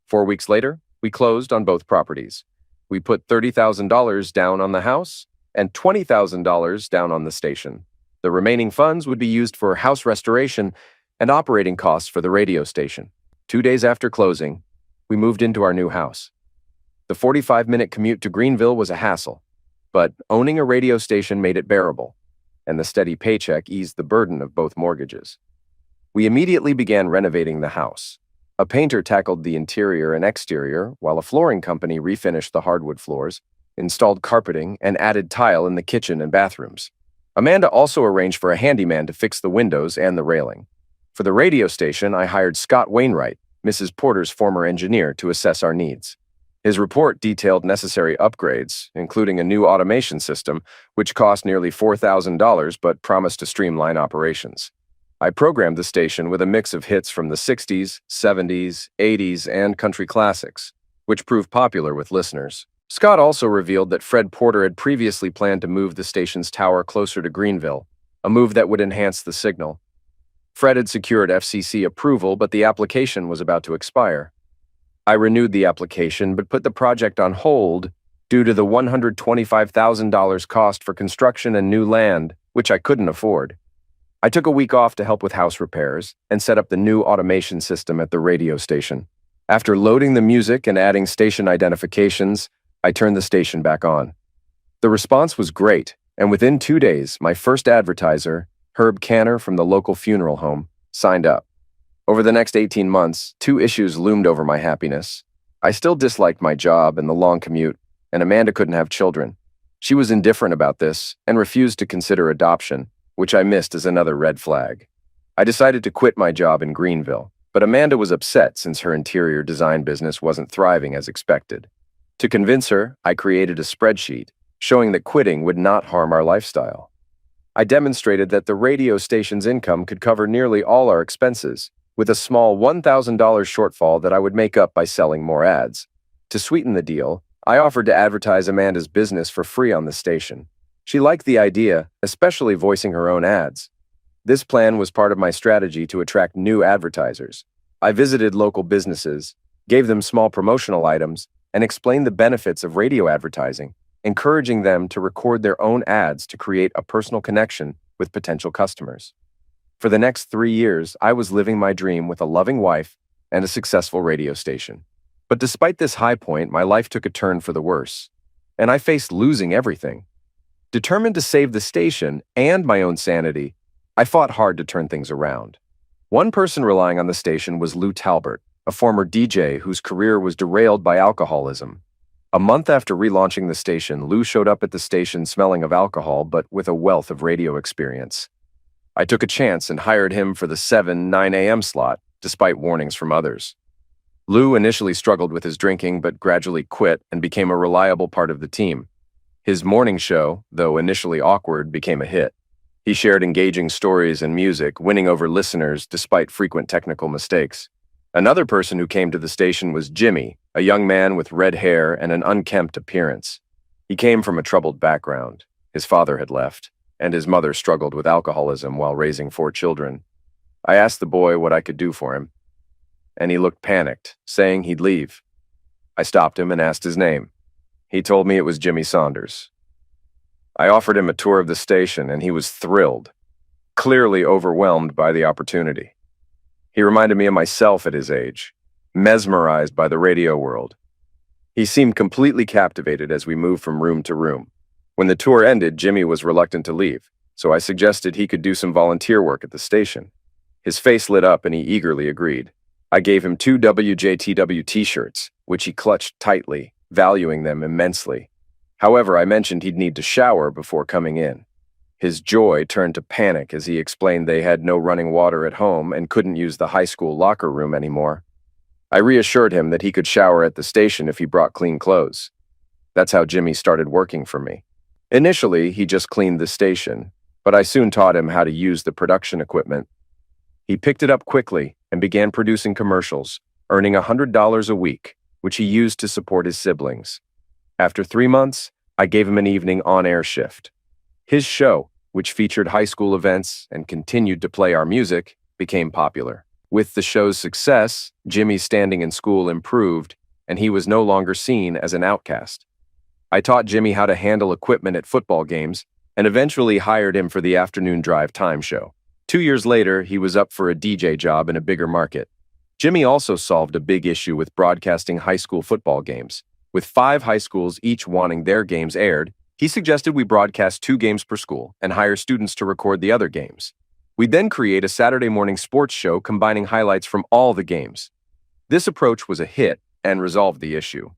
4 weeks later, we closed on both properties. We put $30,000 down on the house and $20,000 down on the station. The remaining funds would be used for house restoration and operating costs for the radio station. 2 days after closing, we moved into our new house. The 45-minute commute to Greenville was a hassle, but owning a radio station made it bearable, and the steady paycheck eased the burden of both mortgages. We immediately began renovating the house. A painter tackled the interior and exterior, while a flooring company refinished the hardwood floors, installed carpeting, and added tile in the kitchen and bathrooms. Amanda also arranged for a handyman to fix the windows and the railing. For the radio station, I hired Scott Wainwright, Mrs. Porter's former engineer, to assess our needs. His report detailed necessary upgrades, including a new automation system, which cost nearly $4,000 but promised to streamline operations. I programmed the station with a mix of hits from the 60s, 70s, 80s, and country classics, which proved popular with listeners. Scott also revealed that Fred Porter had previously planned to move the station's tower closer to Greenville, a move that would enhance the signal. Fred had secured FCC approval, but the application was about to expire. I renewed the application but put the project on hold due to the $125,000 cost for construction and new land, which I couldn't afford. I took a week off to help with house repairs and set up the new automation system at the radio station. After loading the music and adding station identifications, I turned the station back on. The response was great, and within 2 days, my first advertiser, Herb Canner from the local funeral home, signed up. Over the next 18 months, 2 issues loomed over my happiness. I still disliked my job and the long commute, and Amanda couldn't have children. She was indifferent about this and refused to consider adoption, which I missed as another red flag. I decided to quit my job in Greenville, but Amanda was upset since her interior design business wasn't thriving as expected. To convince her, I created a spreadsheet showing that quitting would not harm our lifestyle. I demonstrated that the radio station's income could cover nearly all our expenses, with a small $1,000 shortfall that I would make up by selling more ads. To sweeten the deal, I offered to advertise Amanda's business for free on the station. She liked the idea, especially voicing her own ads. This plan was part of my strategy to attract new advertisers. I visited local businesses, gave them small promotional items, and explained the benefits of radio advertising, encouraging them to record their own ads to create a personal connection with potential customers. For the next 3 years, I was living my dream with a loving wife and a successful radio station. But despite this high point, my life took a turn for the worse, and I faced losing everything. Determined to save the station and my own sanity, I fought hard to turn things around. One person relying on the station was Lou Talbert, a former DJ whose career was derailed by alcoholism. A month after relaunching the station, Lou showed up at the station smelling of alcohol but with a wealth of radio experience. I took a chance and hired him for the 7-9 a.m. slot, despite warnings from others. Lou initially struggled with his drinking but gradually quit and became a reliable part of the team. His morning show, though initially awkward, became a hit. He shared engaging stories and music, winning over listeners despite frequent technical mistakes. Another person who came to the station was Jimmy, a young man with red hair and an unkempt appearance. He came from a troubled background. His father had left, and his mother struggled with alcoholism while raising 4 children. I asked the boy what I could do for him, and he looked panicked, saying he'd leave. I stopped him and asked his name. He told me it was Jimmy Saunders. I offered him a tour of the station, and he was thrilled, clearly overwhelmed by the opportunity. He reminded me of myself at his age, mesmerized by the radio world. He seemed completely captivated as we moved from room to room. When the tour ended, Jimmy was reluctant to leave, so I suggested he could do some volunteer work at the station. His face lit up and he eagerly agreed. I gave him 2 WJTW t-shirts, which he clutched tightly, valuing them immensely. However, I mentioned he'd need to shower before coming in. His joy turned to panic as he explained they had no running water at home and couldn't use the high school locker room anymore. I reassured him that he could shower at the station if he brought clean clothes. That's how Jimmy started working for me. Initially, he just cleaned the station, but I soon taught him how to use the production equipment. He picked it up quickly and began producing commercials, earning $100 a week, which he used to support his siblings. After 3 months, I gave him an evening on-air shift. His show, which featured high school events and continued to play our music, became popular. With the show's success, Jimmy's standing in school improved, and he was no longer seen as an outcast. I taught Jimmy how to handle equipment at football games and eventually hired him for the afternoon drive time show. 2 years later, he was up for a DJ job in a bigger market. Jimmy also solved a big issue with broadcasting high school football games. With 5 high schools each wanting their games aired, he suggested we broadcast 2 games per school and hire students to record the other games. We'd then create a Saturday morning sports show combining highlights from all the games. This approach was a hit and resolved the issue.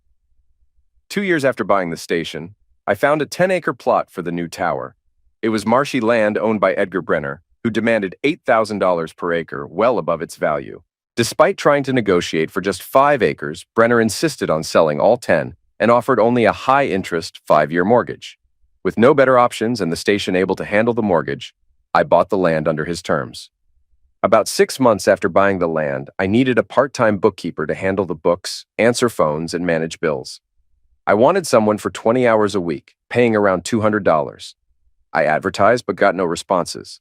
2 years after buying the station, I found a 10-acre plot for the new tower. It was marshy land owned by Edgar Brenner, who demanded $8,000 per acre, well above its value. Despite trying to negotiate for just 5 acres, Brenner insisted on selling all 10 and offered only a high-interest 5-year mortgage. With no better options and the station able to handle the mortgage, I bought the land under his terms. About 6 months after buying the land, I needed a part-time bookkeeper to handle the books, answer phones, and manage bills. I wanted someone for 20 hours a week, paying around $200. I advertised but got no responses.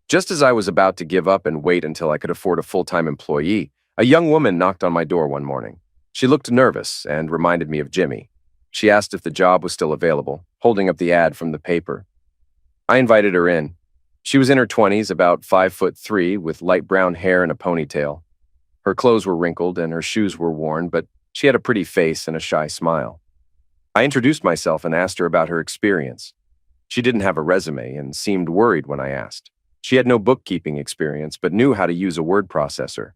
Just as I was about to give up and wait until I could afford a full-time employee, a young woman knocked on my door one morning. She looked nervous and reminded me of Jimmy. She asked if the job was still available, holding up the ad from the paper. I invited her in. She was in her 20s, about 5'3", with light brown hair and a ponytail. Her clothes were wrinkled and her shoes were worn, but she had a pretty face and a shy smile. I introduced myself and asked her about her experience. She didn't have a resume and seemed worried when I asked. She had no bookkeeping experience, but knew how to use a word processor.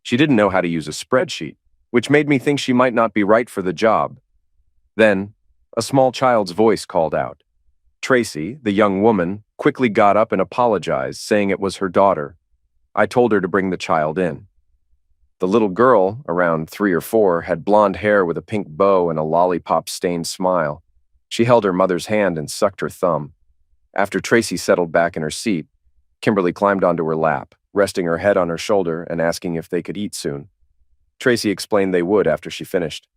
She didn't know how to use a spreadsheet, which made me think she might not be right for the job. Then, a small child's voice called out. Tracy, the young woman, quickly got up and apologized, saying it was her daughter. I told her to bring the child in. The little girl, around 3 or 4, had blonde hair with a pink bow and a lollipop-stained smile. She held her mother's hand and sucked her thumb. After Tracy settled back in her seat, Kimberly climbed onto her lap, resting her head on her shoulder and asking if they could eat soon. Tracy explained they would after she finished.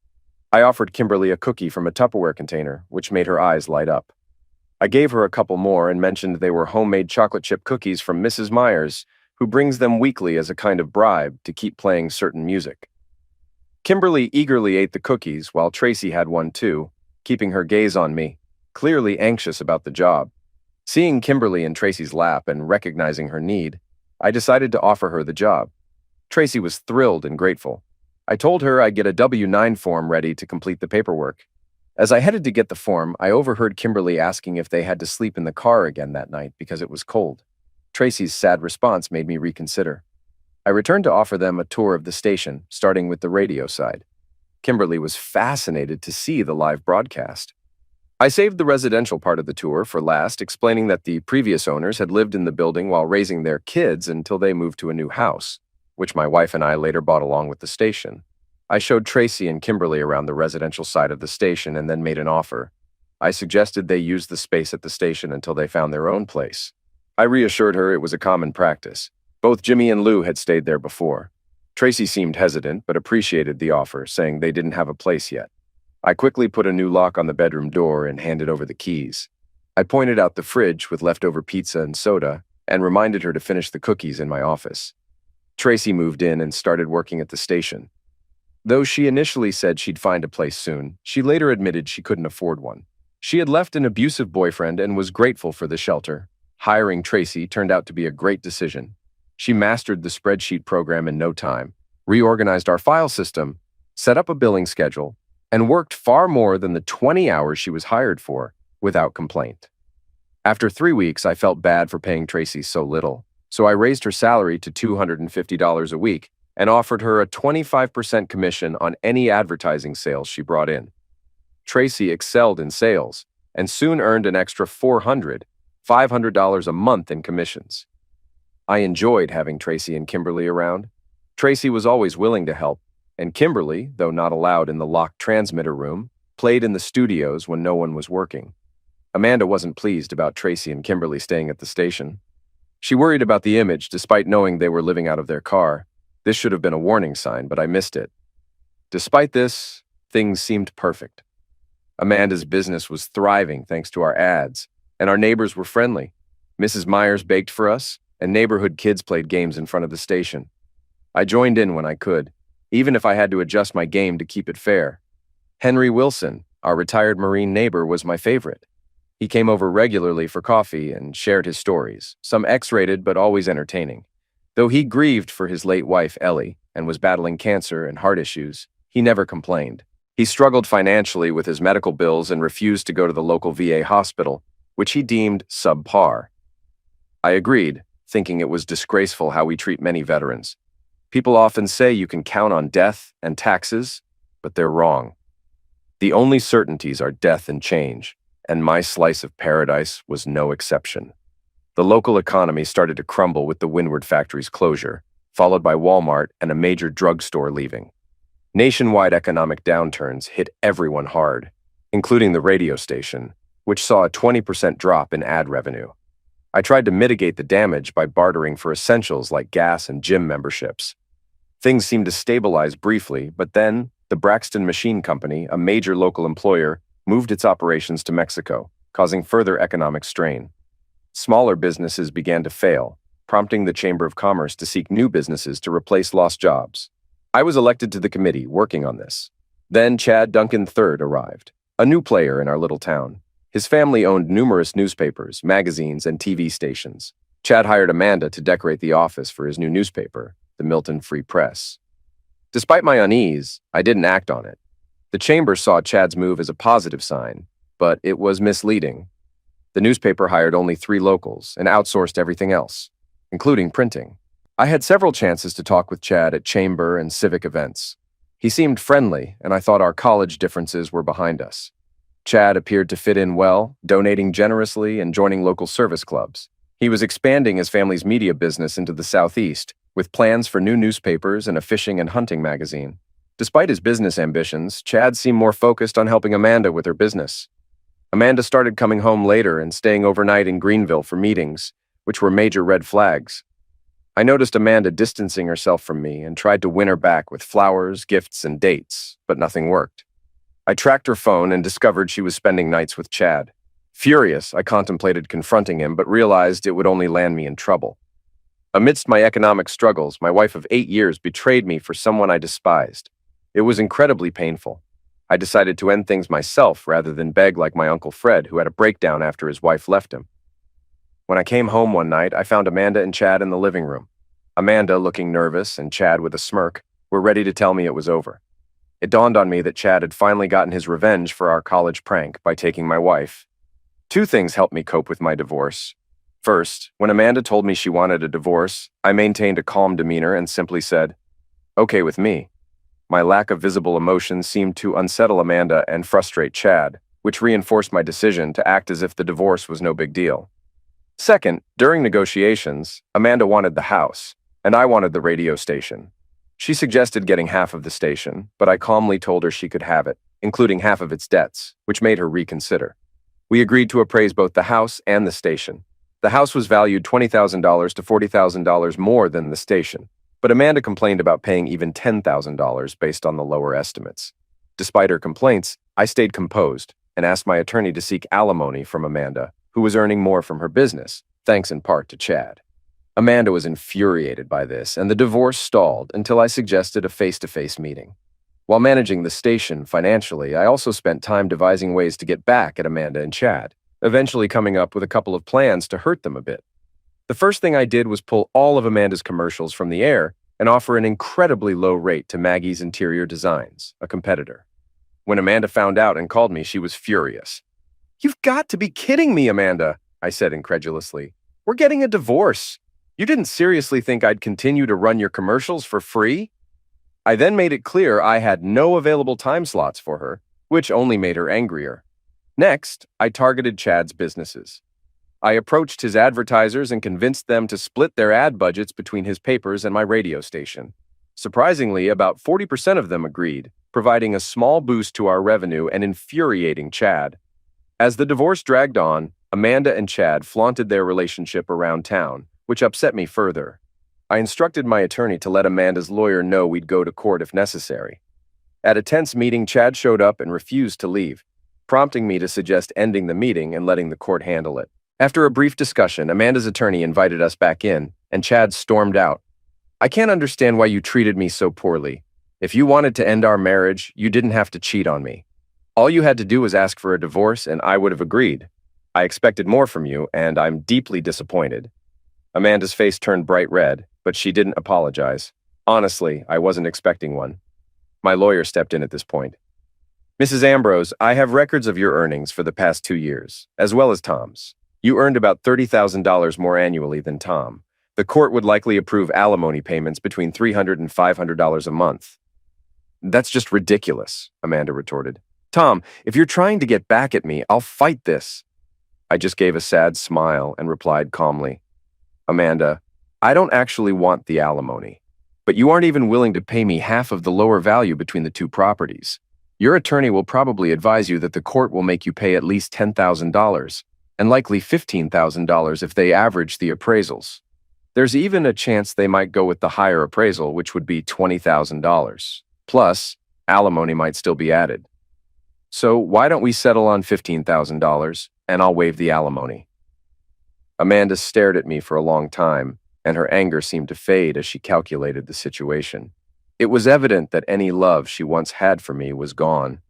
I offered Kimberly a cookie from a Tupperware container, which made her eyes light up. I gave her a couple more and mentioned they were homemade chocolate chip cookies from Mrs. Myers, who brings them weekly as a kind of bribe to keep playing certain music. Kimberly eagerly ate the cookies while Tracy had one too, keeping her gaze on me, clearly anxious about the job. Seeing Kimberly in Tracy's lap and recognizing her need, I decided to offer her the job. Tracy was thrilled and grateful. I told her I'd get a W-9 form ready to complete the paperwork. As I headed to get the form, I overheard Kimberly asking if they had to sleep in the car again that night because it was cold. Tracy's sad response made me reconsider. I returned to offer them a tour of the station, starting with the radio side. Kimberly was fascinated to see the live broadcast. I saved the residential part of the tour for last, explaining that the previous owners had lived in the building while raising their kids until they moved to a new house, which my wife and I later bought along with the station. I showed Tracy and Kimberly around the residential side of the station and then made an offer. I suggested they use the space at the station until they found their own place. I reassured her it was a common practice. Both Jimmy and Lou had stayed there before. Tracy seemed hesitant but appreciated the offer, saying they didn't have a place yet. I quickly put a new lock on the bedroom door and handed over the keys. I pointed out the fridge with leftover pizza and soda and reminded her to finish the cookies in my office. Tracy moved in and started working at the station. Though she initially said she'd find a place soon, she later admitted she couldn't afford one. She had left an abusive boyfriend and was grateful for the shelter. Hiring Tracy turned out to be a great decision. She mastered the spreadsheet program in no time, reorganized our file system, set up a billing schedule, and worked far more than the 20 hours she was hired for, without complaint. After 3 weeks, I felt bad for paying Tracy so little, so I raised her salary to $250 a week and offered her a 25% commission on any advertising sales she brought in. Tracy excelled in sales and soon earned an extra $500 a month in commissions. I enjoyed having Tracy and Kimberly around. Tracy was always willing to help, and Kimberly, though not allowed in the locked transmitter room, played in the studios when no one was working. Amanda wasn't pleased about Tracy and Kimberly staying at the station. She worried about the image despite knowing they were living out of their car. This should have been a warning sign, but I missed it. Despite this, things seemed perfect. Amanda's business was thriving thanks to our ads, and our neighbors were friendly. Mrs. Myers baked for us, and neighborhood kids played games in front of the station. I joined in when I could, even if I had to adjust my game to keep it fair. Henry Wilson, our retired Marine neighbor, was my favorite. He came over regularly for coffee and shared his stories, some X-rated but always entertaining. Though he grieved for his late wife, Ellie, and was battling cancer and heart issues, he never complained. He struggled financially with his medical bills and refused to go to the local VA hospital, which he deemed subpar. I agreed, thinking it was disgraceful how we treat many veterans. People often say you can count on death and taxes, but they're wrong. The only certainties are death and change, and my slice of paradise was no exception. The local economy started to crumble with the Windward factory's closure, followed by Walmart and a major drugstore leaving. Nationwide economic downturns hit everyone hard, including the radio station, which saw a 20% drop in ad revenue. I tried to mitigate the damage by bartering for essentials like gas and gym memberships. Things seemed to stabilize briefly, but then the Braxton Machine Company, a major local employer, moved its operations to Mexico, causing further economic strain. Smaller businesses began to fail, prompting the Chamber of Commerce to seek new businesses to replace lost jobs. I was elected to the committee working on this. Then Chad Duncan III arrived, a new player in our little town. His family owned numerous newspapers, magazines, and TV stations. Chad hired Amanda to decorate the office for his new newspaper, the Milton Free Press. Despite my unease, I didn't act on it. The chamber saw Chad's move as a positive sign, but it was misleading. The newspaper hired only 3 locals and outsourced everything else, including printing. I had several chances to talk with Chad at chamber and civic events. He seemed friendly, and I thought our college differences were behind us. Chad appeared to fit in well, donating generously and joining local service clubs. He was expanding his family's media business into the Southeast, with plans for new newspapers and a fishing and hunting magazine. Despite his business ambitions, Chad seemed more focused on helping Amanda with her business. Amanda started coming home later and staying overnight in Greenville for meetings, which were major red flags. I noticed Amanda distancing herself from me and tried to win her back with flowers, gifts, and dates, but nothing worked. I tracked her phone and discovered she was spending nights with Chad. Furious, I contemplated confronting him, but realized it would only land me in trouble. Amidst my economic struggles, my wife of 8 years betrayed me for someone I despised. It was incredibly painful. I decided to end things myself rather than beg like my Uncle Fred, who had a breakdown after his wife left him. When I came home one night, I found Amanda and Chad in the living room. Amanda, looking nervous, and Chad with a smirk, were ready to tell me it was over. It dawned on me that Chad had finally gotten his revenge for our college prank by taking my wife. 2 things helped me cope with my divorce. First, when Amanda told me she wanted a divorce, I maintained a calm demeanor and simply said, "Okay with me." My lack of visible emotion seemed to unsettle Amanda and frustrate Chad, which reinforced my decision to act as if the divorce was no big deal. Second, during negotiations, Amanda wanted the house, and I wanted the radio station. She suggested getting half of the station, but I calmly told her she could have it, including half of its debts, which made her reconsider. We agreed to appraise both the house and the station. The house was valued $20,000 to $40,000 more than the station, but Amanda complained about paying even $10,000 based on the lower estimates. Despite her complaints, I stayed composed and asked my attorney to seek alimony from Amanda, who was earning more from her business, thanks in part to Chad. Amanda was infuriated by this, and the divorce stalled until I suggested a face-to-face meeting. While managing the station financially, I also spent time devising ways to get back at Amanda and Chad, eventually coming up with a couple of plans to hurt them a bit. The first thing I did was pull all of Amanda's commercials from the air and offer an incredibly low rate to Maggie's Interior Designs, a competitor. When Amanda found out and called me, she was furious. "You've got to be kidding me, Amanda," I said incredulously. "We're getting a divorce. You didn't seriously think I'd continue to run your commercials for free?" I then made it clear I had no available time slots for her, which only made her angrier. Next, I targeted Chad's businesses. I approached his advertisers and convinced them to split their ad budgets between his papers and my radio station. Surprisingly, about 40% of them agreed, providing a small boost to our revenue and infuriating Chad. As the divorce dragged on, Amanda and Chad flaunted their relationship around town, which upset me further. I instructed my attorney to let Amanda's lawyer know we'd go to court if necessary. At a tense meeting, Chad showed up and refused to leave, prompting me to suggest ending the meeting and letting the court handle it. After a brief discussion, Amanda's attorney invited us back in, and Chad stormed out. "I can't understand why you treated me so poorly. If you wanted to end our marriage, you didn't have to cheat on me. All you had to do was ask for a divorce, and I would have agreed. I expected more from you, and I'm deeply disappointed." Amanda's face turned bright red, but she didn't apologize. Honestly, I wasn't expecting one. My lawyer stepped in at this point. "Mrs. Ambrose, I have records of your earnings for the past 2 years, as well as Tom's. You earned about $30,000 more annually than Tom. The court would likely approve alimony payments between $300 and $500 a month." "That's just ridiculous," Amanda retorted. "Tom, if you're trying to get back at me, I'll fight this." I just gave a sad smile and replied calmly, "Amanda, I don't actually want the alimony, but you aren't even willing to pay me half of the lower value between the two properties. Your attorney will probably advise you that the court will make you pay at least $10,000, and likely $15,000 if they average the appraisals. There's even a chance they might go with the higher appraisal, which would be $20,000. Plus, alimony might still be added. So why don't we settle on $15,000, and I'll waive the alimony?" Amanda stared at me for a long time, and her anger seemed to fade as she calculated the situation. It was evident that any love she once had for me was gone.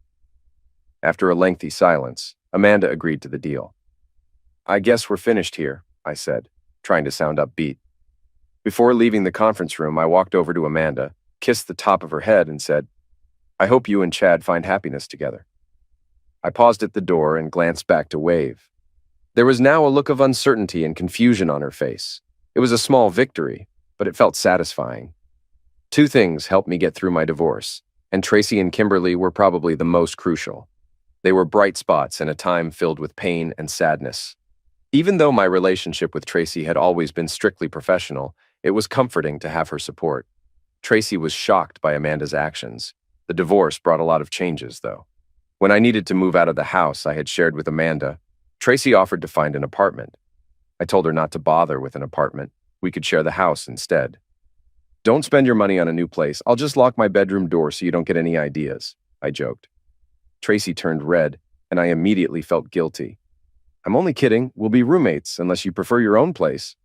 After a lengthy silence, Amanda agreed to the deal. "I guess we're finished here," I said, trying to sound upbeat. Before leaving the conference room, I walked over to Amanda, kissed the top of her head, and said, "I hope you and Chad find happiness together." I paused at the door and glanced back to wave. There was now a look of uncertainty and confusion on her face. It was a small victory, but it felt satisfying. 2 things helped me get through my divorce, and Tracy and Kimberly were probably the most crucial. They were bright spots in a time filled with pain and sadness. Even though my relationship with Tracy had always been strictly professional, it was comforting to have her support. Tracy was shocked by Amanda's actions. The divorce brought a lot of changes, though. When I needed to move out of the house I had shared with Amanda, Tracy offered to find an apartment. I told her not to bother with an apartment. We could share the house instead. "Don't spend your money on a new place. I'll just lock my bedroom door so you don't get any ideas," I joked. Tracy turned red, and I immediately felt guilty. "I'm only kidding. We'll be roommates unless you prefer your own place."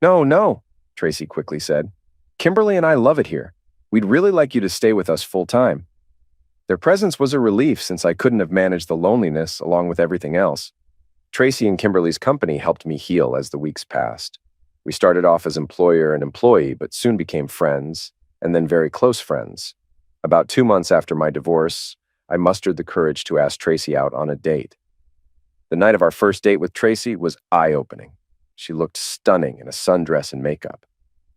No, Tracy quickly said. "Kimberly and I love it here. We'd really like you to stay with us full time." Their presence was a relief since I couldn't have managed the loneliness along with everything else. Tracy and Kimberly's company helped me heal as the weeks passed. We started off as employer and employee, but soon became friends, and then very close friends. About 2 months after my divorce, I mustered the courage to ask Tracy out on a date. The night of our first date with Tracy was eye-opening. She looked stunning in a sundress and makeup.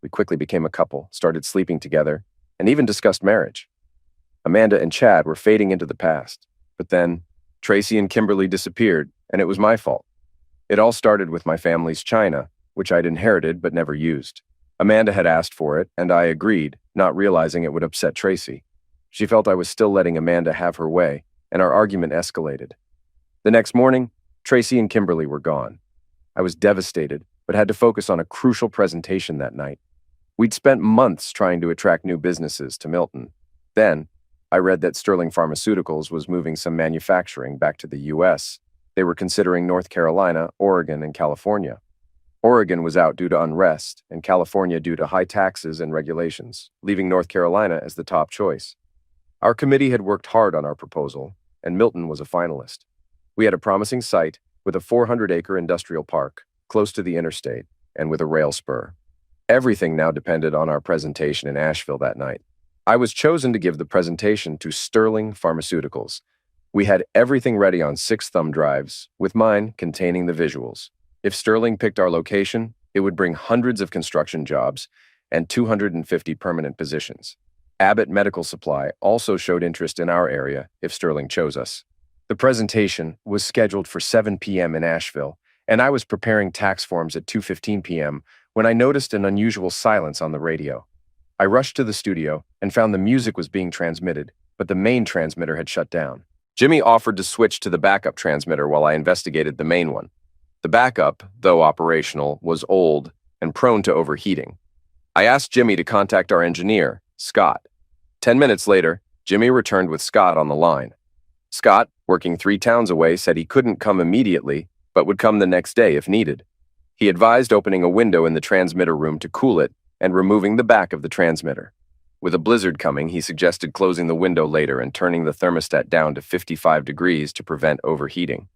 We quickly became a couple, started sleeping together, and even discussed marriage. Amanda and Chad were fading into the past. But then, Tracy and Kimberly disappeared, and it was my fault. It all started with my family's china, which I'd inherited but never used. Amanda had asked for it, and I agreed, not realizing it would upset Tracy. She felt I was still letting Amanda have her way, and our argument escalated. The next morning, Tracy and Kimberly were gone. I was devastated, but had to focus on a crucial presentation that night. We'd spent months trying to attract new businesses to Milton. Then, I read that Sterling Pharmaceuticals was moving some manufacturing back to the U.S. They were considering North Carolina, Oregon, and California. Oregon was out due to unrest, and California due to high taxes and regulations, leaving North Carolina as the top choice. Our committee had worked hard on our proposal, and Milton was a finalist. We had a promising site with a 400-acre industrial park, close to the interstate, and with a rail spur. Everything now depended on our presentation in Asheville that night. I was chosen to give the presentation to Sterling Pharmaceuticals. We had everything ready on 6 thumb drives, with mine containing the visuals. If Sterling picked our location, it would bring hundreds of construction jobs and 250 permanent positions. Abbott Medical Supply also showed interest in our area if Sterling chose us. The presentation was scheduled for 7 p.m. in Asheville, and I was preparing tax forms at 2:15 p.m. when I noticed an unusual silence on the radio. I rushed to the studio and found the music was being transmitted, but the main transmitter had shut down. Jimmy offered to switch to the backup transmitter while I investigated the main one. The backup, though operational, was old and prone to overheating. I asked Jimmy to contact our engineer, Scott. 10 minutes later, Jimmy returned with Scott on the line. Scott, working 3 towns away, said he couldn't come immediately, but would come the next day if needed. He advised opening a window in the transmitter room to cool it and removing the back of the transmitter. With a blizzard coming, he suggested closing the window later and turning the thermostat down to 55 degrees to prevent overheating.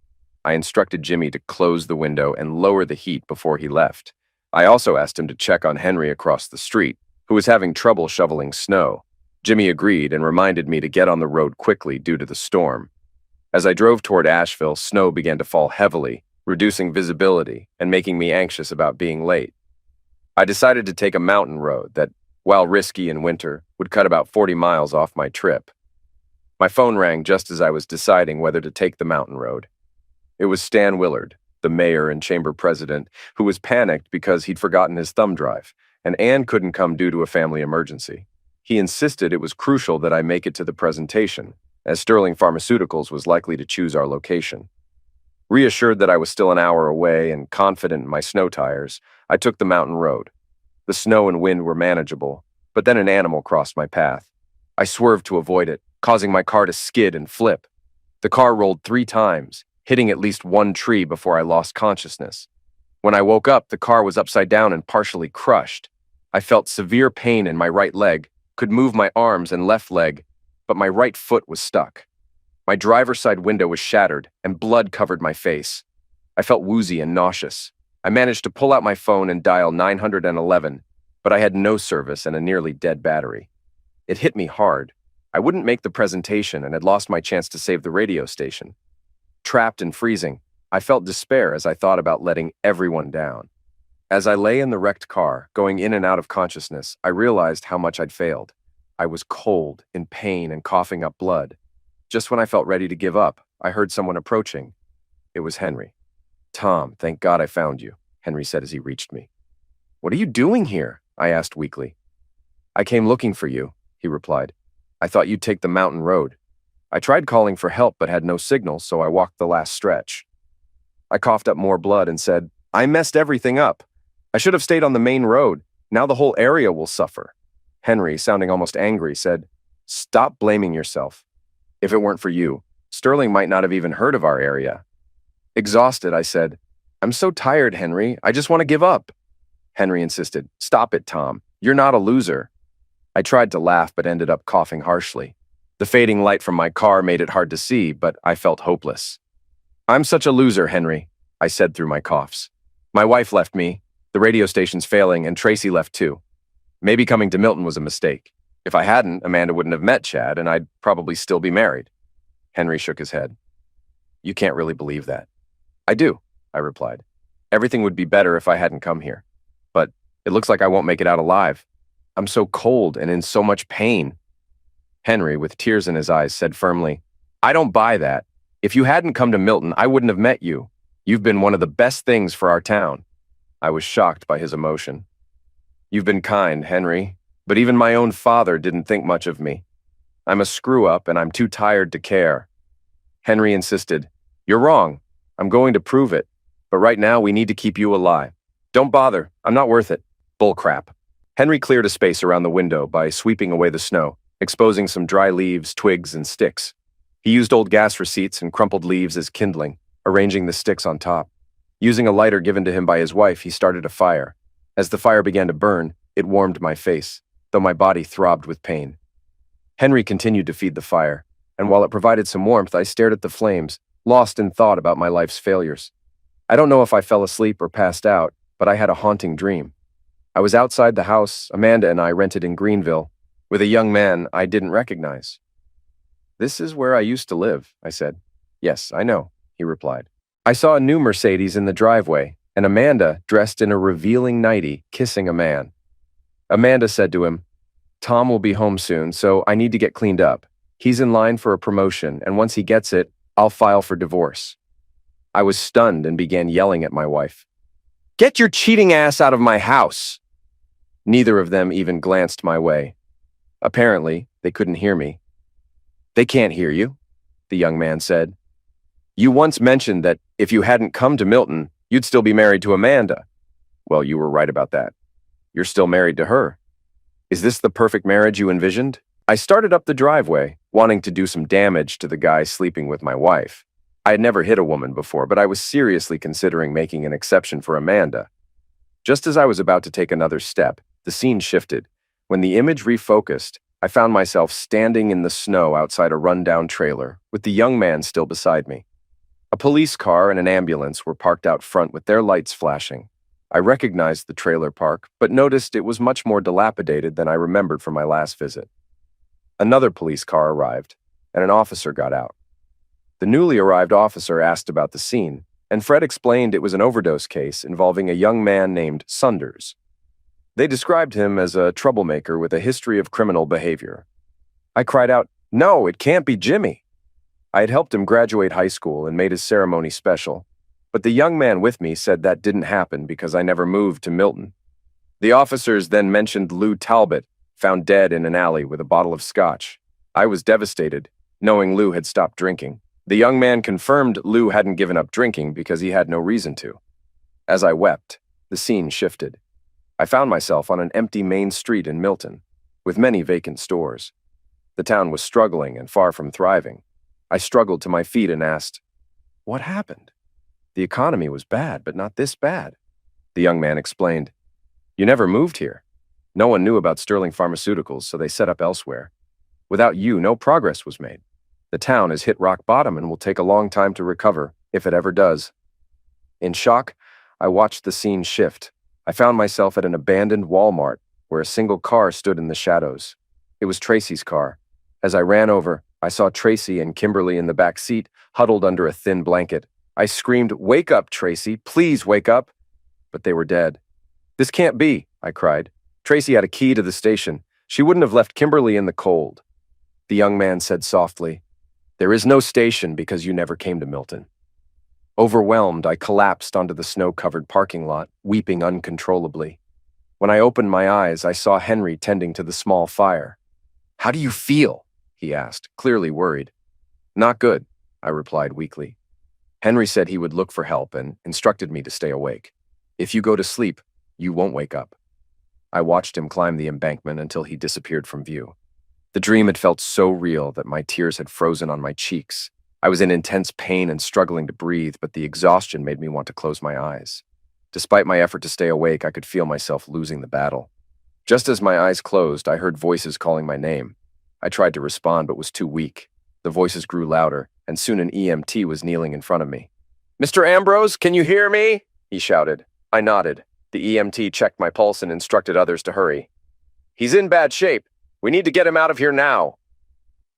I instructed Jimmy to close the window and lower the heat before he left. I also asked him to check on Henry across the street, who was having trouble shoveling snow. Jimmy agreed and reminded me to get on the road quickly due to the storm. As I drove toward Asheville, snow began to fall heavily, reducing visibility and making me anxious about being late. I decided to take a mountain road that, while risky in winter, would cut about 40 miles off my trip. My phone rang just as I was deciding whether to take the mountain road. It was Stan Willard, the mayor and chamber president, who was panicked because he'd forgotten his thumb drive, and Anne couldn't come due to a family emergency. He insisted it was crucial that I make it to the presentation, as Sterling Pharmaceuticals was likely to choose our location. Reassured that I was still an hour away and confident in my snow tires, I took the mountain road. The snow and wind were manageable, but then an animal crossed my path. I swerved to avoid it, causing my car to skid and flip. The car rolled 3 times, hitting at least one tree before I lost consciousness. When I woke up, the car was upside down and partially crushed. I felt severe pain in my right leg, could move my arms and left leg, but my right foot was stuck. My driver's side window was shattered, and blood covered my face. I felt woozy and nauseous. I managed to pull out my phone and dial 911, but I had no service and a nearly dead battery. It hit me hard. I wouldn't make the presentation and had lost my chance to save the radio station. Trapped and freezing, I felt despair as I thought about letting everyone down. As I lay in the wrecked car, going in and out of consciousness, I realized how much I'd failed. I was cold, in pain, and coughing up blood. Just when I felt ready to give up, I heard someone approaching. It was Henry. "Tom, thank God I found you," Henry said as he reached me. "What are you doing here?" I asked weakly. "I came looking for you," he replied. "I thought you'd take the mountain road. I tried calling for help but had no signal, so I walked the last stretch." I coughed up more blood and said, "I messed everything up. I should have stayed on the main road. Now the whole area will suffer." Henry, sounding almost angry, said, "Stop blaming yourself. If it weren't for you, Sterling might not have even heard of our area." Exhausted, I said, "I'm so tired, Henry. I just want to give up." Henry insisted, "Stop it, Tom. You're not a loser." I tried to laugh but ended up coughing harshly. The fading light from my car made it hard to see, but I felt hopeless. "I'm such a loser, Henry," I said through my coughs. "My wife left me, the radio station's failing, and Tracy left too. Maybe coming to Milton was a mistake. If I hadn't, Amanda wouldn't have met Chad, and I'd probably still be married." Henry shook his head. "You can't really believe that." "I do," I replied. "Everything would be better if I hadn't come here. But it looks like I won't make it out alive. I'm so cold and in so much pain." Henry, with tears in his eyes, said firmly, "I don't buy that. If you hadn't come to Milton, I wouldn't have met you. You've been one of the best things for our town." I was shocked by his emotion. "You've been kind, Henry, but even my own father didn't think much of me. I'm a screw-up and I'm too tired to care." Henry insisted, "You're wrong. I'm going to prove it. But right now we need to keep you alive. Don't bother. I'm not worth it." Bullcrap. Henry cleared a space around the window by sweeping away the snow, exposing some dry leaves, twigs, and sticks. He used old gas receipts and crumpled leaves as kindling, arranging the sticks on top. Using a lighter given to him by his wife, he started a fire. As the fire began to burn, it warmed my face, though my body throbbed with pain. Henry continued to feed the fire, and while it provided some warmth, I stared at the flames, lost in thought about my life's failures. I don't know if I fell asleep or passed out, but I had a haunting dream. I was outside the house Amanda and I rented in Greenville, with a young man I didn't recognize. "This is where I used to live," I said. "Yes, I know," he replied. I saw a new Mercedes in the driveway, and Amanda, dressed in a revealing nightie, kissing a man. Amanda said to him, "Tom will be home soon, so I need to get cleaned up. He's in line for a promotion, and once he gets it, I'll file for divorce." I was stunned and began yelling at my wife. "Get your cheating ass out of my house!" Neither of them even glanced my way. Apparently, they couldn't hear me. "They can't hear you," the young man said. "You once mentioned that if you hadn't come to Milton, you'd still be married to Amanda." "Well, you were right about that. You're still married to her. Is this the perfect marriage you envisioned?" I started up the driveway, wanting to do some damage to the guy sleeping with my wife. I had never hit a woman before, but I was seriously considering making an exception for Amanda. Just as I was about to take another step, the scene shifted. When the image refocused, I found myself standing in the snow outside a rundown trailer, with the young man still beside me. A police car and an ambulance were parked out front with their lights flashing. I recognized the trailer park, but noticed it was much more dilapidated than I remembered from my last visit. Another police car arrived, and an officer got out. The newly arrived officer asked about the scene, and Fred explained it was an overdose case involving a young man named Sunders. They described him as a troublemaker with a history of criminal behavior. I cried out, "No, it can't be Jimmy." I had helped him graduate high school and made his ceremony special, but the young man with me said that didn't happen because I never moved to Milton. The officers then mentioned Lou Talbot, found dead in an alley with a bottle of scotch. I was devastated, knowing Lou had stopped drinking. The young man confirmed Lou hadn't given up drinking because he had no reason to. As I wept, the scene shifted. I found myself on an empty main street in Milton, with many vacant stores. The town was struggling and far from thriving. I struggled to my feet and asked, "What happened?" The economy was bad, but not this bad. The young man explained, "You never moved here. No one knew about Sterling Pharmaceuticals, so they set up elsewhere. Without you, no progress was made. The town has hit rock bottom and will take a long time to recover, if it ever does." In shock, I watched the scene shift. I found myself at an abandoned Walmart where a single car stood in the shadows. It was Tracy's car. As I ran over, I saw Tracy and Kimberly in the back seat, huddled under a thin blanket. I screamed, "Wake up, Tracy! Please wake up!" But they were dead. "This can't be," I cried. "Tracy had a key to the station. She wouldn't have left Kimberly in the cold." The young man said softly, "There is no station because you never came to Milton." Overwhelmed, I collapsed onto the snow-covered parking lot, weeping uncontrollably. When I opened my eyes, I saw Henry tending to the small fire. "How do you feel?" he asked, clearly worried. "Not good," I replied weakly. Henry said he would look for help and instructed me to stay awake. "If you go to sleep, you won't wake up." I watched him climb the embankment until he disappeared from view. The dream had felt so real that my tears had frozen on my cheeks. I was in intense pain and struggling to breathe, but the exhaustion made me want to close my eyes. Despite my effort to stay awake, I could feel myself losing the battle. Just as my eyes closed, I heard voices calling my name. I tried to respond but was too weak. The voices grew louder, and soon an EMT was kneeling in front of me. "Mr. Ambrose, can you hear me?" he shouted. I nodded. The EMT checked my pulse and instructed others to hurry. "He's in bad shape. We need to get him out of here now."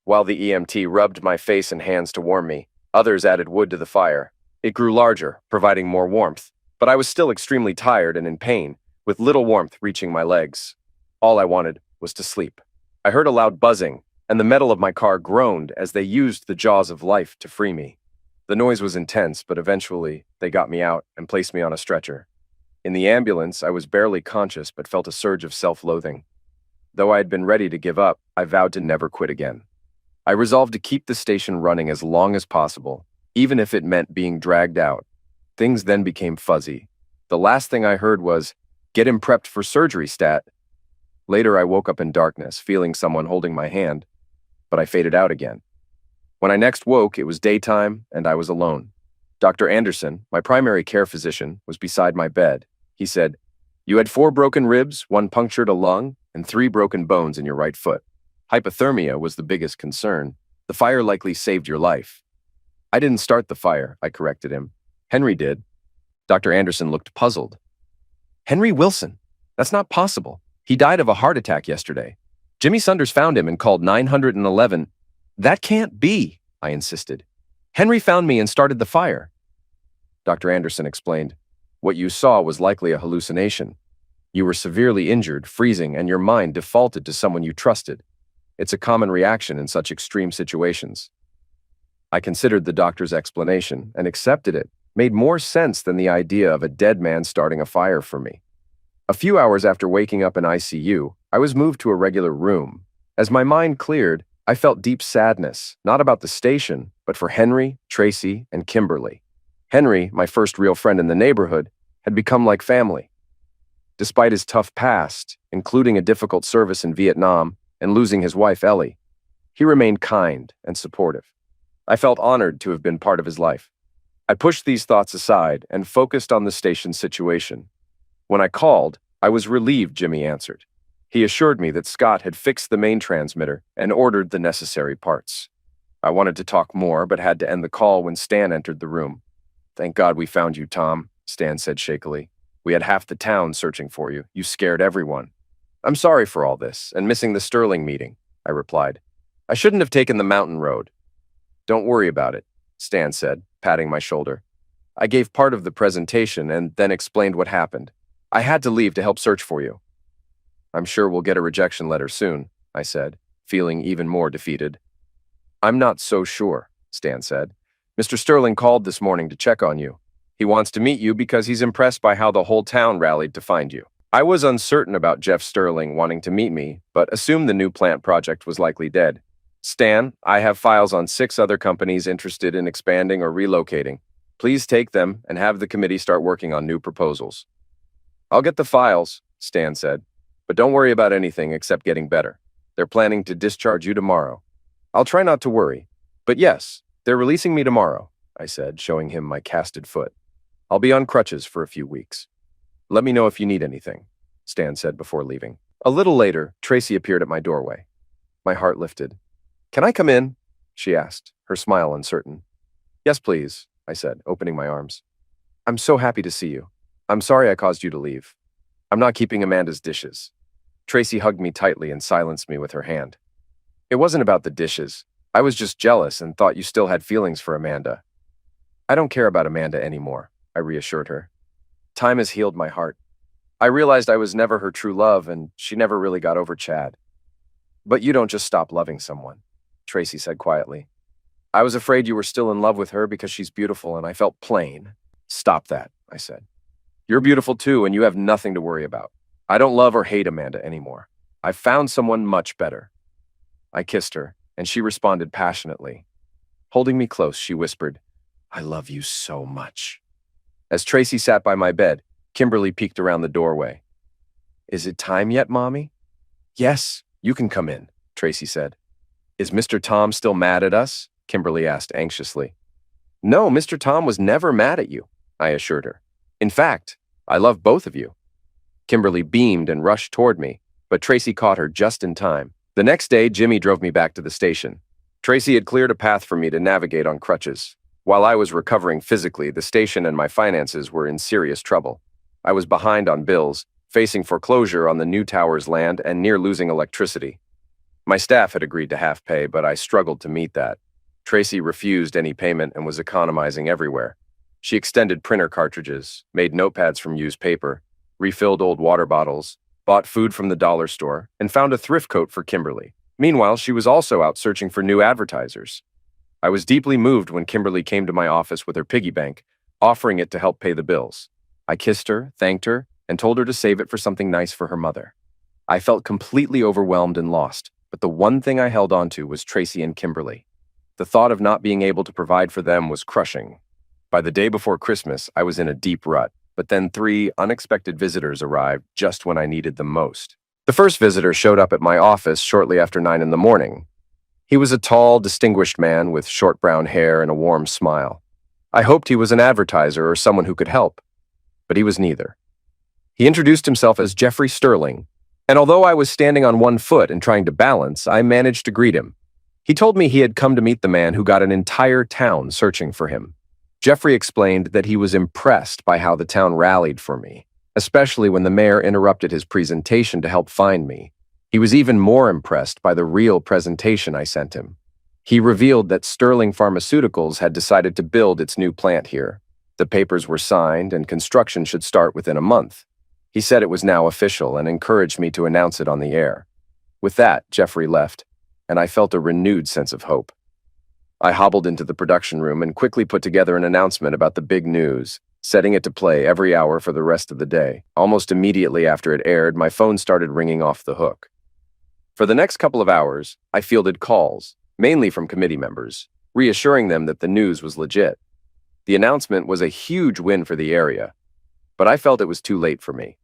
While the EMT rubbed my face and hands to warm me, others added wood to the fire. It grew larger, providing more warmth, but I was still extremely tired and in pain, with little warmth reaching my legs. All I wanted was to sleep. I heard a loud buzzing, and the metal of my car groaned as they used the jaws of life to free me. The noise was intense, but eventually they got me out and placed me on a stretcher. In the ambulance, I was barely conscious but felt a surge of self-loathing. Though I had been ready to give up, I vowed to never quit again. I resolved to keep the station running as long as possible, even if it meant being dragged out. Things then became fuzzy. The last thing I heard was, "Get him prepped for surgery, stat." Later, I woke up in darkness, feeling someone holding my hand, but I faded out again. When I next woke, it was daytime, and I was alone. Dr. Anderson, my primary care physician, was beside my bed. He said, "You had 4 broken ribs, 1 punctured a lung, and 3 broken bones in your right foot. Hypothermia was the biggest concern. The fire likely saved your life." "I didn't start the fire," I corrected him. "Henry did." Dr. Anderson looked puzzled. "Henry Wilson? That's not possible. He died of a heart attack yesterday. Jimmy Sunders found him and called 911. "That can't be," I insisted. "Henry found me and started the fire." Dr. Anderson explained, "What you saw was likely a hallucination. You were severely injured, freezing, and your mind defaulted to someone you trusted. It's a common reaction in such extreme situations." I considered the doctor's explanation and accepted it. Made more sense than the idea of a dead man starting a fire for me. A few hours after waking up in ICU, I was moved to a regular room. As my mind cleared, I felt deep sadness, not about the station, but for Henry, Tracy, and Kimberly. Henry, my first real friend in the neighborhood, had become like family. Despite his tough past, including a difficult service in Vietnam and losing his wife Ellie, he remained kind and supportive. I felt honored to have been part of his life. I pushed these thoughts aside and focused on the station's situation. When I called, I was relieved Jimmy answered. He assured me that Scott had fixed the main transmitter and ordered the necessary parts. I wanted to talk more, but had to end the call when Stan entered the room. "Thank God we found you, Tom," Stan said shakily. "We had half the town searching for you. You scared everyone." "I'm sorry for all this and missing the Sterling meeting," I replied. "I shouldn't have taken the mountain road." "Don't worry about it," Stan said, patting my shoulder. I gave part of the presentation and then explained what happened. "I had to leave to help search for you." "I'm sure we'll get a rejection letter soon," I said, feeling even more defeated. "I'm not so sure," Stan said. "Mr. Sterling called this morning to check on you. He wants to meet you because he's impressed by how the whole town rallied to find you." I was uncertain about Jeff Sterling wanting to meet me, but assumed the new plant project was likely dead. "Stan, I have files on 6 other companies interested in expanding or relocating. Please take them and have the committee start working on new proposals." "I'll get the files," Stan said, "but don't worry about anything except getting better. They're planning to discharge you tomorrow." "I'll try not to worry. But yes, they're releasing me tomorrow," I said, showing him my casted foot. "I'll be on crutches for a few weeks. Let me know if you need anything," Stan said before leaving. A little later, Tracy appeared at my doorway. My heart lifted. "Can I come in?" she asked, her smile uncertain. "Yes, please," I said, opening my arms. "I'm so happy to see you. I'm sorry I caused you to leave. I'm not keeping Amanda's dishes." Tracy hugged me tightly and silenced me with her hand. "It wasn't about the dishes. I was just jealous and thought you still had feelings for Amanda." "I don't care about Amanda anymore," I reassured her. "Time has healed my heart. I realized I was never her true love and she never really got over Chad." "But you don't just stop loving someone," Tracy said quietly. "I was afraid you were still in love with her because she's beautiful and I felt plain." "Stop that," I said. "You're beautiful too and you have nothing to worry about. I don't love or hate Amanda anymore. I've found someone much better." I kissed her, and she responded passionately. Holding me close, she whispered, "I love you so much." As Tracy sat by my bed, Kimberly peeked around the doorway. "Is it time yet, Mommy?" "Yes, you can come in," Tracy said. "Is Mr. Tom still mad at us?" Kimberly asked anxiously. "No, Mr. Tom was never mad at you," I assured her. "In fact, I love both of you." Kimberly beamed and rushed toward me, but Tracy caught her just in time. The next day, Jimmy drove me back to the station. Tracy had cleared a path for me to navigate on crutches. While I was recovering physically, the station and my finances were in serious trouble. I was behind on bills, facing foreclosure on the new tower's land, and near losing electricity. My staff had agreed to half pay, but I struggled to meet that. Tracy refused any payment and was economizing everywhere. She extended printer cartridges, made notepads from used paper, refilled old water bottles, bought food from the dollar store, and found a thrift coat for Kimberly. Meanwhile, she was also out searching for new advertisers. I was deeply moved when Kimberly came to my office with her piggy bank, offering it to help pay the bills. I kissed her, thanked her, and told her to save it for something nice for her mother. I felt completely overwhelmed and lost, but the one thing I held on to was Tracy and Kimberly. The thought of not being able to provide for them was crushing. By the day before Christmas, I was in a deep rut, but then 3 unexpected visitors arrived just when I needed them most. The first visitor showed up at my office shortly after 9 in the morning. He was a tall, distinguished man with short brown hair and a warm smile. I hoped he was an advertiser or someone who could help, but he was neither. He introduced himself as Jeffrey Sterling, and although I was standing on one foot and trying to balance, I managed to greet him. He told me he had come to meet the man who got an entire town searching for him. Jeffrey explained that he was impressed by how the town rallied for me, especially when the mayor interrupted his presentation to help find me. He was even more impressed by the real presentation I sent him. He revealed that Sterling Pharmaceuticals had decided to build its new plant here. The papers were signed and construction should start within a month. He said it was now official and encouraged me to announce it on the air. With that, Jeffrey left, and I felt a renewed sense of hope. I hobbled into the production room and quickly put together an announcement about the big news, setting it to play every hour for the rest of the day. Almost immediately after it aired, my phone started ringing off the hook. For the next couple of hours, I fielded calls, mainly from committee members, reassuring them that the news was legit. The announcement was a huge win for the area, but I felt it was too late for me.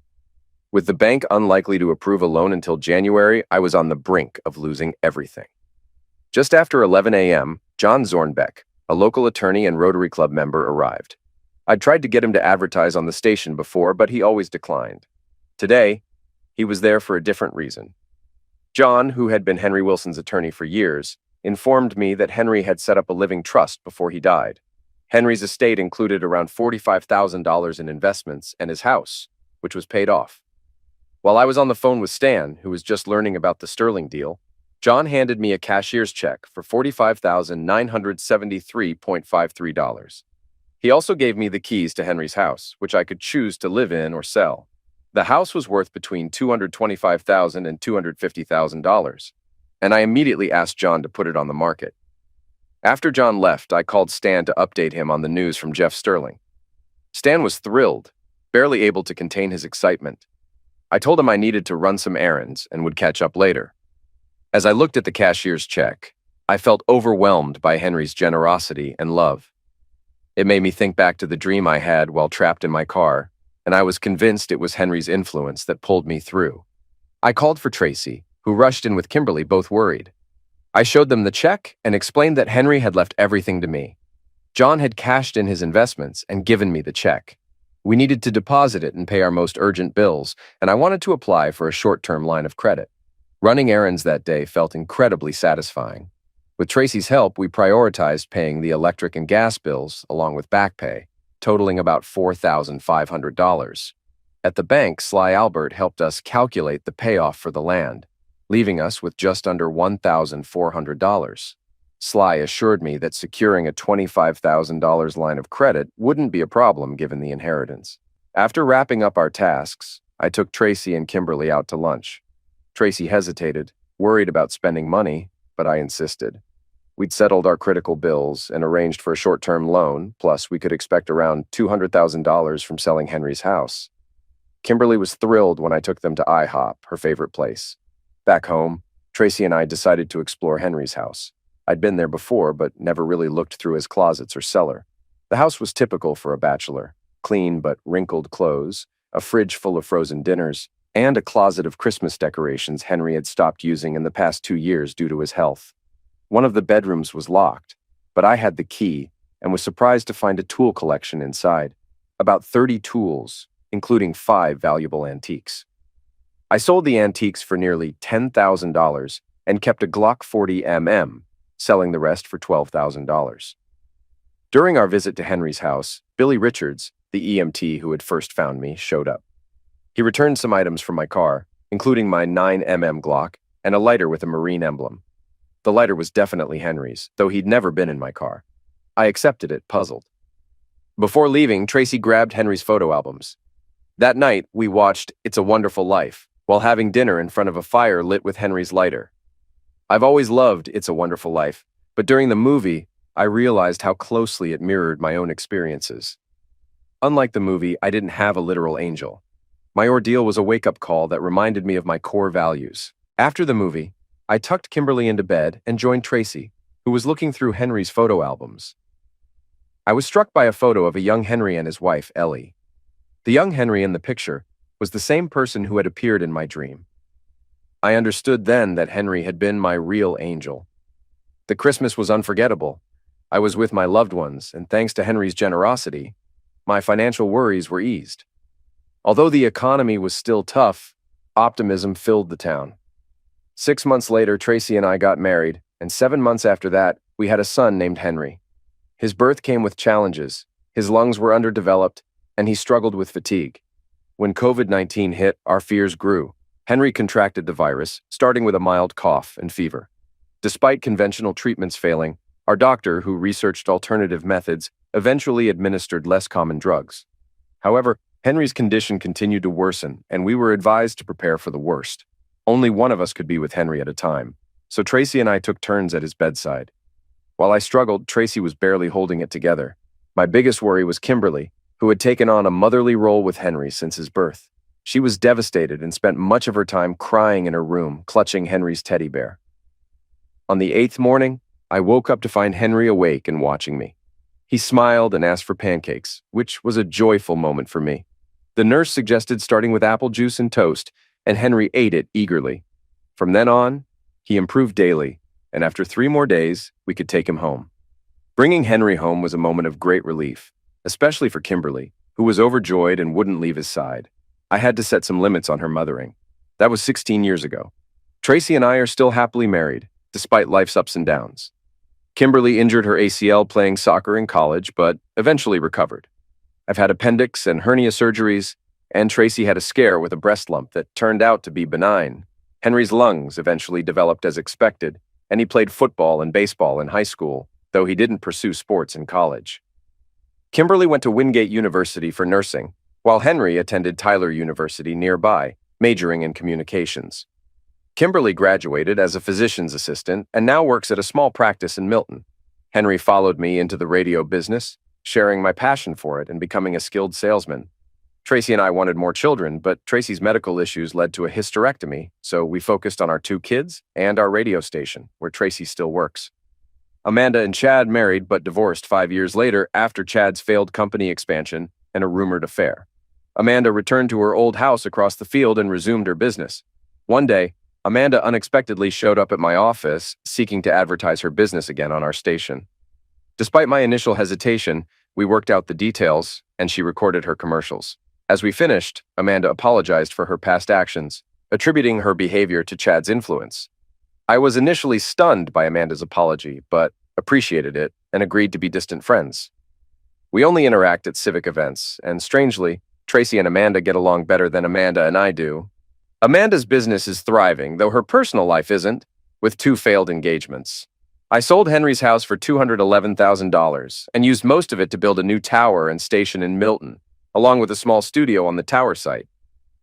With the bank unlikely to approve a loan until January, I was on the brink of losing everything. Just after 11 a.m., John Zornbeck, a local attorney and Rotary Club member, arrived. I'd tried to get him to advertise on the station before, but he always declined. Today, he was there for a different reason. John, who had been Henry Wilson's attorney for years, informed me that Henry had set up a living trust before he died. Henry's estate included around $45,000 in investments and his house, which was paid off. While I was on the phone with Stan, who was just learning about the Sterling deal, John handed me a cashier's check for $45,973.53. He also gave me the keys to Henry's house, which I could choose to live in or sell. The house was worth between $225,000 and $250,000, and I immediately asked John to put it on the market. After John left, I called Stan to update him on the news from Jeff Sterling. Stan was thrilled, barely able to contain his excitement. I told him I needed to run some errands and would catch up later. As I looked at the cashier's check, I felt overwhelmed by Henry's generosity and love. It made me think back to the dream I had while trapped in my car, and I was convinced it was Henry's influence that pulled me through. I called for Tracy, who rushed in with Kimberly, both worried. I showed them the check and explained that Henry had left everything to me. John had cashed in his investments and given me the check. We needed to deposit it and pay our most urgent bills, and I wanted to apply for a short-term line of credit. Running errands that day felt incredibly satisfying. With Tracy's help, we prioritized paying the electric and gas bills along with back pay, totaling about $4,500. At the bank, Sly Albert helped us calculate the payoff for the land, leaving us with just under $1,400. Sly assured me that securing a $25,000 line of credit wouldn't be a problem given the inheritance. After wrapping up our tasks, I took Tracy and Kimberly out to lunch. Tracy hesitated, worried about spending money, but I insisted. We'd settled our critical bills and arranged for a short-term loan, plus we could expect around $200,000 from selling Henry's house. Kimberly was thrilled when I took them to IHOP, her favorite place. Back home, Tracy and I decided to explore Henry's house. I'd been there before, but never really looked through his closets or cellar. The house was typical for a bachelor: clean but wrinkled clothes, a fridge full of frozen dinners, and a closet of Christmas decorations Henry had stopped using in the past 2 years due to his health. One of the bedrooms was locked, but I had the key and was surprised to find a tool collection inside. About 30 tools, including 5 valuable antiques. I sold the antiques for nearly $10,000 and kept a Glock 40mm, selling the rest for $12,000. During our visit to Henry's house, Billy Richards, the EMT who had first found me, showed up. He returned some items from my car, including my 9mm Glock and a lighter with a Marine emblem. The lighter was definitely Henry's, though he'd never been in my car. I accepted it, puzzled. Before leaving, Tracy grabbed Henry's photo albums. That night, we watched It's a Wonderful Life while having dinner in front of a fire lit with Henry's lighter. I've always loved It's a Wonderful Life, but during the movie, I realized how closely it mirrored my own experiences. Unlike the movie, I didn't have a literal angel. My ordeal was a wake-up call that reminded me of my core values. After the movie, I tucked Kimberly into bed and joined Tracy, who was looking through Henry's photo albums. I was struck by a photo of a young Henry and his wife, Ellie. The young Henry in the picture was the same person who had appeared in my dream. I understood then that Henry had been my real angel. The Christmas was unforgettable. I was with my loved ones, and thanks to Henry's generosity, my financial worries were eased. Although the economy was still tough, optimism filled the town. 6 months later, Tracy and I got married, and 7 months after that, we had a son named Henry. His birth came with challenges. His lungs were underdeveloped, and he struggled with fatigue. When COVID-19 hit, our fears grew. Henry contracted the virus, starting with a mild cough and fever. Despite conventional treatments failing, our doctor, who researched alternative methods, eventually administered less common drugs. However, Henry's condition continued to worsen, and we were advised to prepare for the worst. Only one of us could be with Henry at a time, so Tracy and I took turns at his bedside. While I struggled, Tracy was barely holding it together. My biggest worry was Kimberly, who had taken on a motherly role with Henry since his birth. She was devastated and spent much of her time crying in her room, clutching Henry's teddy bear. On the 8th morning, I woke up to find Henry awake and watching me. He smiled and asked for pancakes, which was a joyful moment for me. The nurse suggested starting with apple juice and toast, and Henry ate it eagerly. From then on, he improved daily, and after 3 more days, we could take him home. Bringing Henry home was a moment of great relief, especially for Kimberly, who was overjoyed and wouldn't leave his side. I had to set some limits on her mothering. That was 16 years ago. Tracy and I are still happily married, despite life's ups and downs. Kimberly injured her ACL playing soccer in college, but eventually recovered. I've had appendix and hernia surgeries, and Tracy had a scare with a breast lump that turned out to be benign. Henry's lungs eventually developed as expected, and he played football and baseball in high school, though he didn't pursue sports in college. Kimberly went to Wingate University for nursing, while Henry attended Tyler University nearby, majoring in communications. Kimberly graduated as a physician's assistant and now works at a small practice in Milton. Henry followed me into the radio business, sharing my passion for it and becoming a skilled salesman. Tracy and I wanted more children, but Tracy's medical issues led to a hysterectomy, so we focused on our 2 kids and our radio station, where Tracy still works. Amanda and Chad married but divorced 5 years later after Chad's failed company expansion and a rumored affair. Amanda returned to her old house across the field and resumed her business. One day, Amanda unexpectedly showed up at my office, seeking to advertise her business again on our station. Despite my initial hesitation, we worked out the details, and she recorded her commercials. As we finished, Amanda apologized for her past actions, attributing her behavior to Chad's influence. I was initially stunned by Amanda's apology, but appreciated it and agreed to be distant friends. We only interact at civic events, and strangely, Tracy and Amanda get along better than Amanda and I do. Amanda's business is thriving, though her personal life isn't, with 2 failed engagements. I sold Henry's house for $211,000 and used most of it to build a new tower and station in Milton, along with a small studio on the tower site.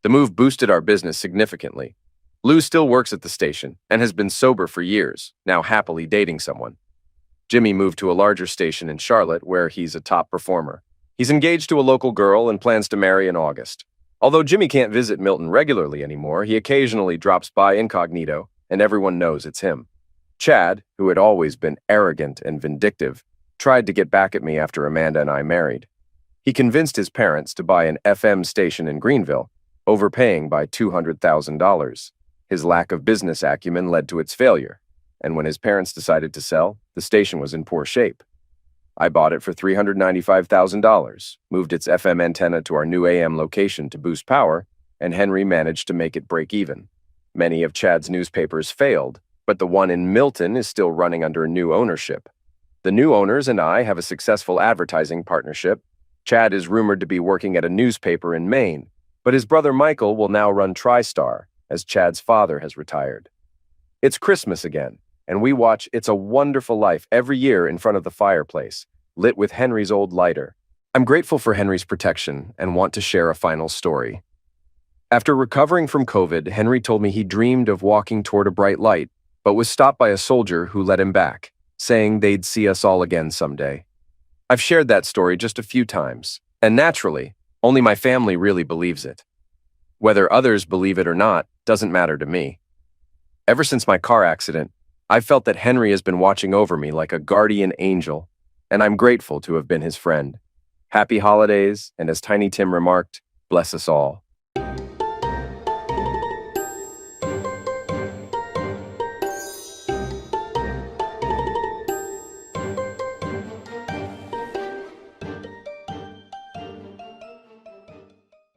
The move boosted our business significantly. Lou still works at the station and has been sober for years, now happily dating someone. Jimmy moved to a larger station in Charlotte, where he's a top performer. He's engaged to a local girl and plans to marry in August. Although Jimmy can't visit Milton regularly anymore, he occasionally drops by incognito, and everyone knows it's him. Chad, who had always been arrogant and vindictive, tried to get back at me after Amanda and I married. He convinced his parents to buy an FM station in Greenville, overpaying by $200,000. His lack of business acumen led to its failure, and when his parents decided to sell, the station was in poor shape. I bought it for $395,000, moved its FM antenna to our new AM location to boost power, and Henry managed to make it break even. Many of Chad's newspapers failed, but the one in Milton is still running under new ownership. The new owners and I have a successful advertising partnership. Chad is rumored to be working at a newspaper in Maine, but his brother Michael will now run TriStar, as Chad's father has retired. It's Christmas again, and we watch It's a Wonderful Life every year in front of the fireplace, lit with Henry's old lighter. I'm grateful for Henry's protection and want to share a final story. After recovering from COVID, Henry told me he dreamed of walking toward a bright light, but was stopped by a soldier who let him back, saying they'd see us all again someday. I've shared that story just a few times, and naturally, only my family really believes it. Whether others believe it or not doesn't matter to me. Ever since my car accident, I've felt that Henry has been watching over me like a guardian angel, and I'm grateful to have been his friend. Happy holidays, and as Tiny Tim remarked, bless us all.